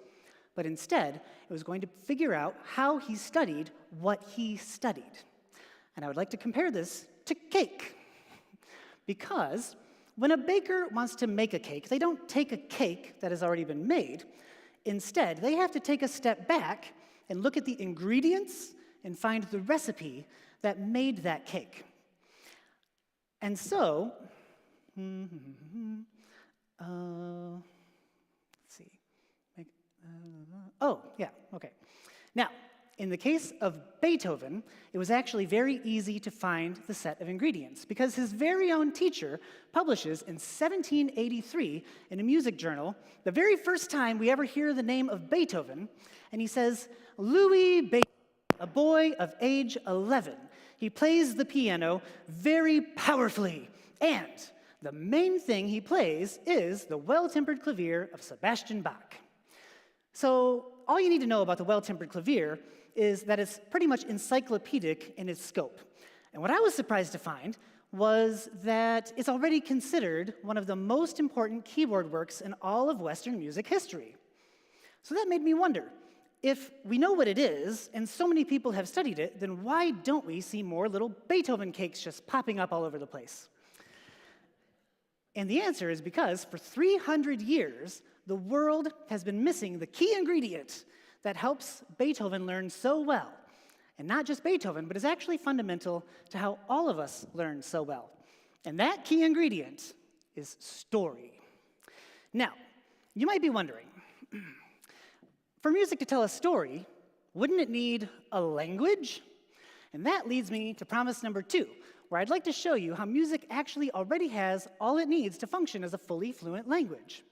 but instead, it was going to figure out how he studied what he studied. And I would like to compare this to cake. Because when a baker wants to make a cake, they don't take a cake that has already been made. Instead, they have to take a step back and look at the ingredients and find the recipe that made that cake. And so, let's see. Now, in the case of Beethoven, it was actually very easy to find the set of ingredients because his very own teacher publishes in 1783 in a music journal the very first time we ever hear the name of Beethoven, and he says, Louis Beethoven, a boy of age 11. He plays the piano very powerfully, and the main thing he plays is the well-tempered clavier of Sebastian Bach. So all you need to know about the well-tempered clavier is that it's pretty much encyclopedic in its scope. And what I was surprised to find was that it's already considered one of the most important keyboard works in all of Western music history. So that made me wonder, if we know what it is, and so many people have studied it, then why don't we see more little Beethoven cakes just popping up all over the place? And the answer is because for 300 years, the world has been missing the key ingredient that helps Beethoven learn so well. And not just Beethoven, but is actually fundamental to how all of us learn so well. And that key ingredient is story. Now, you might be wondering, for music to tell a story, wouldn't it need a language? And that leads me to promise number 2, where I'd like to show you how music actually already has all it needs to function as a fully fluent language.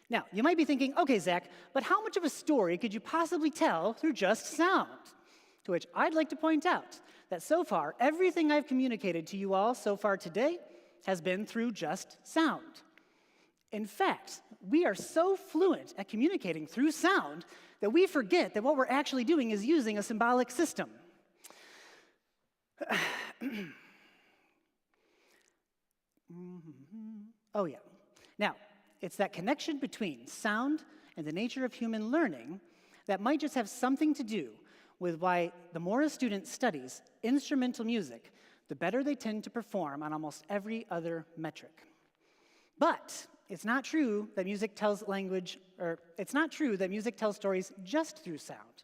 Now, you might be thinking, okay, Zach, but how much of a story could you possibly tell through just sound? To which I'd like to point out that so far, everything I've communicated to you all so far today has been through just sound. In fact, we are so fluent at communicating through sound that we forget that what we're actually doing is using a symbolic system. Oh, yeah. Now, it's that connection between sound and the nature of human learning that might just have something to do with why the more a student studies instrumental music, the better they tend to perform on almost every other metric. But it's not true that music tells stories just through sound,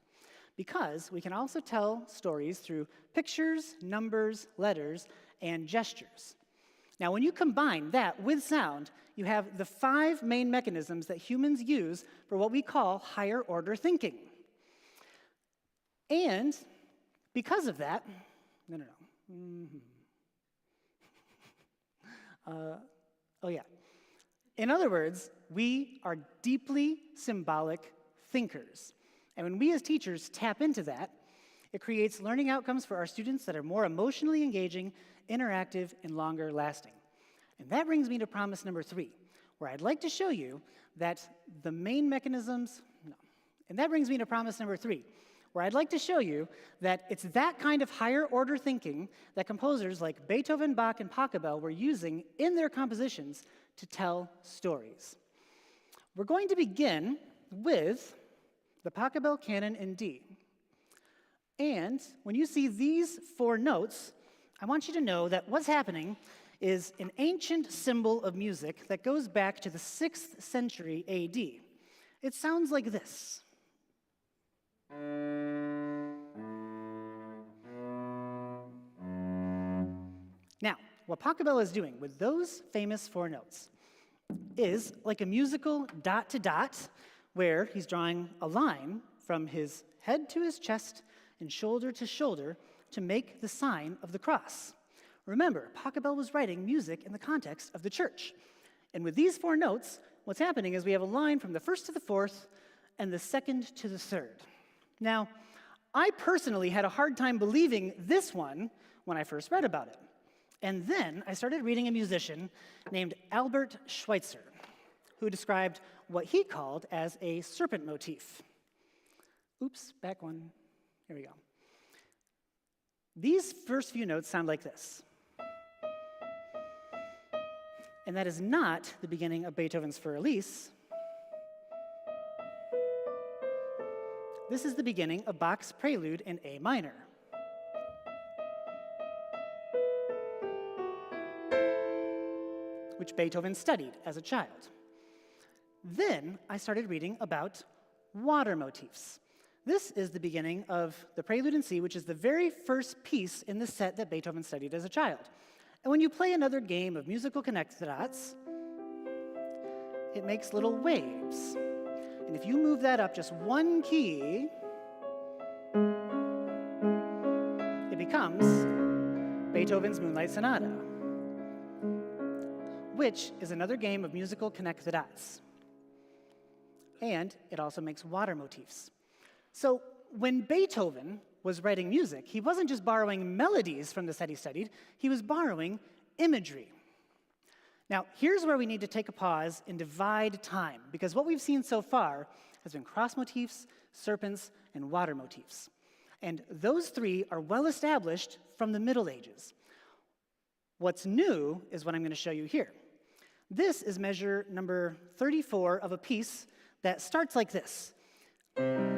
because we can also tell stories through pictures, numbers, letters, and gestures. Now, when you combine that with sound, you have the 5 main mechanisms that humans use for what we call higher order thinking. And because of that, in other words, we are deeply symbolic thinkers. And when we as teachers tap into that, it creates learning outcomes for our students that are more emotionally engaging, interactive, and longer lasting. And that brings me to promise number 3, where I'd like to show you that the main mechanisms, where I'd like to show you that it's that kind of higher order thinking that composers like Beethoven, Bach, and Pachelbel were using in their compositions to tell stories. We're going to begin with the Pachelbel canon in D. And when you see these 4 notes, I want you to know that what's happening is an ancient symbol of music that goes back to the 6th century AD. It sounds like this. Now, what Pachelbel is doing with those famous 4 notes is like a musical dot to dot, where he's drawing a line from his head to his chest and shoulder to shoulder to make the sign of the cross. Remember, Pachelbel was writing music in the context of the church. And with these 4 notes, what's happening is we have a line from the 1st to the 4th and the 2nd to the 3rd. Now, I personally had a hard time believing this one when I first read about it. And then I started reading a musician named Albert Schweitzer, who described what he called as a serpent motif. Oops, back one. Here we go. These first few notes sound like this. And that is not the beginning of Beethoven's Für Elise. This is the beginning of Bach's Prelude in A minor. Which Beethoven studied as a child. Then I started reading about water motifs. This is the beginning of the Prelude in C, which is the very first piece in the set that Beethoven studied as a child. And when you play another game of musical connect the dots, it makes little waves. And if you move that up just 1 key, comes Beethoven's Moonlight Sonata, which is another game of musical connect the dots. And it also makes water motifs. So when Beethoven was writing music, he wasn't just borrowing melodies from the set he studied, he was borrowing imagery. Now, here's where we need to take a pause and divide time, because what we've seen so far has been cross motifs, serpents, and water motifs. And those three are well established from the Middle Ages. What's new is what I'm going to show you here. This is measure number 34 of a piece that starts like this. And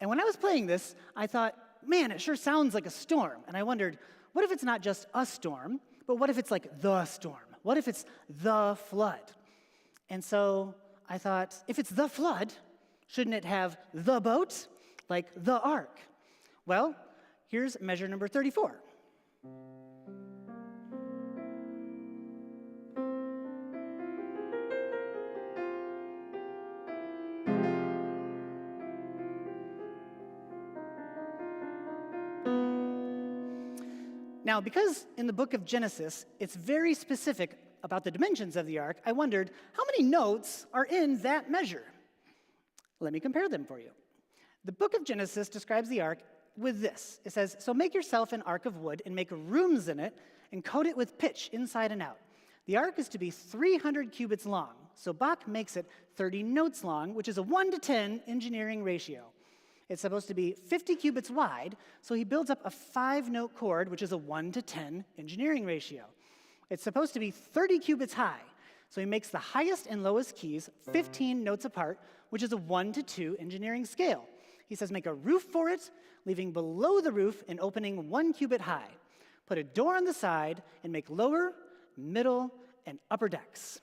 when I was playing this, I thought, man, it sure sounds like a storm. And I wondered, what if it's not just a storm, but what if it's like the storm? What if it's the flood? And so I thought, if it's the flood, shouldn't it have the boat, like the ark? Well, here's measure number 34. Now, because in the book of Genesis, it's very specific about the dimensions of the ark, I wondered, how many notes are in that measure? Let me compare them for you. The book of Genesis describes the ark with this. It says, so make yourself an ark of wood and make rooms in it and coat it with pitch inside and out. The ark is to be 300 cubits long, so Bach makes it 30 notes long, which is a 1-to-10 engineering ratio. It's supposed to be 50 cubits wide, so he builds up a 5-note chord, which is a 1-to-10 engineering ratio. It's supposed to be 30 cubits high, so he makes the highest and lowest keys 15 notes apart, which is a 1-to-2 engineering scale. He says make a roof for it, leaving below the roof an opening 1 cubit high. Put a door on the side and make lower, middle, and upper decks.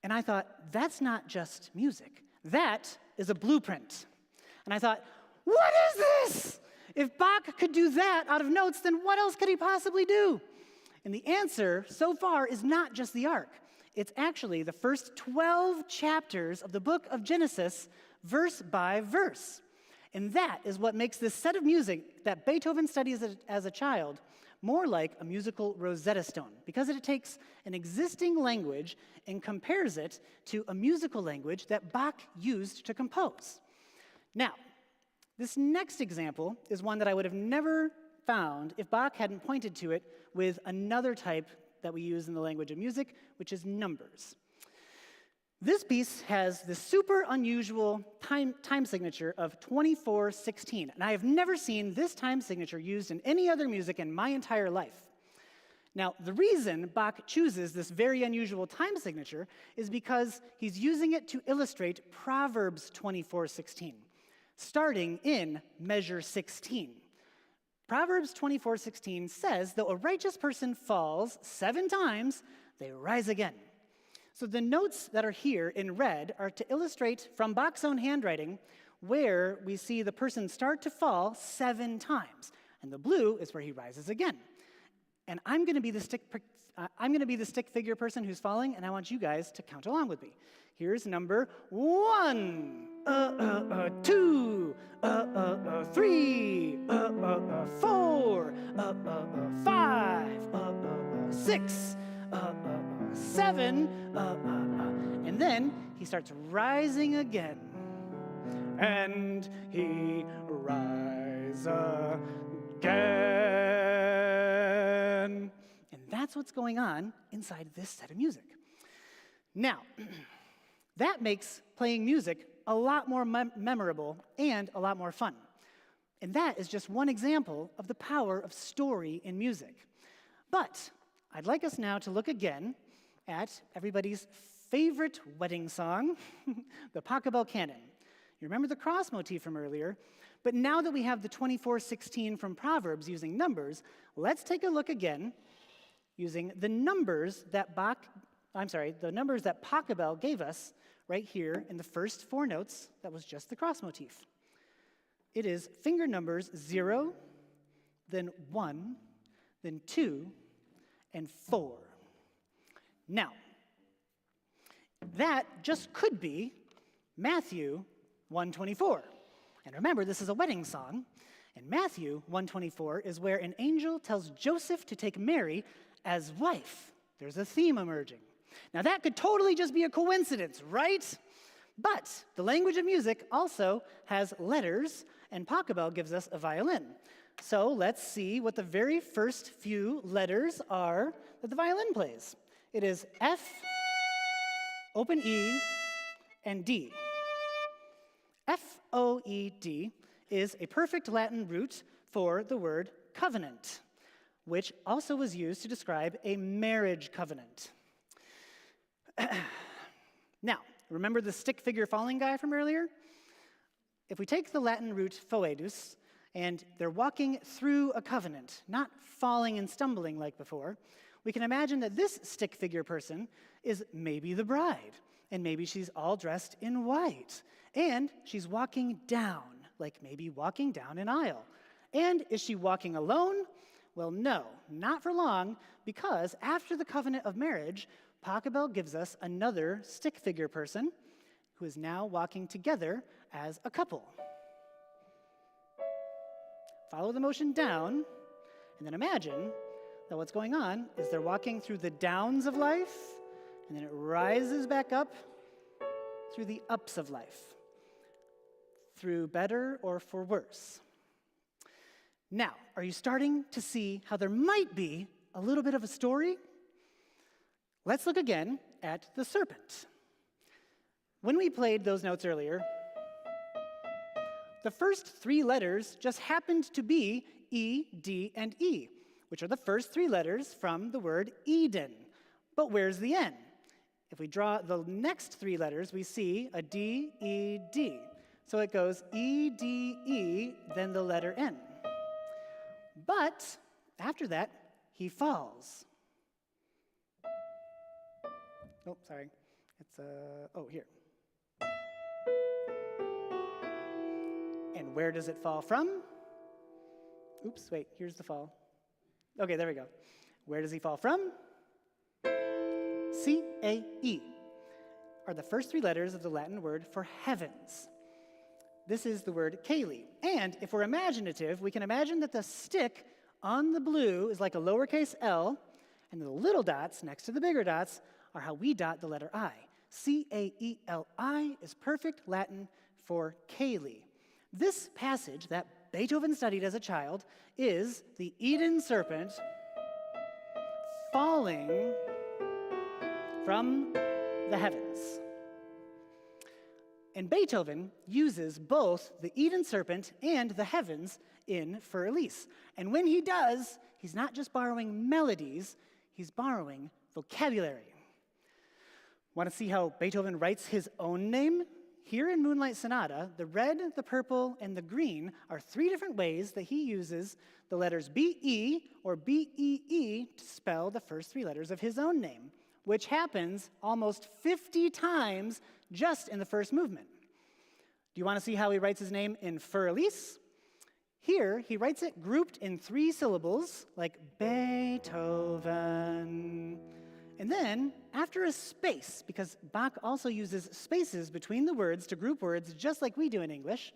And I thought, that's not just music. That is a blueprint. And I thought, what is this? If Bach could do that out of notes, then what else could he possibly do? And the answer so far is not just the ark. It's actually the first 12 chapters of the book of Genesis, verse by verse. And that is what makes this set of music that Beethoven studies as a child more like a musical Rosetta Stone, because it takes an existing language and compares it to a musical language that Bach used to compose. Now, this next example is one that I would have never found if Bach hadn't pointed to it with another type that we use in the language of music, which is numbers. This piece has the super unusual time signature of 24/16, and I have never seen this time signature used in any other music in my entire life. Now, the reason Bach chooses this very unusual time signature is because he's using it to illustrate Proverbs 24:16. Starting in measure 16. Proverbs 24:16 says, though a righteous person falls 7 times, they rise again. So the notes that are here in red are to illustrate from Bach's own handwriting where we see the person start to fall 7 times. And the blue is where he rises again. And I'm going to be the stick figure person who's falling, and I want you guys to count along with me. Here's number 1, 2, 3, 4, 5, 6, 7, and then he starts rising again. And he rises again. And that's what's going on inside this set of music. Now, that makes playing music a lot more memorable and a lot more fun. And that is just one example of the power of story in music. But I'd like us now to look again at everybody's favorite wedding song, the Pachelbel Canon. You remember the cross motif from earlier, but now that we have the 24/16 from Proverbs using numbers, let's take a look again using the numbers that Pachelbel gave us right here in the first 4 notes. That was just the cross motif. It is finger numbers 0, then 1, then 2, and 4. Now, that just could be Matthew 1:24. And remember, this is a wedding song. And Matthew 1:24 is where an angel tells Joseph to take Mary as wife. There's a theme emerging. Now that could totally just be a coincidence, right? But the language of music also has letters, and Pachelbel gives us a violin. So let's see what the very first few letters are that the violin plays. It is F, open E, and D. F-O-E-D is a perfect Latin root for the word covenant, which also was used to describe a marriage covenant. Now, remember the stick figure falling guy from earlier? If we take the Latin root foedus, and they're walking through a covenant, not falling and stumbling like before, we can imagine that this stick figure person is maybe the bride, and maybe she's all dressed in white, and she's walking down, like maybe walking down an aisle. And is she walking alone? Well, no, not for long, because after the covenant of marriage, Pachelbel gives us another stick figure person who is now walking together as a couple. Follow the motion down, and then imagine that what's going on is they're walking through the downs of life, and then it rises back up through the ups of life, through better or for worse. Now, are you starting to see how there might be a little bit of a story? Let's look again at the serpent. When we played those notes earlier, the first three letters just happened to be E, D, and E, which are the first three letters from the word Eden. But where's the N? If we draw the next three letters, we see a D, E, D. So it goes E, D, E, then the letter N. But after that, he falls. Oh, sorry. It's, here. And where does it fall from? Oops, wait, here's the fall. Okay, there we go. Where does he fall from? C-A-E are the first three letters of the Latin word for heavens. This is the word Caeli. And if we're imaginative, we can imagine that the stick on the blue is like a lowercase l, and the little dots next to the bigger dots are how we dot the letter I. C-A-E-L-I is perfect Latin for Caeli. This passage that Beethoven studied as a child is the Eden serpent falling from the heavens. And Beethoven uses both the Eden serpent and the heavens in Für Elise. And when he does, he's not just borrowing melodies, he's borrowing vocabulary. Want to see how Beethoven writes his own name? Here in Moonlight Sonata, the red, the purple, and the green are three different ways that he uses the letters B-E or B-E-E to spell the first three letters of his own name, which happens almost 50 times just in the first movement. Do you want to see how he writes his name in Für Elise? Here, he writes it grouped in three syllables, like Beethoven. And then, after a space, because Bach also uses spaces between the words to group words just like we do in English,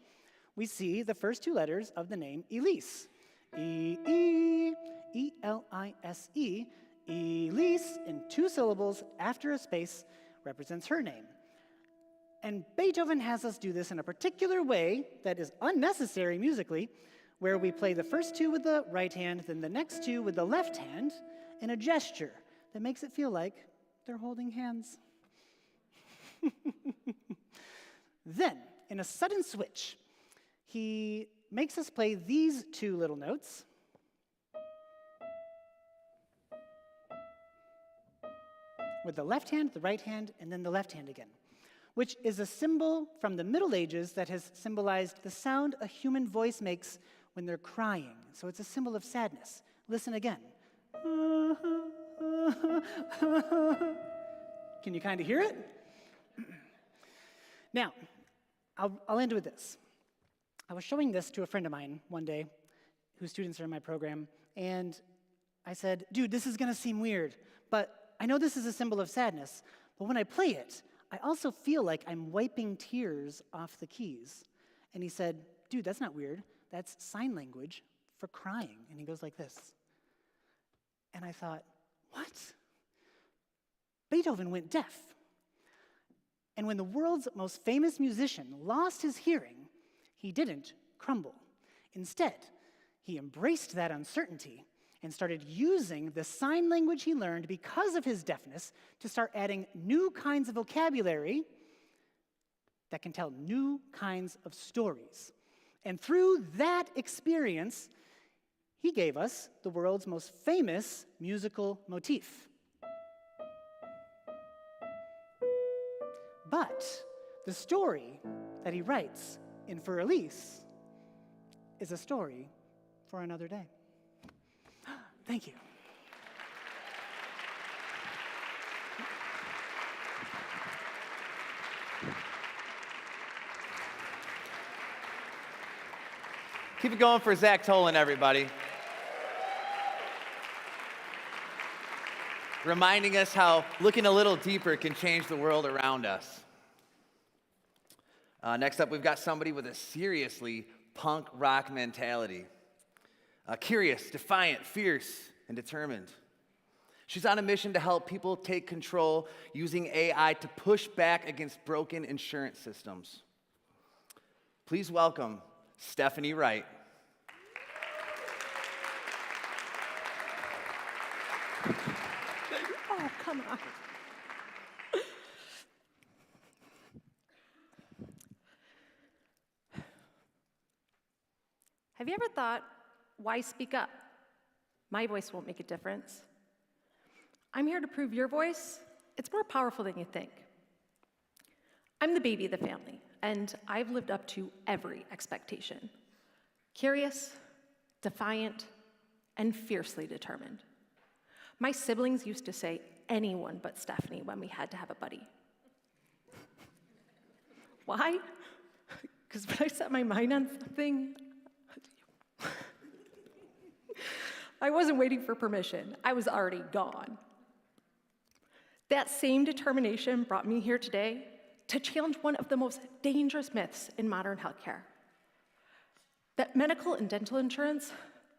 we see the first two letters of the name Elise. E-E, E-L-I-S-E, Elise, in two syllables after a space, represents her name. And Beethoven has us do this in a particular way that is unnecessary musically, where we play the first two with the right hand, then the next two with the left hand, in a gesture that makes it feel like they're holding hands. Then, in a sudden switch, he makes us play these two little notes. With the left hand, the right hand, and then the left hand again, which is a symbol from the Middle Ages that has symbolized the sound a human voice makes when they're crying. So it's a symbol of sadness. Listen again. Can you kind of hear it? Now, I'll end with this. I was showing this to a friend of mine one day, whose students are in my program, and I said, dude, this is going to seem weird, but I know this is a symbol of sadness, but when I play it, I also feel like I'm wiping tears off the keys. And he said, dude, that's not weird. That's sign language for crying. And he goes like this. And I thought, what? Beethoven went deaf. And when the world's most famous musician lost his hearing, he didn't crumble. Instead, he embraced that uncertainty and started using the sign language he learned because of his deafness to start adding new kinds of vocabulary that can tell new kinds of stories. And through that experience, he gave us the world's most famous musical motif. But the story that he writes in For Elise is a story for another day. Thank you. Keep it going for Zach Tolan, everybody. Reminding us how looking a little deeper can change the world around us. Next up, we've got somebody with a seriously punk rock mentality. Curious, defiant, fierce, and determined. She's on a mission to help people take control using AI to push back against broken insurance systems. Please welcome Stephanie Wright. Oh, come on. Have you ever thought, why speak up? My voice won't make a difference. I'm here to prove your voice, it's more powerful than you think. I'm the baby of the family, and I've lived up to every expectation. Curious, defiant, and fiercely determined. My siblings used to say anyone but Stephanie when we had to have a buddy. Why? Because when I set my mind on something, I wasn't waiting for permission. I was already gone. That same determination brought me here today to challenge one of the most dangerous myths in modern healthcare. That medical and dental insurance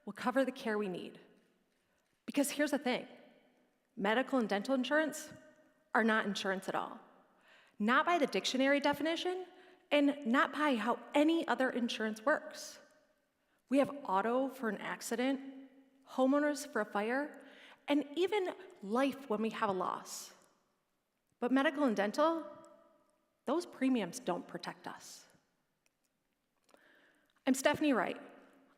will cover the care we need. Because here's the thing, medical and dental insurance are not insurance at all. Not by the dictionary definition, and not by how any other insurance works. We have auto for an accident, homeowners for a fire, and even life when we have a loss. But medical and dental, those premiums don't protect us. I'm Stephanie Wright.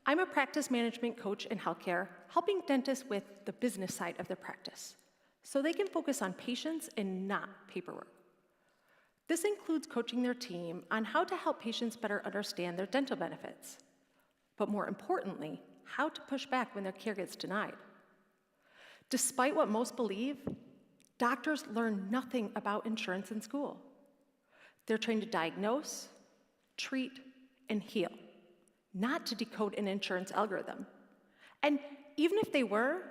I'm a practice management coach in healthcare, helping dentists with the business side of their practice, so they can focus on patients and not paperwork. This includes coaching their team on how to help patients better understand their dental benefits, but more importantly, how to push back when their care gets denied. Despite what most believe, doctors learn nothing about insurance in school. They're trained to diagnose, treat, and heal, not to decode an insurance algorithm. And even if they were,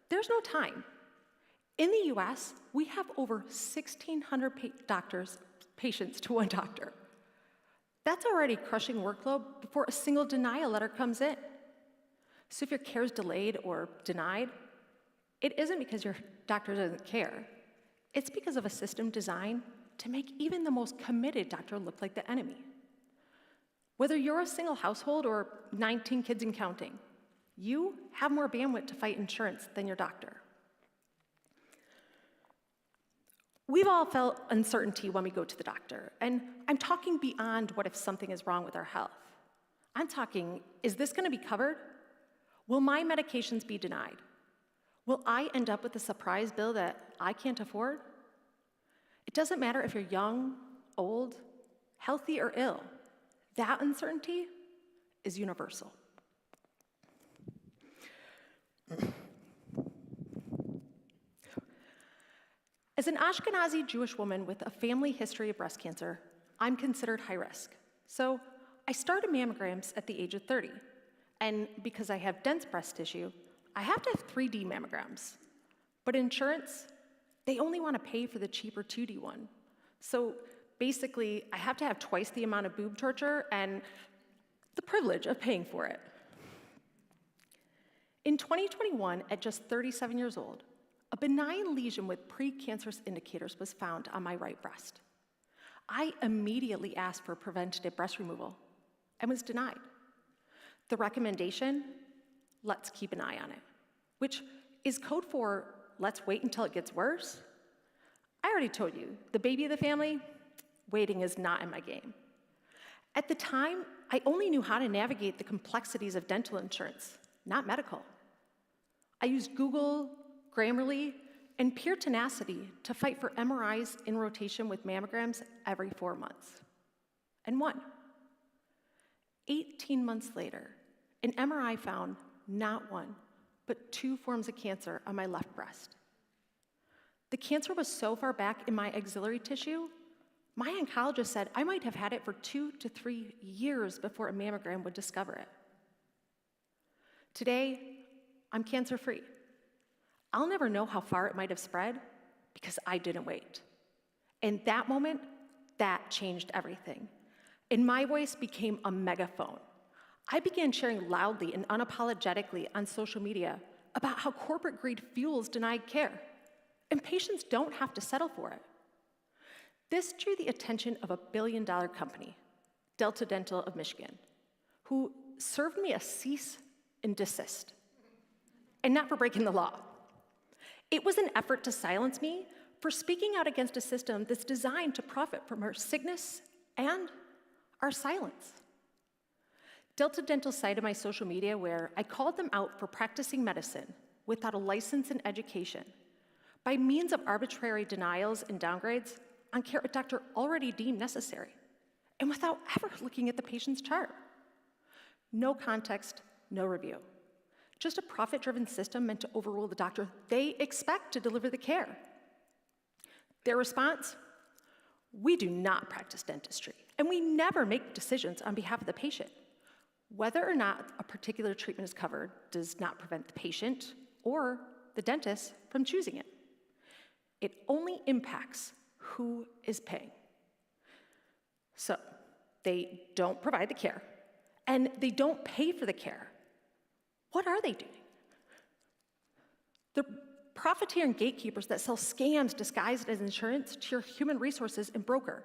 there's no time. In the US, we have over 1,600 patients to one doctor. That's already crushing workload before a single denial letter comes in. So if your care is delayed or denied, it isn't because your doctor doesn't care. It's because of a system designed to make even the most committed doctor look like the enemy. Whether you're a single household or 19 kids and counting, you have more bandwidth to fight insurance than your doctor. We've all felt uncertainty when we go to the doctor, and I'm talking beyond what if something is wrong with our health. I'm talking, is this gonna be covered? Will my medications be denied? Will I end up with a surprise bill that I can't afford? It doesn't matter if you're young, old, healthy, or ill. That uncertainty is universal. As an Ashkenazi Jewish woman with a family history of breast cancer, I'm considered high risk. So I started mammograms at the age of 30. And because I have dense breast tissue, I have to have 3D mammograms. But insurance, they only want to pay for the cheaper 2D one. So basically, I have to have twice the amount of boob torture, and the privilege of paying for it. In 2021, at just 37 years old, a benign lesion with precancerous indicators was found on my right breast. I immediately asked for preventative breast removal and was denied. The recommendation, let's keep an eye on it, which is code for let's wait until it gets worse. I already told you, the baby of the family, waiting is not in my game. At the time, I only knew how to navigate the complexities of dental insurance, not medical. I used Google, Grammarly, and pure tenacity to fight for MRIs in rotation with mammograms every 4 months, and won. 18 months later, an MRI found not one, but 2 forms of cancer on my left breast. The cancer was so far back in my axillary tissue, my oncologist said I might have had it for 2 to 3 years before a mammogram would discover it. Today, I'm cancer-free. I'll never know how far it might have spread because I didn't wait. In that moment, that changed everything. And my voice became a megaphone. I began sharing loudly and unapologetically on social media about how corporate greed fuels denied care, and patients don't have to settle for it. This drew the attention of a billion-dollar company, Delta Dental of Michigan, who served me a cease and desist, and not for breaking the law. It was an effort to silence me for speaking out against a system that's designed to profit from our sickness and our silence. Delta Dental cited my social media where I called them out for practicing medicine without a license and education by means of arbitrary denials and downgrades on care a doctor already deemed necessary, and without ever looking at the patient's chart. No context, no review. Just a profit-driven system meant to overrule the doctor they expect to deliver the care. Their response? We do not practice dentistry, and we never make decisions on behalf of the patient. Whether or not a particular treatment is covered does not prevent the patient or the dentist from choosing it. It only impacts who is paying. So, they don't provide the care, and they don't pay for the care. What are they doing? They're profiteering gatekeepers that sell scams disguised as insurance to your human resources and broker.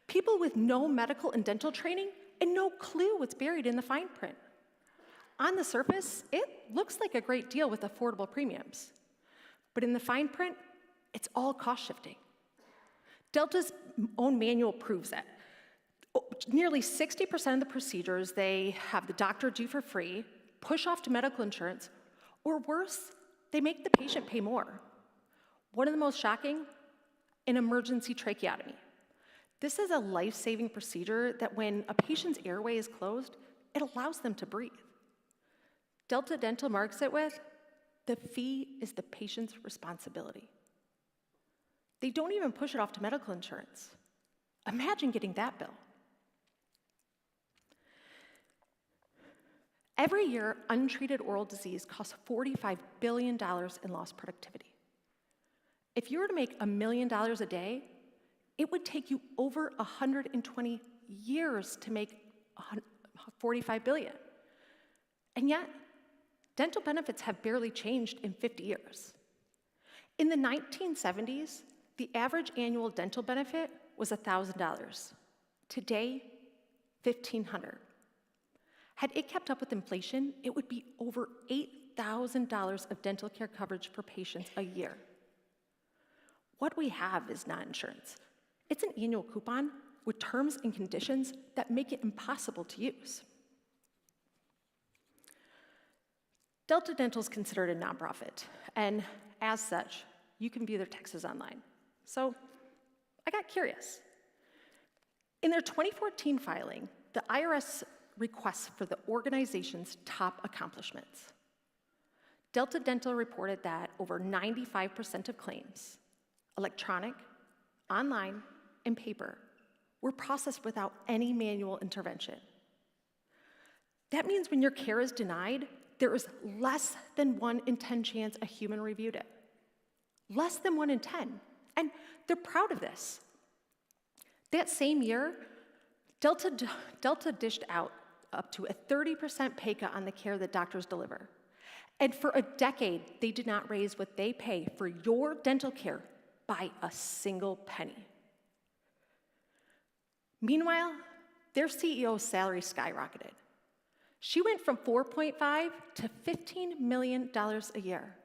People with no medical and dental training and no clue what's buried in the fine print. On the surface, it looks like a great deal with affordable premiums. But in the fine print, it's all cost shifting. Delta's own manual proves that. Nearly 60% of the procedures they have the doctor do for free, push off to medical insurance, or worse, they make the patient pay more. One of the most shocking, an emergency tracheotomy. This is a life-saving procedure that when a patient's airway is closed, it allows them to breathe. Delta Dental marks it with, the fee is the patient's responsibility. They don't even push it off to medical insurance. Imagine getting that bill. Every year, untreated oral disease costs $45 billion in lost productivity. If you were to make $1 million a day, it would take you over 120 years to make $45 billion. And yet, dental benefits have barely changed in 50 years. In the 1970s, the average annual dental benefit was $1,000. Today, $1,500. Had it kept up with inflation, it would be over $8,000 of dental care coverage for patients a year. What we have is not insurance. It's an annual coupon with terms and conditions that make it impossible to use. Delta Dental is considered a nonprofit, and as such, you can view their taxes online. So I got curious. In their 2014 filing, the IRS requests for the organization's top accomplishments. Delta Dental reported that over 95% of claims, electronic, online, and paper, were processed without any manual intervention. That means when your care is denied, there is less than 1 in 10 chance a human reviewed it. Less than 1 in 10. And they're proud of this. That same year, Delta dished out up to a 30% pay cut on the care that doctors deliver. And for a decade, they did not raise what they pay for your dental care by a single penny. Meanwhile, their CEO's salary skyrocketed. She went from $4.5 to $15 million a year.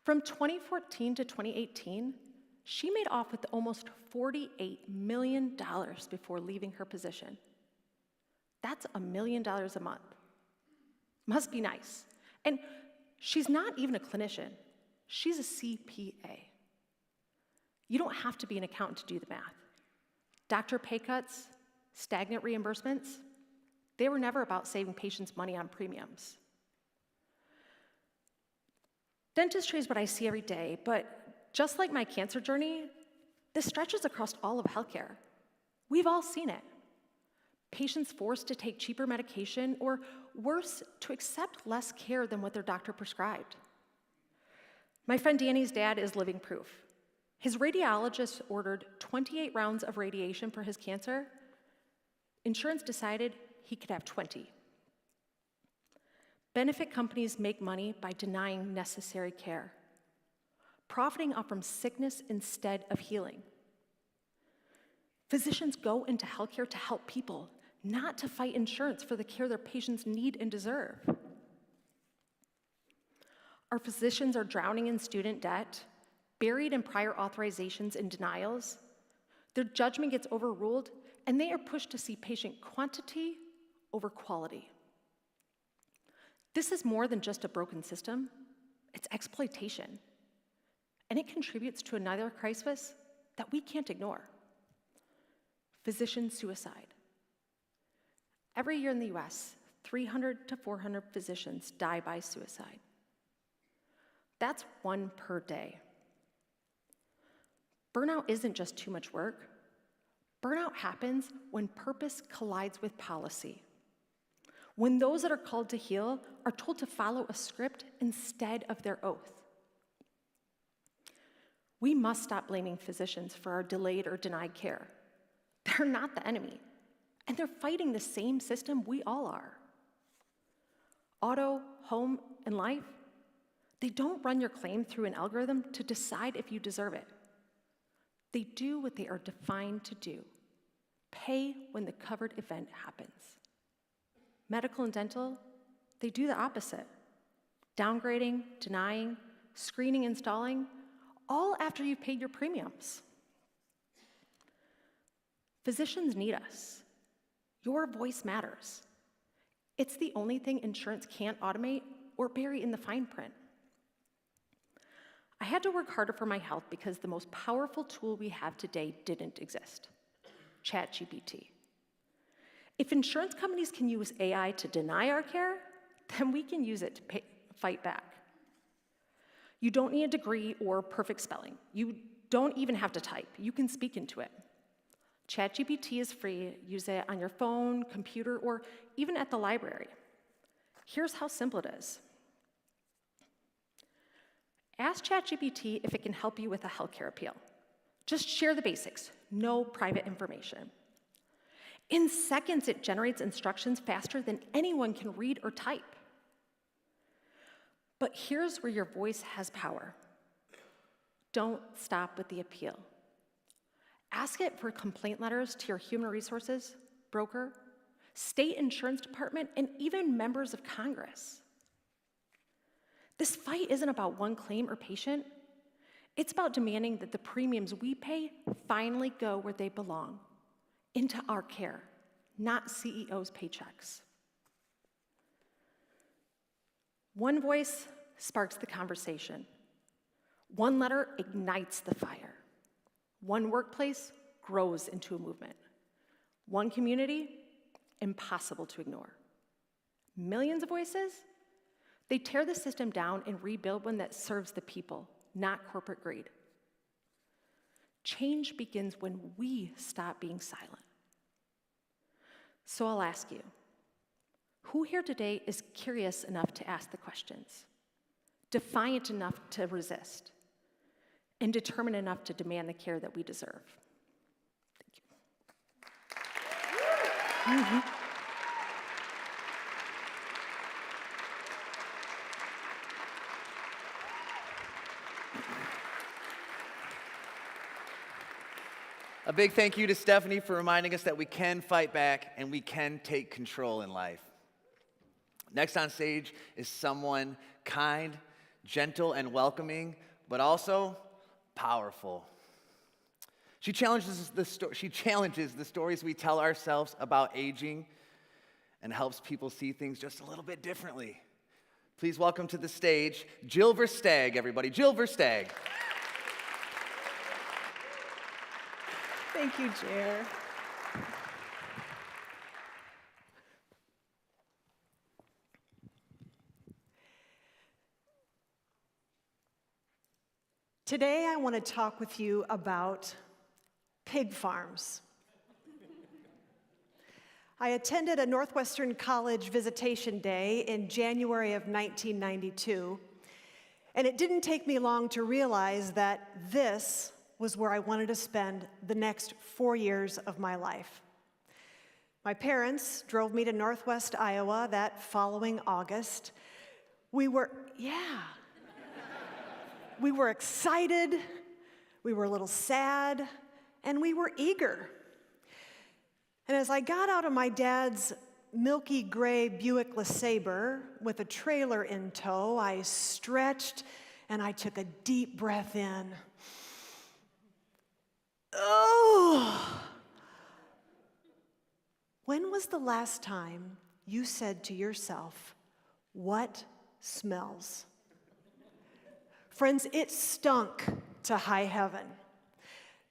From 2014 to 2018, she made off with almost $48 million before leaving her position. That's $1 million a month. Must be nice. And she's not even a clinician. She's a CPA. You don't have to be an accountant to do the math. Doctor pay cuts, stagnant reimbursements, they were never about saving patients money on premiums. Dentistry is what I see every day, but just like my cancer journey, this stretches across all of healthcare. We've all seen it. Patients forced to take cheaper medication, or worse, to accept less care than what their doctor prescribed. My friend Danny's dad is living proof. His radiologist ordered 28 rounds of radiation for his cancer. Insurance decided he could have 20. Benefit companies make money by denying necessary care, profiting off from sickness instead of healing. Physicians go into healthcare to help people, not to fight insurance for the care their patients need and deserve. Our physicians are drowning in student debt, buried in prior authorizations and denials. Their judgment gets overruled, and they are pushed to see patient quantity over quality. This is more than just a broken system, it's exploitation. And it contributes to another crisis that we can't ignore: physician suicide. Every year in the US, 300 to 400 physicians die by suicide. That's 1 per day. Burnout isn't just too much work. Burnout happens when purpose collides with policy. When those that are called to heal are told to follow a script instead of their oath. We must stop blaming physicians for our delayed or denied care. They're not the enemy, and they're fighting the same system we all are. Auto, home, and life, they don't run your claim through an algorithm to decide if you deserve it. They do what they are defined to do: pay when the covered event happens. Medical and dental, they do the opposite: downgrading, denying, screening, installing, all after you've paid your premiums. Physicians need us. Your voice matters. It's the only thing insurance can't automate or bury in the fine print. I had to work harder for my health because the most powerful tool we have today didn't exist: ChatGPT. If insurance companies can use AI to deny our care, then we can use it to fight back. You don't need a degree or perfect spelling. You don't even have to type. You can speak into it. ChatGPT is free. Use it on your phone, computer, or even at the library. Here's how simple it is. Ask ChatGPT if it can help you with a healthcare appeal. Just share the basics, no private information. In seconds, it generates instructions faster than anyone can read or type. But here's where your voice has power. Don't stop with the appeal. Ask it for complaint letters to your human resources, broker, state insurance department, and even members of Congress. This fight isn't about one claim or patient. It's about demanding that the premiums we pay finally go where they belong: into our care, not CEOs' paychecks. One voice sparks the conversation. One letter ignites the fire. One workplace grows into a movement. One community, impossible to ignore. Millions of voices, they tear the system down and rebuild one that serves the people, not corporate greed. Change begins when we stop being silent. So I'll ask you, who here today is curious enough to ask the questions, defiant enough to resist, and determined enough to demand the care that we deserve? Thank you. A big thank you to Stephanie for reminding us that we can fight back and we can take control in life. Next on stage is someone kind, gentle, and welcoming, but also powerful. She challenges the stories we tell ourselves about aging and helps people see things just a little bit differently. Please welcome to the stage, Jill Versteg, everybody. Jill Versteg. Thank you, Jer. Today, I want to talk with you about pig farms. I attended a Northwestern College visitation day in January of 1992, and it didn't take me long to realize that this was where I wanted to spend the next 4 years of my life. My parents drove me to Northwest Iowa that following August. We were excited, we were a little sad, and we were eager. And as I got out of my dad's milky gray Buick LeSabre with a trailer in tow, I stretched and I took a deep breath in. Oh! When was the last time you said to yourself, "What smells?" Friends, it stunk to high heaven.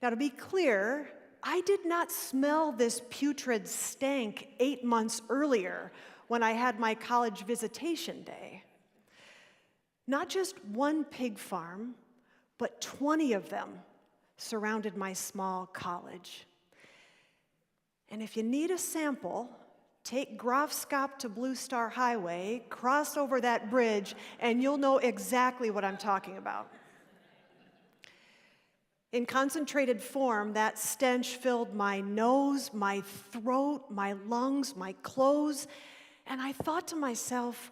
Now, to be clear, I did not smell this putrid stank 8 months earlier when I had my college visitation day. Not just one pig farm, but 20 of them surrounded my small college. And if you need a sample, take Grafskop to Blue Star Highway, cross over that bridge, and you'll know exactly what I'm talking about. In concentrated form, that stench filled my nose, my throat, my lungs, my clothes, and I thought to myself,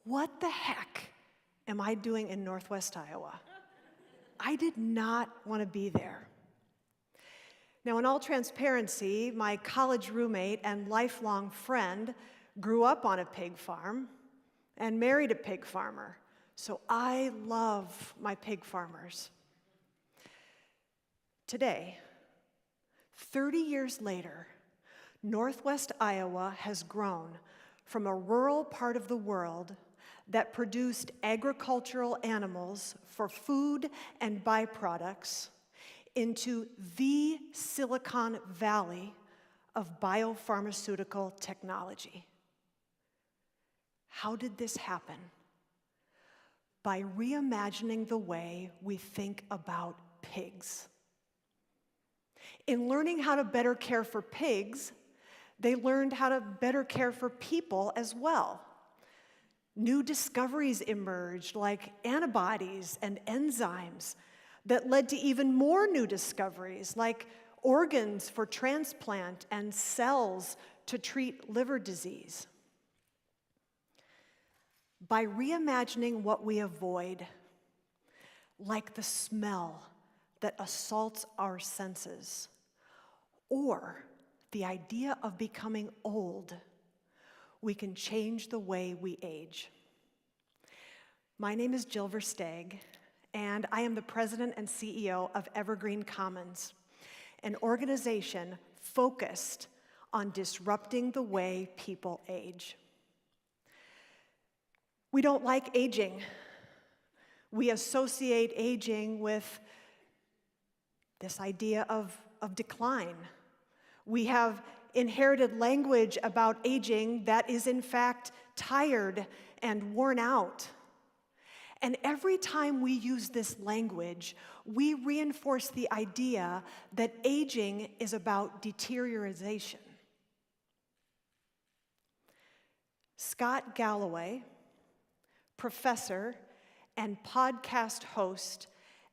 what the heck am I doing in Northwest Iowa? I did not want to be there. Now, in all transparency, my college roommate and lifelong friend grew up on a pig farm and married a pig farmer, so I love my pig farmers. Today, 30 years later, Northwest Iowa has grown from a rural part of the world that produced agricultural animals for food and byproducts into the Silicon Valley of biopharmaceutical technology. How did this happen? By reimagining the way we think about pigs. In learning how to better care for pigs, they learned how to better care for people as well. New discoveries emerged, like antibodies and enzymes, that led to even more new discoveries, like organs for transplant and cells to treat liver disease. By reimagining what we avoid, like the smell that assaults our senses, or the idea of becoming old, we can change the way we age. My name is Jill Versteg, and I am the president and CEO of Evergreen Commons, an organization focused on disrupting the way people age. We don't like aging. We associate aging with this idea of decline. We have inherited language about aging that is in fact tired and worn out. And every time we use this language, we reinforce the idea that aging is about deterioration. Scott Galloway, professor and podcast host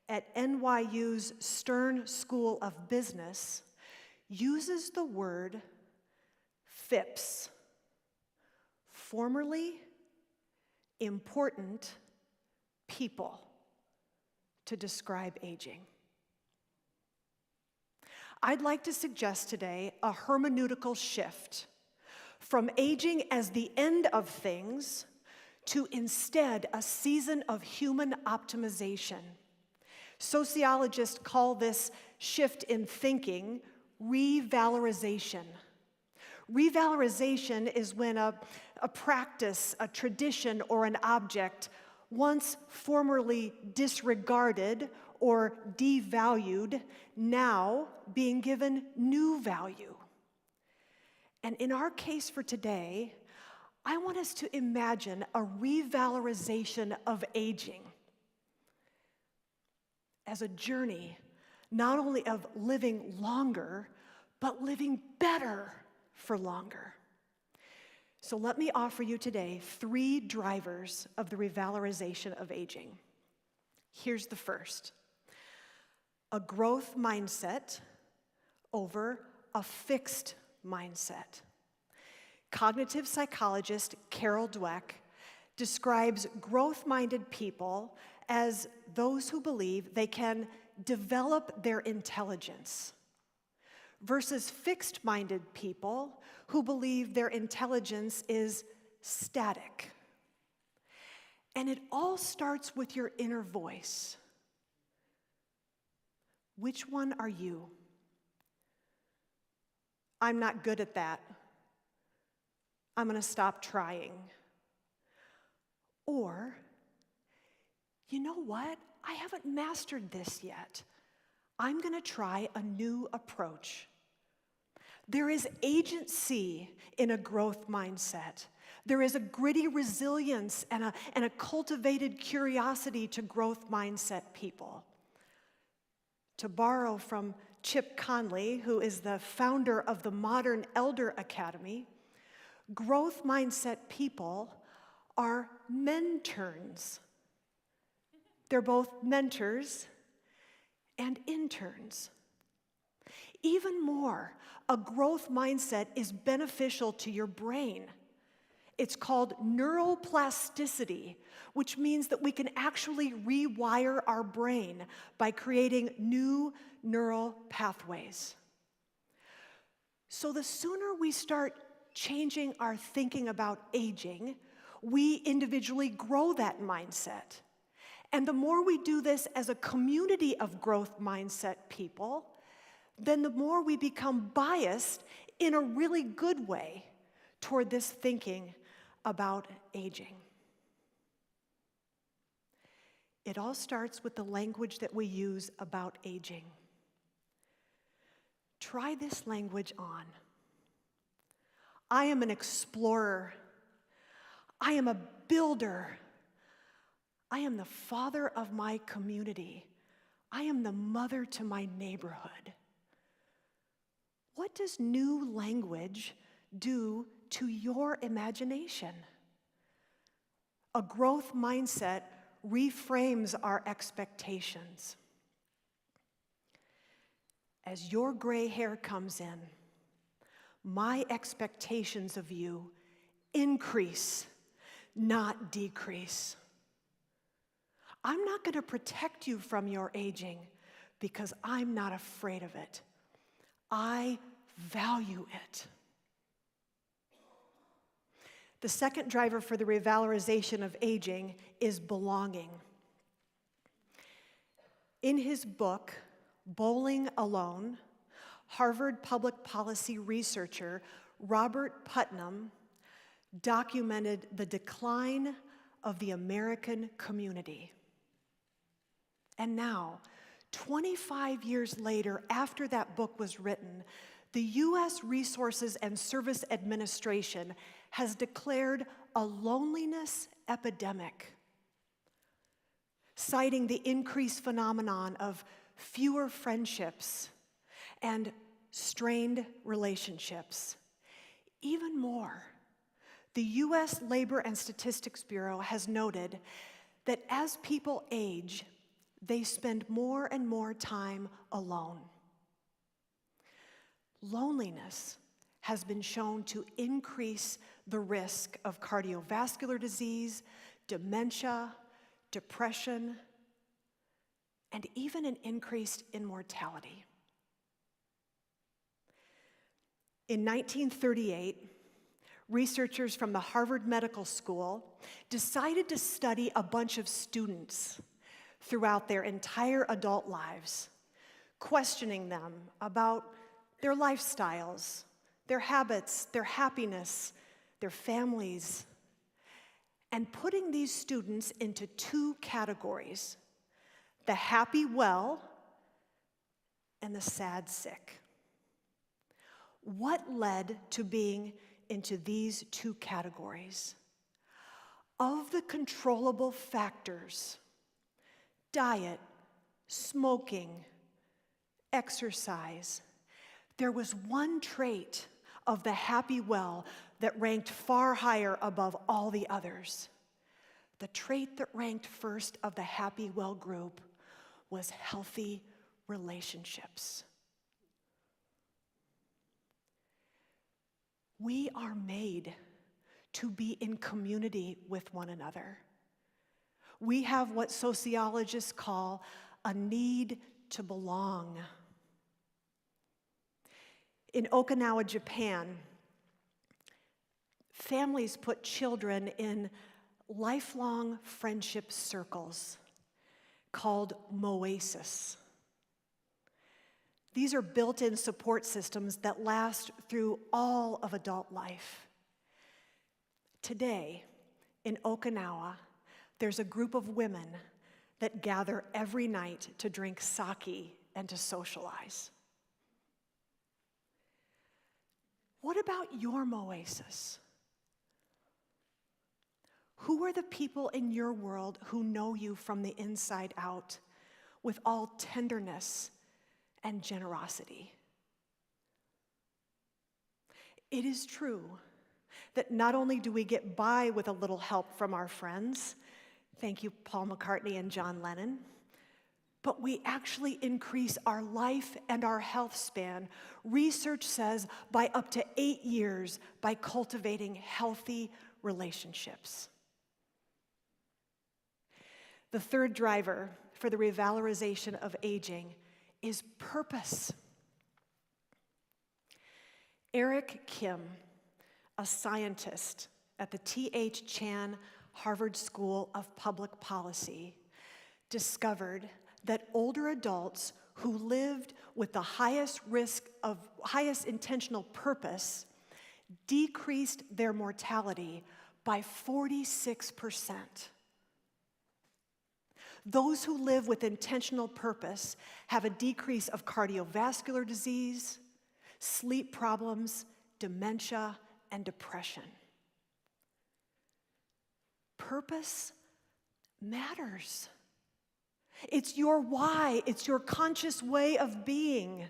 at NYU's Stern School of Business, uses the word FIPS, formerly important people, to describe aging. I'd like to suggest today a hermeneutical shift from aging as the end of things to instead a season of human optimization. Sociologists call this shift in thinking revalorization. Revalorization is when a practice, a tradition, or an object once formerly disregarded or devalued, now being given new value. And in our case for today, I want us to imagine a revalorization of aging as a journey not only of living longer, but living better for longer. So let me offer you today 3 drivers of the revalorization of aging. Here's the first: a growth mindset over a fixed mindset. Cognitive psychologist Carol Dweck describes growth-minded people as those who believe they can develop their intelligence, versus fixed-minded people who believe their intelligence is static. And it all starts with your inner voice. Which one are you? I'm not good at that. I'm going to stop trying. Or, you know what? I haven't mastered this yet. I'm going to try a new approach. There is agency in a growth mindset. There is a gritty resilience and a cultivated curiosity to growth mindset people. To borrow from Chip Conley, who is the founder of the Modern Elder Academy, growth mindset people are mentorns. They're both mentors and interns. Even more, a growth mindset is beneficial to your brain. It's called neuroplasticity, which means that we can actually rewire our brain by creating new neural pathways. So the sooner we start changing our thinking about aging, we individually grow that mindset. And the more we do this as a community of growth mindset people, then the more we become biased in a really good way toward this thinking about aging. It all starts with the language that we use about aging. Try this language on. I am an explorer. I am a builder. I am the father of my community. I am the mother to my neighborhood. What does new language do to your imagination? A growth mindset reframes our expectations. As your gray hair comes in, my expectations of you increase, not decrease. I'm not going to protect you from your aging because I'm not afraid of it. I value it. The second driver for the revalorization of aging is belonging. In his book, Bowling Alone, Harvard public policy researcher Robert Putnam documented the decline of the American community. And now, 25 years later, after that book was written, the U.S. Resources and Service Administration has declared a loneliness epidemic, citing the increased phenomenon of fewer friendships and strained relationships. Even more, the U.S. Labor and Statistics Bureau has noted that as people age, they spend more and more time alone. Loneliness has been shown to increase the risk of cardiovascular disease, dementia, depression, and even an increase in mortality. In 1938, researchers from the Harvard Medical School decided to study a bunch of students throughout their entire adult lives, questioning them about their lifestyles, their habits, their happiness, their families, and putting these students into two categories: the happy well and the sad sick. What led to being into these two categories? Of the controllable factors, diet, smoking, exercise, there was one trait of the happy well that ranked far higher above all the others. The trait that ranked first of the happy well group was healthy relationships. We are made to be in community with one another. We have what sociologists call a need to belong. In Okinawa, Japan, families put children in lifelong friendship circles called moesis. These are built-in support systems that last through all of adult life. Today, in Okinawa, there's a group of women that gather every night to drink sake and to socialize. What about your moesis? Who are the people in your world who know you from the inside out with all tenderness and generosity? It is true that not only do we get by with a little help from our friends, thank you Paul McCartney and John Lennon, but we actually increase our life and our health span, research says, by up to 8 years by cultivating healthy relationships. The third driver for the revalorization of aging is purpose. Eric Kim, a scientist at the T.H. Chan Harvard School of Public Policy, discovered that older adults who lived with the highest intentional purpose decreased their mortality by 46%. Those who live with intentional purpose have a decrease of cardiovascular disease, sleep problems, dementia, and depression. Purpose matters. It's your why, it's your conscious way of being.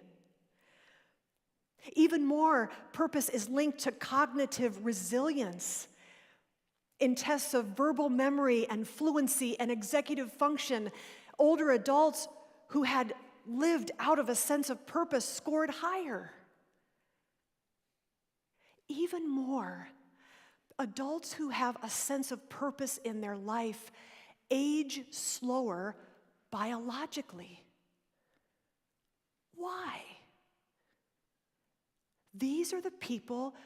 Even more, purpose is linked to cognitive resilience. In tests of verbal memory and fluency and executive function, older adults who had lived out of a sense of purpose scored higher. Even more, adults who have a sense of purpose in their life age slower biologically. Why? These are the people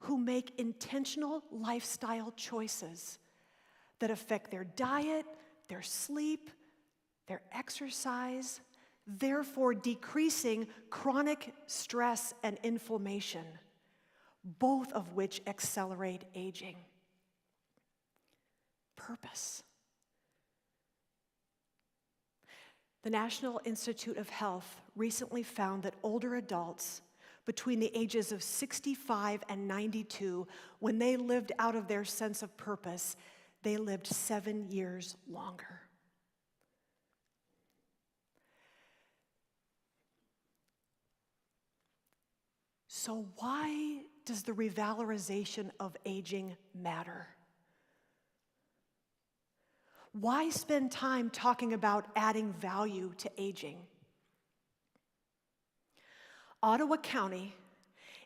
who make intentional lifestyle choices that affect their diet, their sleep, their exercise, therefore decreasing chronic stress and inflammation, both of which accelerate aging. Purpose. The National Institute of Health recently found that older adults between the ages of 65 and 92, when they lived out of their sense of purpose, they lived 7 years longer. So why does the revalorization of aging matter? Why spend time talking about adding value to aging? Ottawa County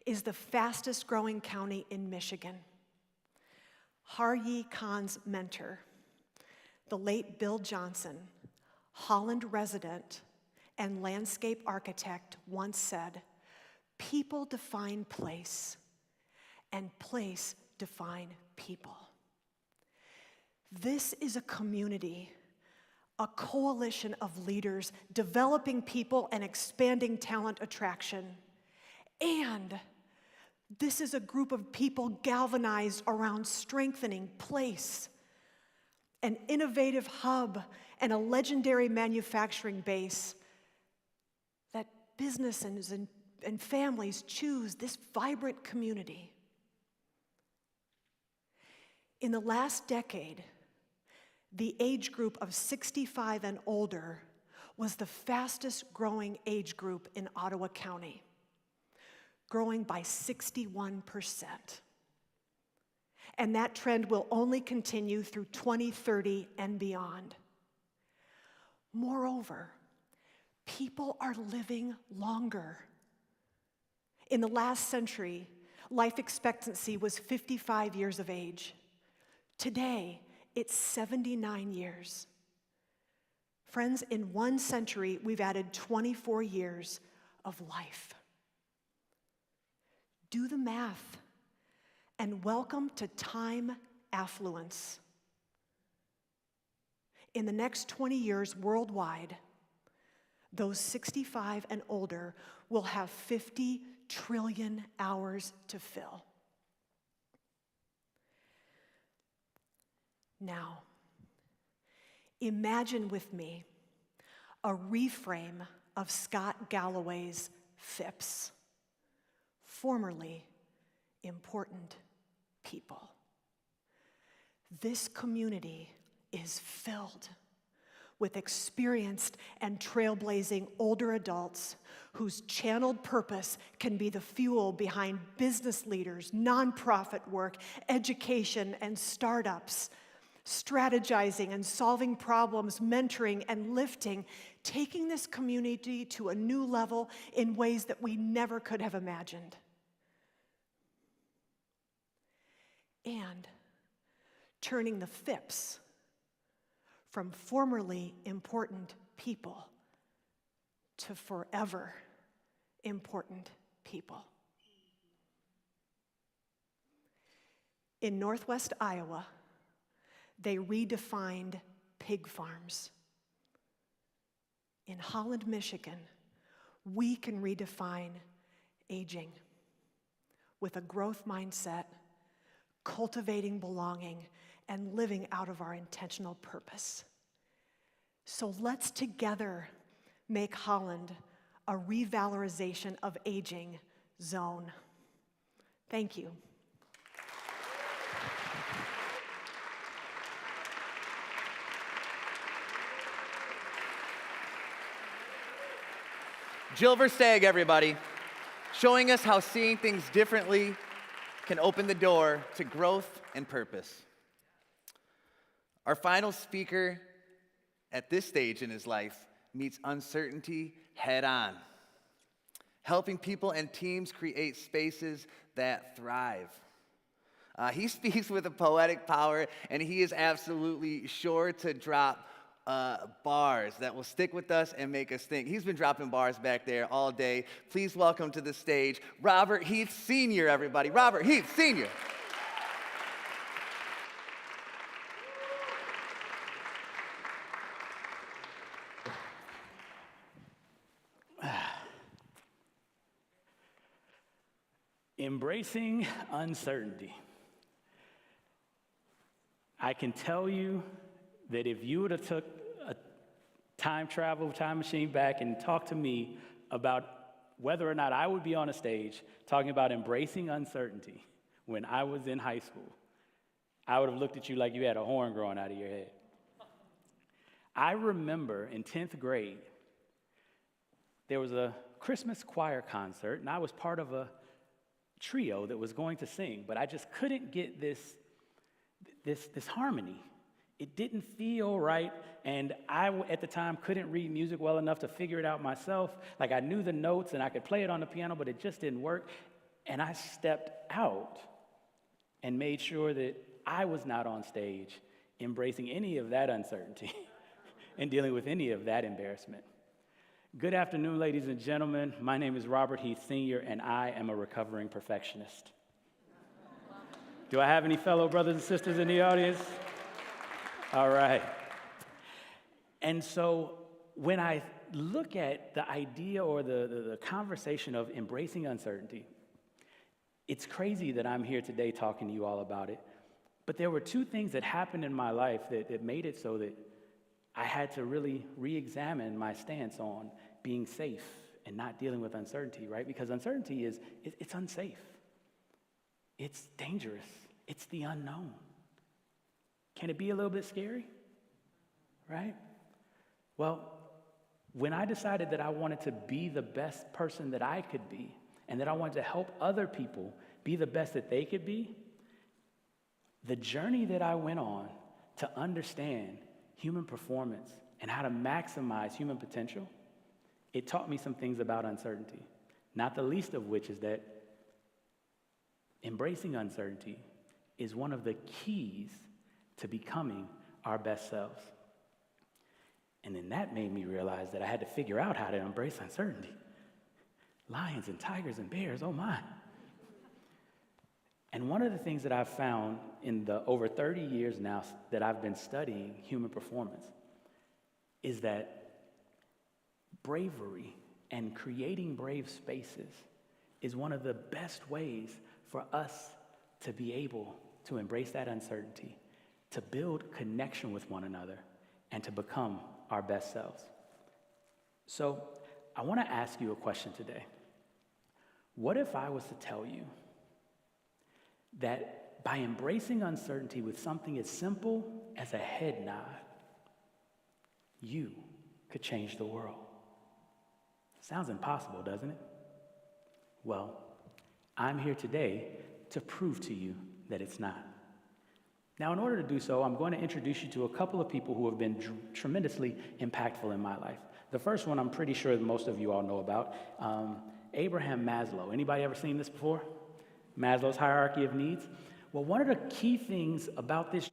is the fastest growing county in Michigan. Har Yi Khan's mentor, the late Bill Johnson, Holland resident and landscape architect, once said, People define place, and place define people. This is a community, a coalition of leaders developing people and expanding talent attraction. And this is a group of people galvanized around strengthening place, an innovative hub, and a legendary manufacturing base that businesses and families choose this vibrant community. In the last decade, the age group of 65 and older was the fastest growing age group in Ottawa County, growing by 61%. And that trend will only continue through 2030 and beyond. Moreover, people are living longer. In the last century, life expectancy was 55 years of age. Today, it's 79 years. Friends, in 1 century, we've added 24 years of life. Do the math, and welcome to time affluence. In the next 20 years worldwide, those 65 and older will have 50 trillion hours to fill. Now, imagine with me a reframe of Scott Galloway's FIPS, formerly important people. This community is filled with experienced and trailblazing older adults whose channeled purpose can be the fuel behind business leaders, nonprofit work, education, and startups, strategizing and solving problems, mentoring and lifting, taking this community to a new level in ways that we never could have imagined. And turning the FIPS from formerly important people to forever important people. In Northwest Iowa, they redefined pig farms. In Holland, Michigan, we can redefine aging with a growth mindset, cultivating belonging, and living out of our intentional purpose. So let's together make Holland a revalorization of aging zone. Thank you. Jill Versteeg, everybody, showing us how seeing things differently can open the door to growth and purpose. Our final speaker at this stage in his life meets uncertainty head on, helping people and teams create spaces that thrive. He speaks with a poetic power, and he is absolutely sure to drop bars that will stick with us and make us think. He's been dropping bars back there all day. Please welcome to the stage, Robert Heath Sr., everybody. Robert Heath Sr. Embracing uncertainty. I can tell you that if you would have took a time machine back and talked to me about whether or not I would be on a stage talking about embracing uncertainty when I was in high school, I would have looked at you like you had a horn growing out of your head. I remember in 10th grade, there was a Christmas choir concert, and I was part of a trio that was going to sing, but I just couldn't get this harmony. It didn't feel right, and I, at the time, couldn't read music well enough to figure it out myself. Like, I knew the notes, and I could play it on the piano, but it just didn't work. And I stepped out and made sure that I was not on stage embracing any of that uncertainty and dealing with any of that embarrassment. Good afternoon, ladies and gentlemen. My name is Robert Heath Sr., and I am a recovering perfectionist. Do I have any fellow brothers and sisters in the audience? All right. And so when I look at the idea or the conversation of embracing uncertainty, it's crazy that I'm here today talking to you all about it. But there were two things that happened in my life that made it so that I had to really re-examine my stance on being safe and not dealing with uncertainty, right? Because uncertainty it's unsafe. It's dangerous. It's the unknown. Can it be a little bit scary? Right? Well, when I decided that I wanted to be the best person that I could be, and that I wanted to help other people be the best that they could be, the journey that I went on to understand human performance and how to maximize human potential, it taught me some things about uncertainty, not the least of which is that embracing uncertainty is one of the keys to becoming our best selves. And then that made me realize that I had to figure out how to embrace uncertainty. Lions and tigers and bears, oh my. And one of the things that I've found in the over 30 years now that I've been studying human performance is that bravery and creating brave spaces is one of the best ways for us to be able to embrace that uncertainty, to build connection with one another, and to become our best selves. So I want to ask you a question today. What if I was to tell you that by embracing uncertainty with something as simple as a head nod, you could change the world? Sounds impossible, doesn't it? Well, I'm here today to prove to you that it's not. Now, in order to do so, I'm going to introduce you to a couple of people who have been tremendously impactful in my life. The first one I'm pretty sure that most of you all know about, Abraham Maslow. Anybody ever seen this before? Maslow's hierarchy of needs? Well, one of the key things about this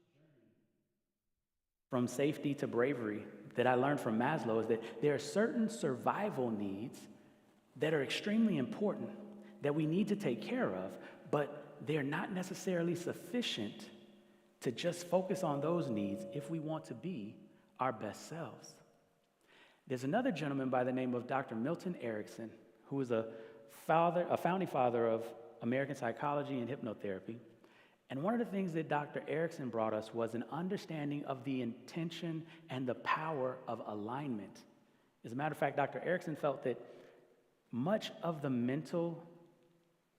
from safety to bravery that I learned from Maslow is that there are certain survival needs that are extremely important that we need to take care of, but they're not necessarily sufficient to just focus on those needs if we want to be our best selves. There's another gentleman by the name of Dr. Milton Erickson, who is a founding father of American psychology and hypnotherapy. And one of the things that Dr. Erickson brought us was an understanding of the intention and the power of alignment. As a matter of fact, Dr. Erickson felt that much of the mental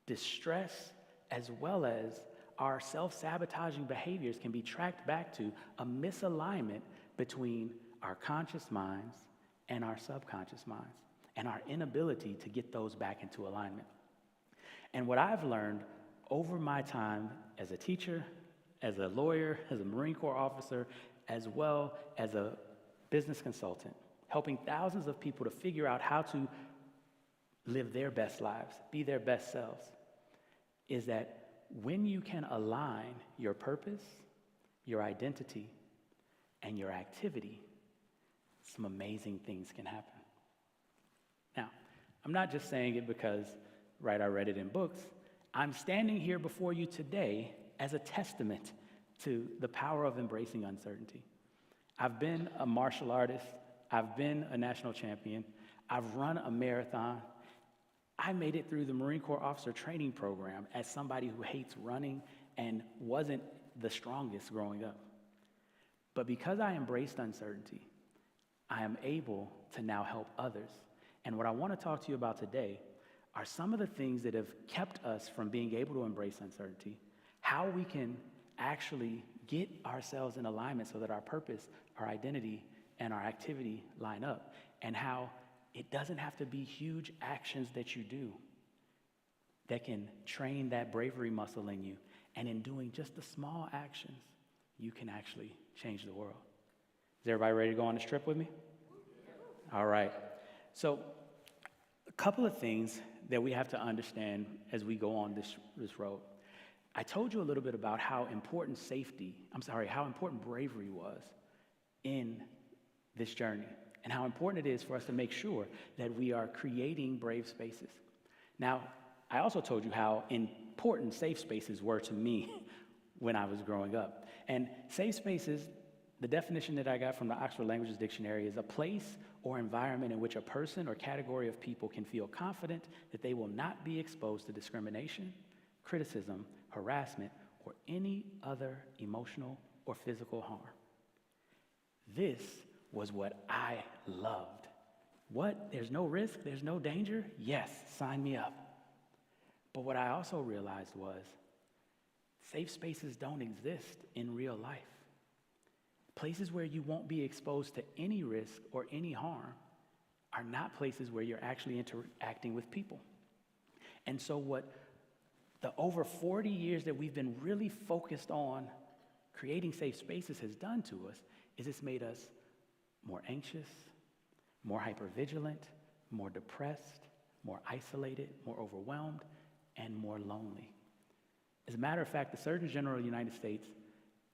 distress as well as our self-sabotaging behaviors can be tracked back to a misalignment between our conscious minds and our subconscious minds, and our inability to get those back into alignment. And what I've learned over my time as a teacher, as a lawyer, as a Marine Corps officer, as well as a business consultant, helping thousands of people to figure out how to live their best lives, be their best selves, is that when you can align your purpose, your identity, and your activity, some amazing things can happen. Now, I'm not just saying it because, right, I read it in books. I'm standing here before you today as a testament to the power of embracing uncertainty. I've been a martial artist. I've been a national champion. I've run a marathon. I made it through the Marine Corps Officer Training Program as somebody who hates running and wasn't the strongest growing up. But because I embraced uncertainty, I am able to now help others. And what I want to talk to you about today are some of the things that have kept us from being able to embrace uncertainty, how we can actually get ourselves in alignment so that our purpose, our identity, and our activity line up, and how it doesn't have to be huge actions that you do that can train that bravery muscle in you. And in doing just the small actions, you can actually change the world. Is everybody ready to go on this trip with me? All right. So a couple of things that we have to understand as we go on this road. I told you a little bit about how important bravery was in this journey. and how important it is for us to make sure that we are creating brave spaces. Now, I also told you how important safe spaces were to me when I was growing up. And safe spaces, the definition that I got from the Oxford Languages Dictionary, is a place or environment in which a person or category of people can feel confident that they will not be exposed to discrimination, criticism, harassment, or any other emotional or physical harm. This was what I loved. What? There's no risk? There's no danger? Yes, sign me up. But what I also realized was safe spaces don't exist in real life. Places where you won't be exposed to any risk or any harm are not places where you're actually interacting with people. And so what the over 40 years that we've been really focused on creating safe spaces has done to us is it's made us more anxious, more hypervigilant, more depressed, more isolated, more overwhelmed, and more lonely. As a matter of fact, the Surgeon General of the United States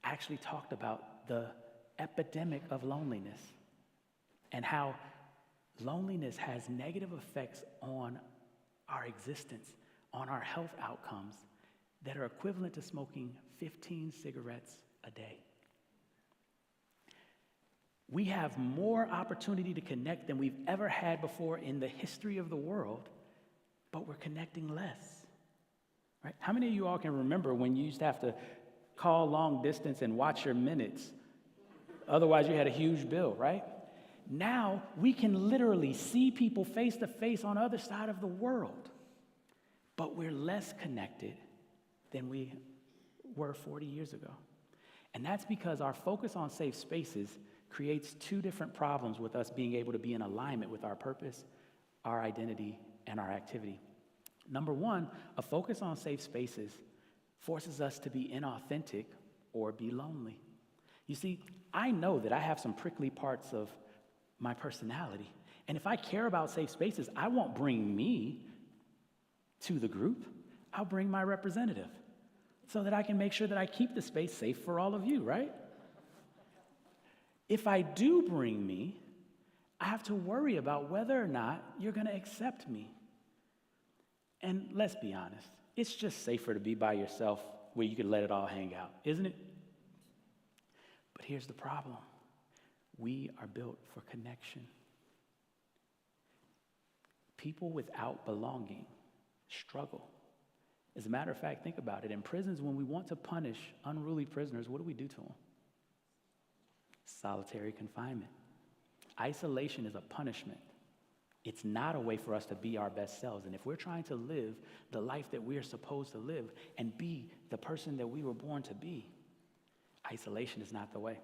actually talked about the epidemic of loneliness and how loneliness has negative effects on our existence, on our health outcomes that are equivalent to smoking 15 cigarettes a day. We have more opportunity to connect than we've ever had before in the history of the world, but we're connecting less. Right? How many of you all can remember when you used to have to call long distance and watch your minutes? Otherwise, you had a huge bill, right? Now, we can literally see people face to face on the other side of the world, but we're less connected than we were 40 years ago. And that's because our focus on safe spaces creates two different problems with us being able to be in alignment with our purpose, our identity, and our activity. Number one, a focus on safe spaces forces us to be inauthentic or be lonely. You see, I know that I have some prickly parts of my personality. And if I care about safe spaces, I won't bring me to the group. I'll bring my representative so that I can make sure that I keep the space safe for all of you, right? If I do bring me, I have to worry about whether or not you're going to accept me. And let's be honest, it's just safer to be by yourself where you can let it all hang out, isn't it? But here's the problem. We are built for connection. People without belonging struggle. As a matter of fact, think about it. In prisons, when we want to punish unruly prisoners, what do we do to them? Solitary confinement. Isolation is a punishment. It's not a way for us to be our best selves. And if we're trying to live the life that we are supposed to live and be the person that we were born to be, isolation is not the way.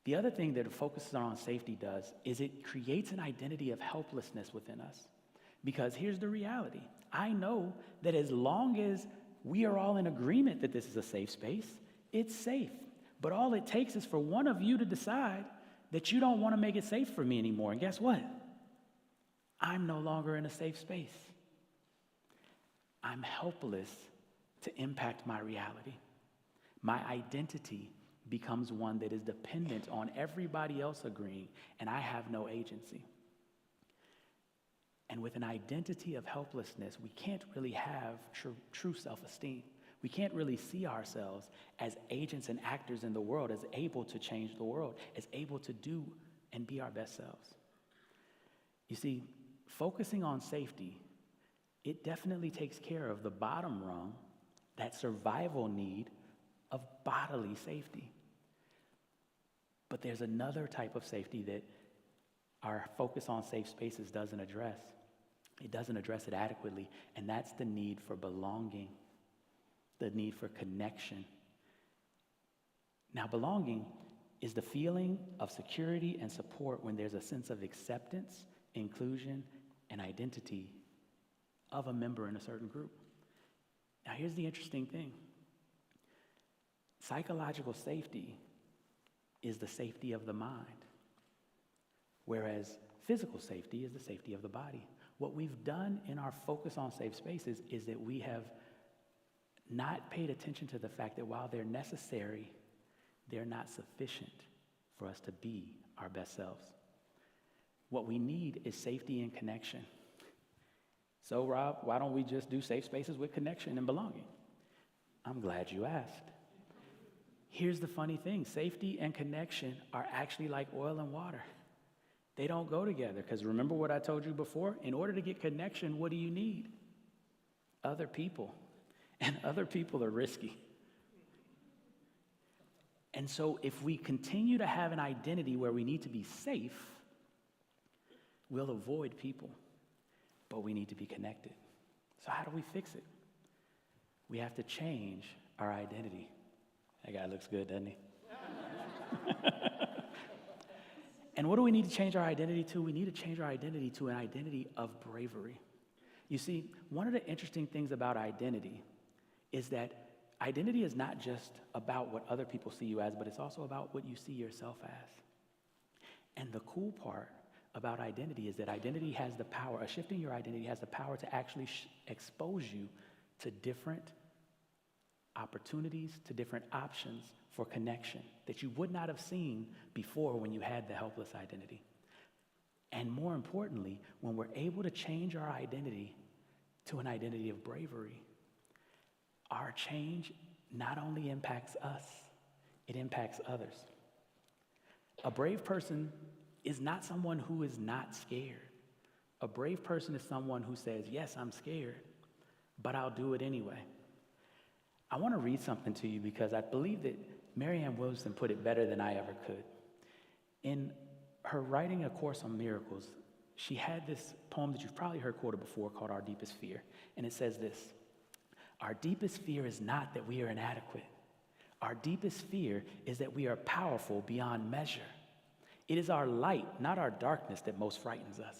The other thing that focuses on safety does is it creates an identity of helplessness within us. Because here's the reality. I know that as long as we are all in agreement that this is a safe space, it's safe. But all it takes is for one of you to decide that you don't want to make it safe for me anymore. And guess what? I'm no longer in a safe space. I'm helpless to impact my reality. My identity becomes one that is dependent on everybody else agreeing, and I have no agency. And with an identity of helplessness, we can't really have true self-esteem. We can't really see ourselves as agents and actors in the world, as able to change the world, as able to do and be our best selves. You see, focusing on safety, it definitely takes care of the bottom rung, that survival need of bodily safety. But there's another type of safety that our focus on safe spaces doesn't address. It doesn't address it adequately, and that's the need for belonging, the need for connection. Now, belonging is the feeling of security and support when there's a sense of acceptance, inclusion, and identity of a member in a certain group. Now, here's the interesting thing. Psychological safety is the safety of the mind, whereas physical safety is the safety of the body. What we've done in our focus on safe spaces is that we have not paid attention to the fact that while they're necessary, they're not sufficient for us to be our best selves. What we need is safety and connection. So, Rob, why don't we just do safe spaces with connection and belonging? I'm glad you asked. Here's the funny thing. Safety and connection are actually like oil and water. They don't go together, because remember what I told you before? In order to get connection, what do you need? Other people. And other people are risky. And so if we continue to have an identity where we need to be safe, we'll avoid people, but we need to be connected. So how do we fix it? We have to change our identity. That guy looks good, doesn't he? And what do we need to change our identity to? We need to change our identity to an identity of bravery. You see, one of the interesting things about identity is that identity is not just about what other people see you as, but it's also about what you see yourself as. And the cool part about identity is that identity has the power, shifting your identity has the power to actually expose you to different opportunities, to different options for connection that you would not have seen before when you had the helpless identity. And more importantly, when we're able to change our identity to an identity of bravery, our change not only impacts us, it impacts others. A brave person is not someone who is not scared. A brave person is someone who says, yes, I'm scared, but I'll do it anyway. I want to read something to you because I believe that Marianne Williamson put it better than I ever could. In her writing A Course on Miracles, she had this poem that you've probably heard quoted before called Our Deepest Fear. And it says this: our deepest fear is not that we are inadequate. Our deepest fear is that we are powerful beyond measure. It is our light, not our darkness, that most frightens us.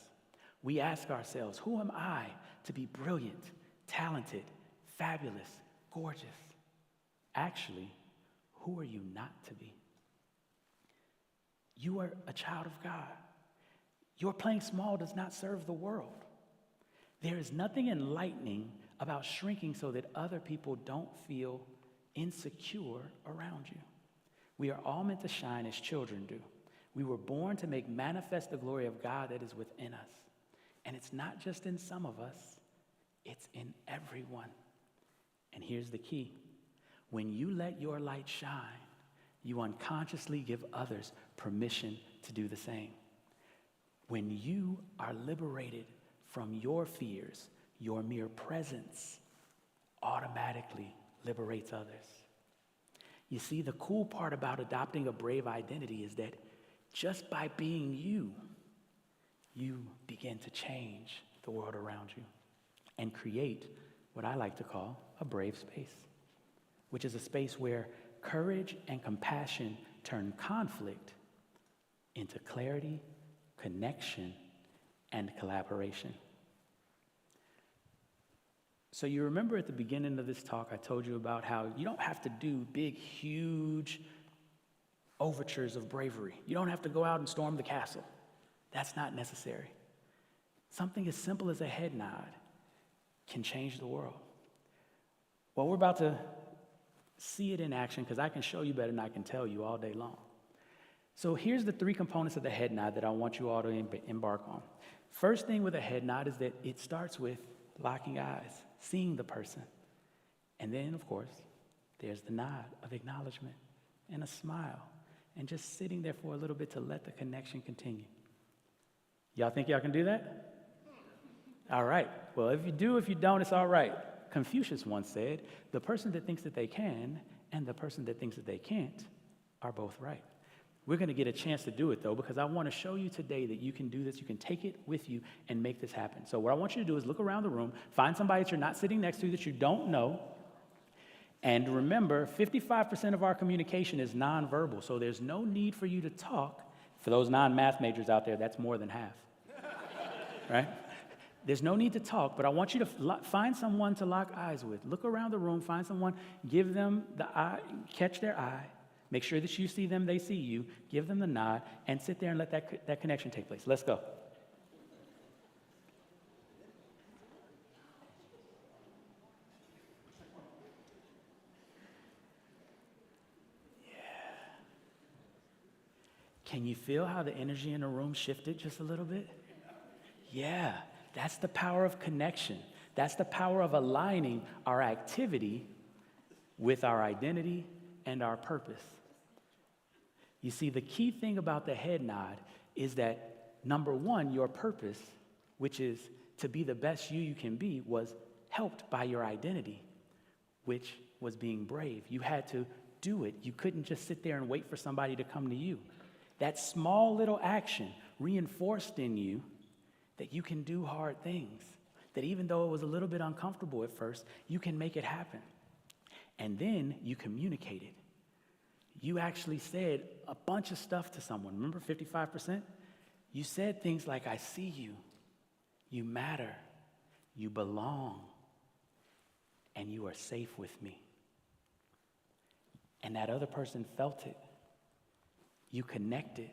We ask ourselves, who am I to be brilliant, talented, fabulous, gorgeous? Actually, who are you not to be? You are a child of God. Your playing small does not serve the world. There is nothing enlightening about shrinking so that other people don't feel insecure around you. We are all meant to shine as children do. We were born to make manifest the glory of God that is within us. And it's not just in some of us, it's in everyone. And here's the key. When you let your light shine, you unconsciously give others permission to do the same. When you are liberated from your fears, your mere presence automatically liberates others. You see, the cool part about adopting a brave identity is that just by being you, you begin to change the world around you and create what I like to call a brave space, which is a space where courage and compassion turn conflict into clarity, connection, and collaboration. So you remember at the beginning of this talk, I told you about how you don't have to do big, huge overtures of bravery. You don't have to go out and storm the castle. That's not necessary. Something as simple as a head nod can change the world. Well, we're about to see it in action because I can show you better than I can tell you all day long. So here's the 3 components of the head nod that I want you all to embark on. First thing with a head nod is that it starts with locking eyes, seeing the person. And then, of course, there's the nod of acknowledgement and a smile and just sitting there for a little bit to let the connection continue. Y'all think y'all can do that? All right. Well, if you do, if you don't, it's all right. Confucius once said, the person that thinks that they can and the person that thinks that they can't are both right. We're going to get a chance to do it, though, because I want to show you today that you can do this. You can take it with you and make this happen. So what I want you to do is look around the room, find somebody that you're not sitting next to that you don't know, and remember, 55% of our communication is nonverbal, so there's no need for you to talk. For those non-math majors out there, that's more than half, right? There's no need to talk, but I want you to find someone to lock eyes with. Look around the room, find someone, give them the eye, catch their eye, make sure that you see them, they see you, give them the nod, and sit there and let that connection take place. Let's go. Can you feel how the energy in the room shifted just a little bit? Yeah, that's the power of connection. That's the power of aligning our activity with our identity and our purpose. You see, the key thing about the head nod is that, number one, your purpose, which is to be the best you can be, was helped by your identity, which was being brave. You had to do it. You couldn't just sit there and wait for somebody to come to you. That small little action reinforced in you that you can do hard things, that even though it was a little bit uncomfortable at first, you can make it happen. And then you communicated. You actually said a bunch of stuff to someone. Remember 55%? You said things like, I see you, you matter, you belong, and you are safe with me. And that other person felt it. You connected.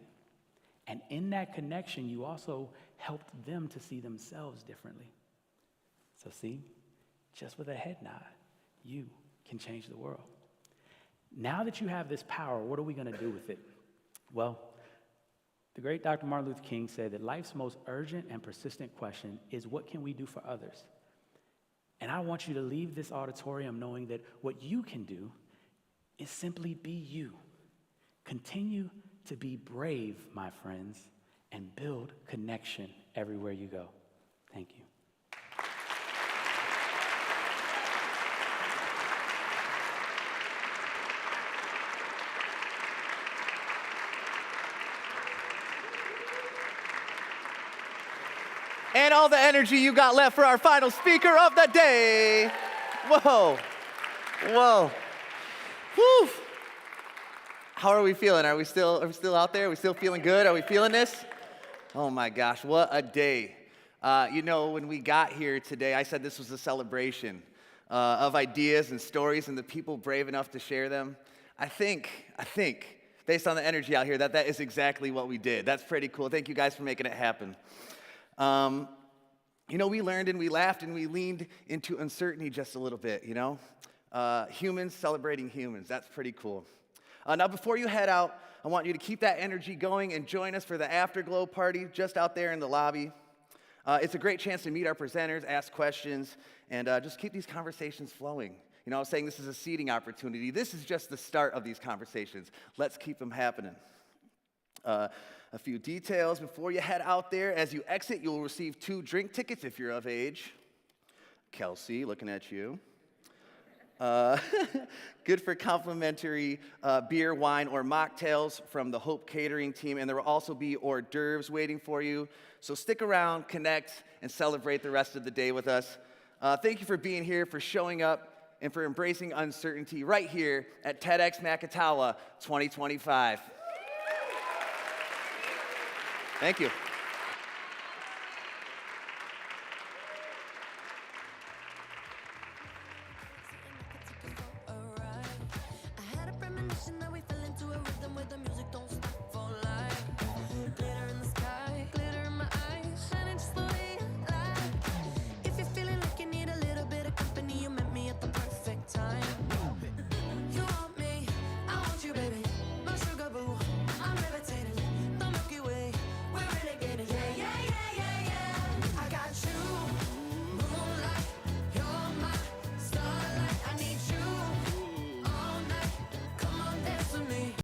And in that connection, you also helped them to see themselves differently. So see, just with a head nod, you can change the world. Now that you have this power, what are we going to do with it? Well, the great Dr. Martin Luther King said that life's most urgent and persistent question is, what can we do for others? And I want you to leave this auditorium knowing that what you can do is simply be you. Continue to be brave, my friends, and build connection everywhere you go. Thank you. And all the energy you got left for our final speaker of the day. Whoa. Whoa. Whew. How are we feeling? Are we still out there? Are we still feeling good? Are we feeling this? Oh my gosh, what a day. When we got here today, I said this was a celebration of ideas and stories and the people brave enough to share them. I think, based on the energy out here, that is exactly what we did. That's pretty cool. Thank you guys for making it happen. We learned and we laughed and we leaned into uncertainty just a little bit, Humans celebrating humans. That's pretty cool. Now, before you head out, I want you to keep that energy going and join us for the Afterglow party just out there in the lobby. It's a great chance to meet our presenters, ask questions, and just keep these conversations flowing. I was saying this is a seating opportunity. This is just the start of these conversations. Let's keep them happening. A few details before you head out there. As you exit, you'll receive 2 drink tickets if you're of age. Kelsey, looking at you. Good for complimentary beer, wine, or mocktails from the Hope Catering team, and there will also be hors d'oeuvres waiting for you. So stick around, connect, and celebrate the rest of the day with us. Thank you for being here, for showing up, and for embracing uncertainty right here at TEDxMacatawa 2025. Thank you.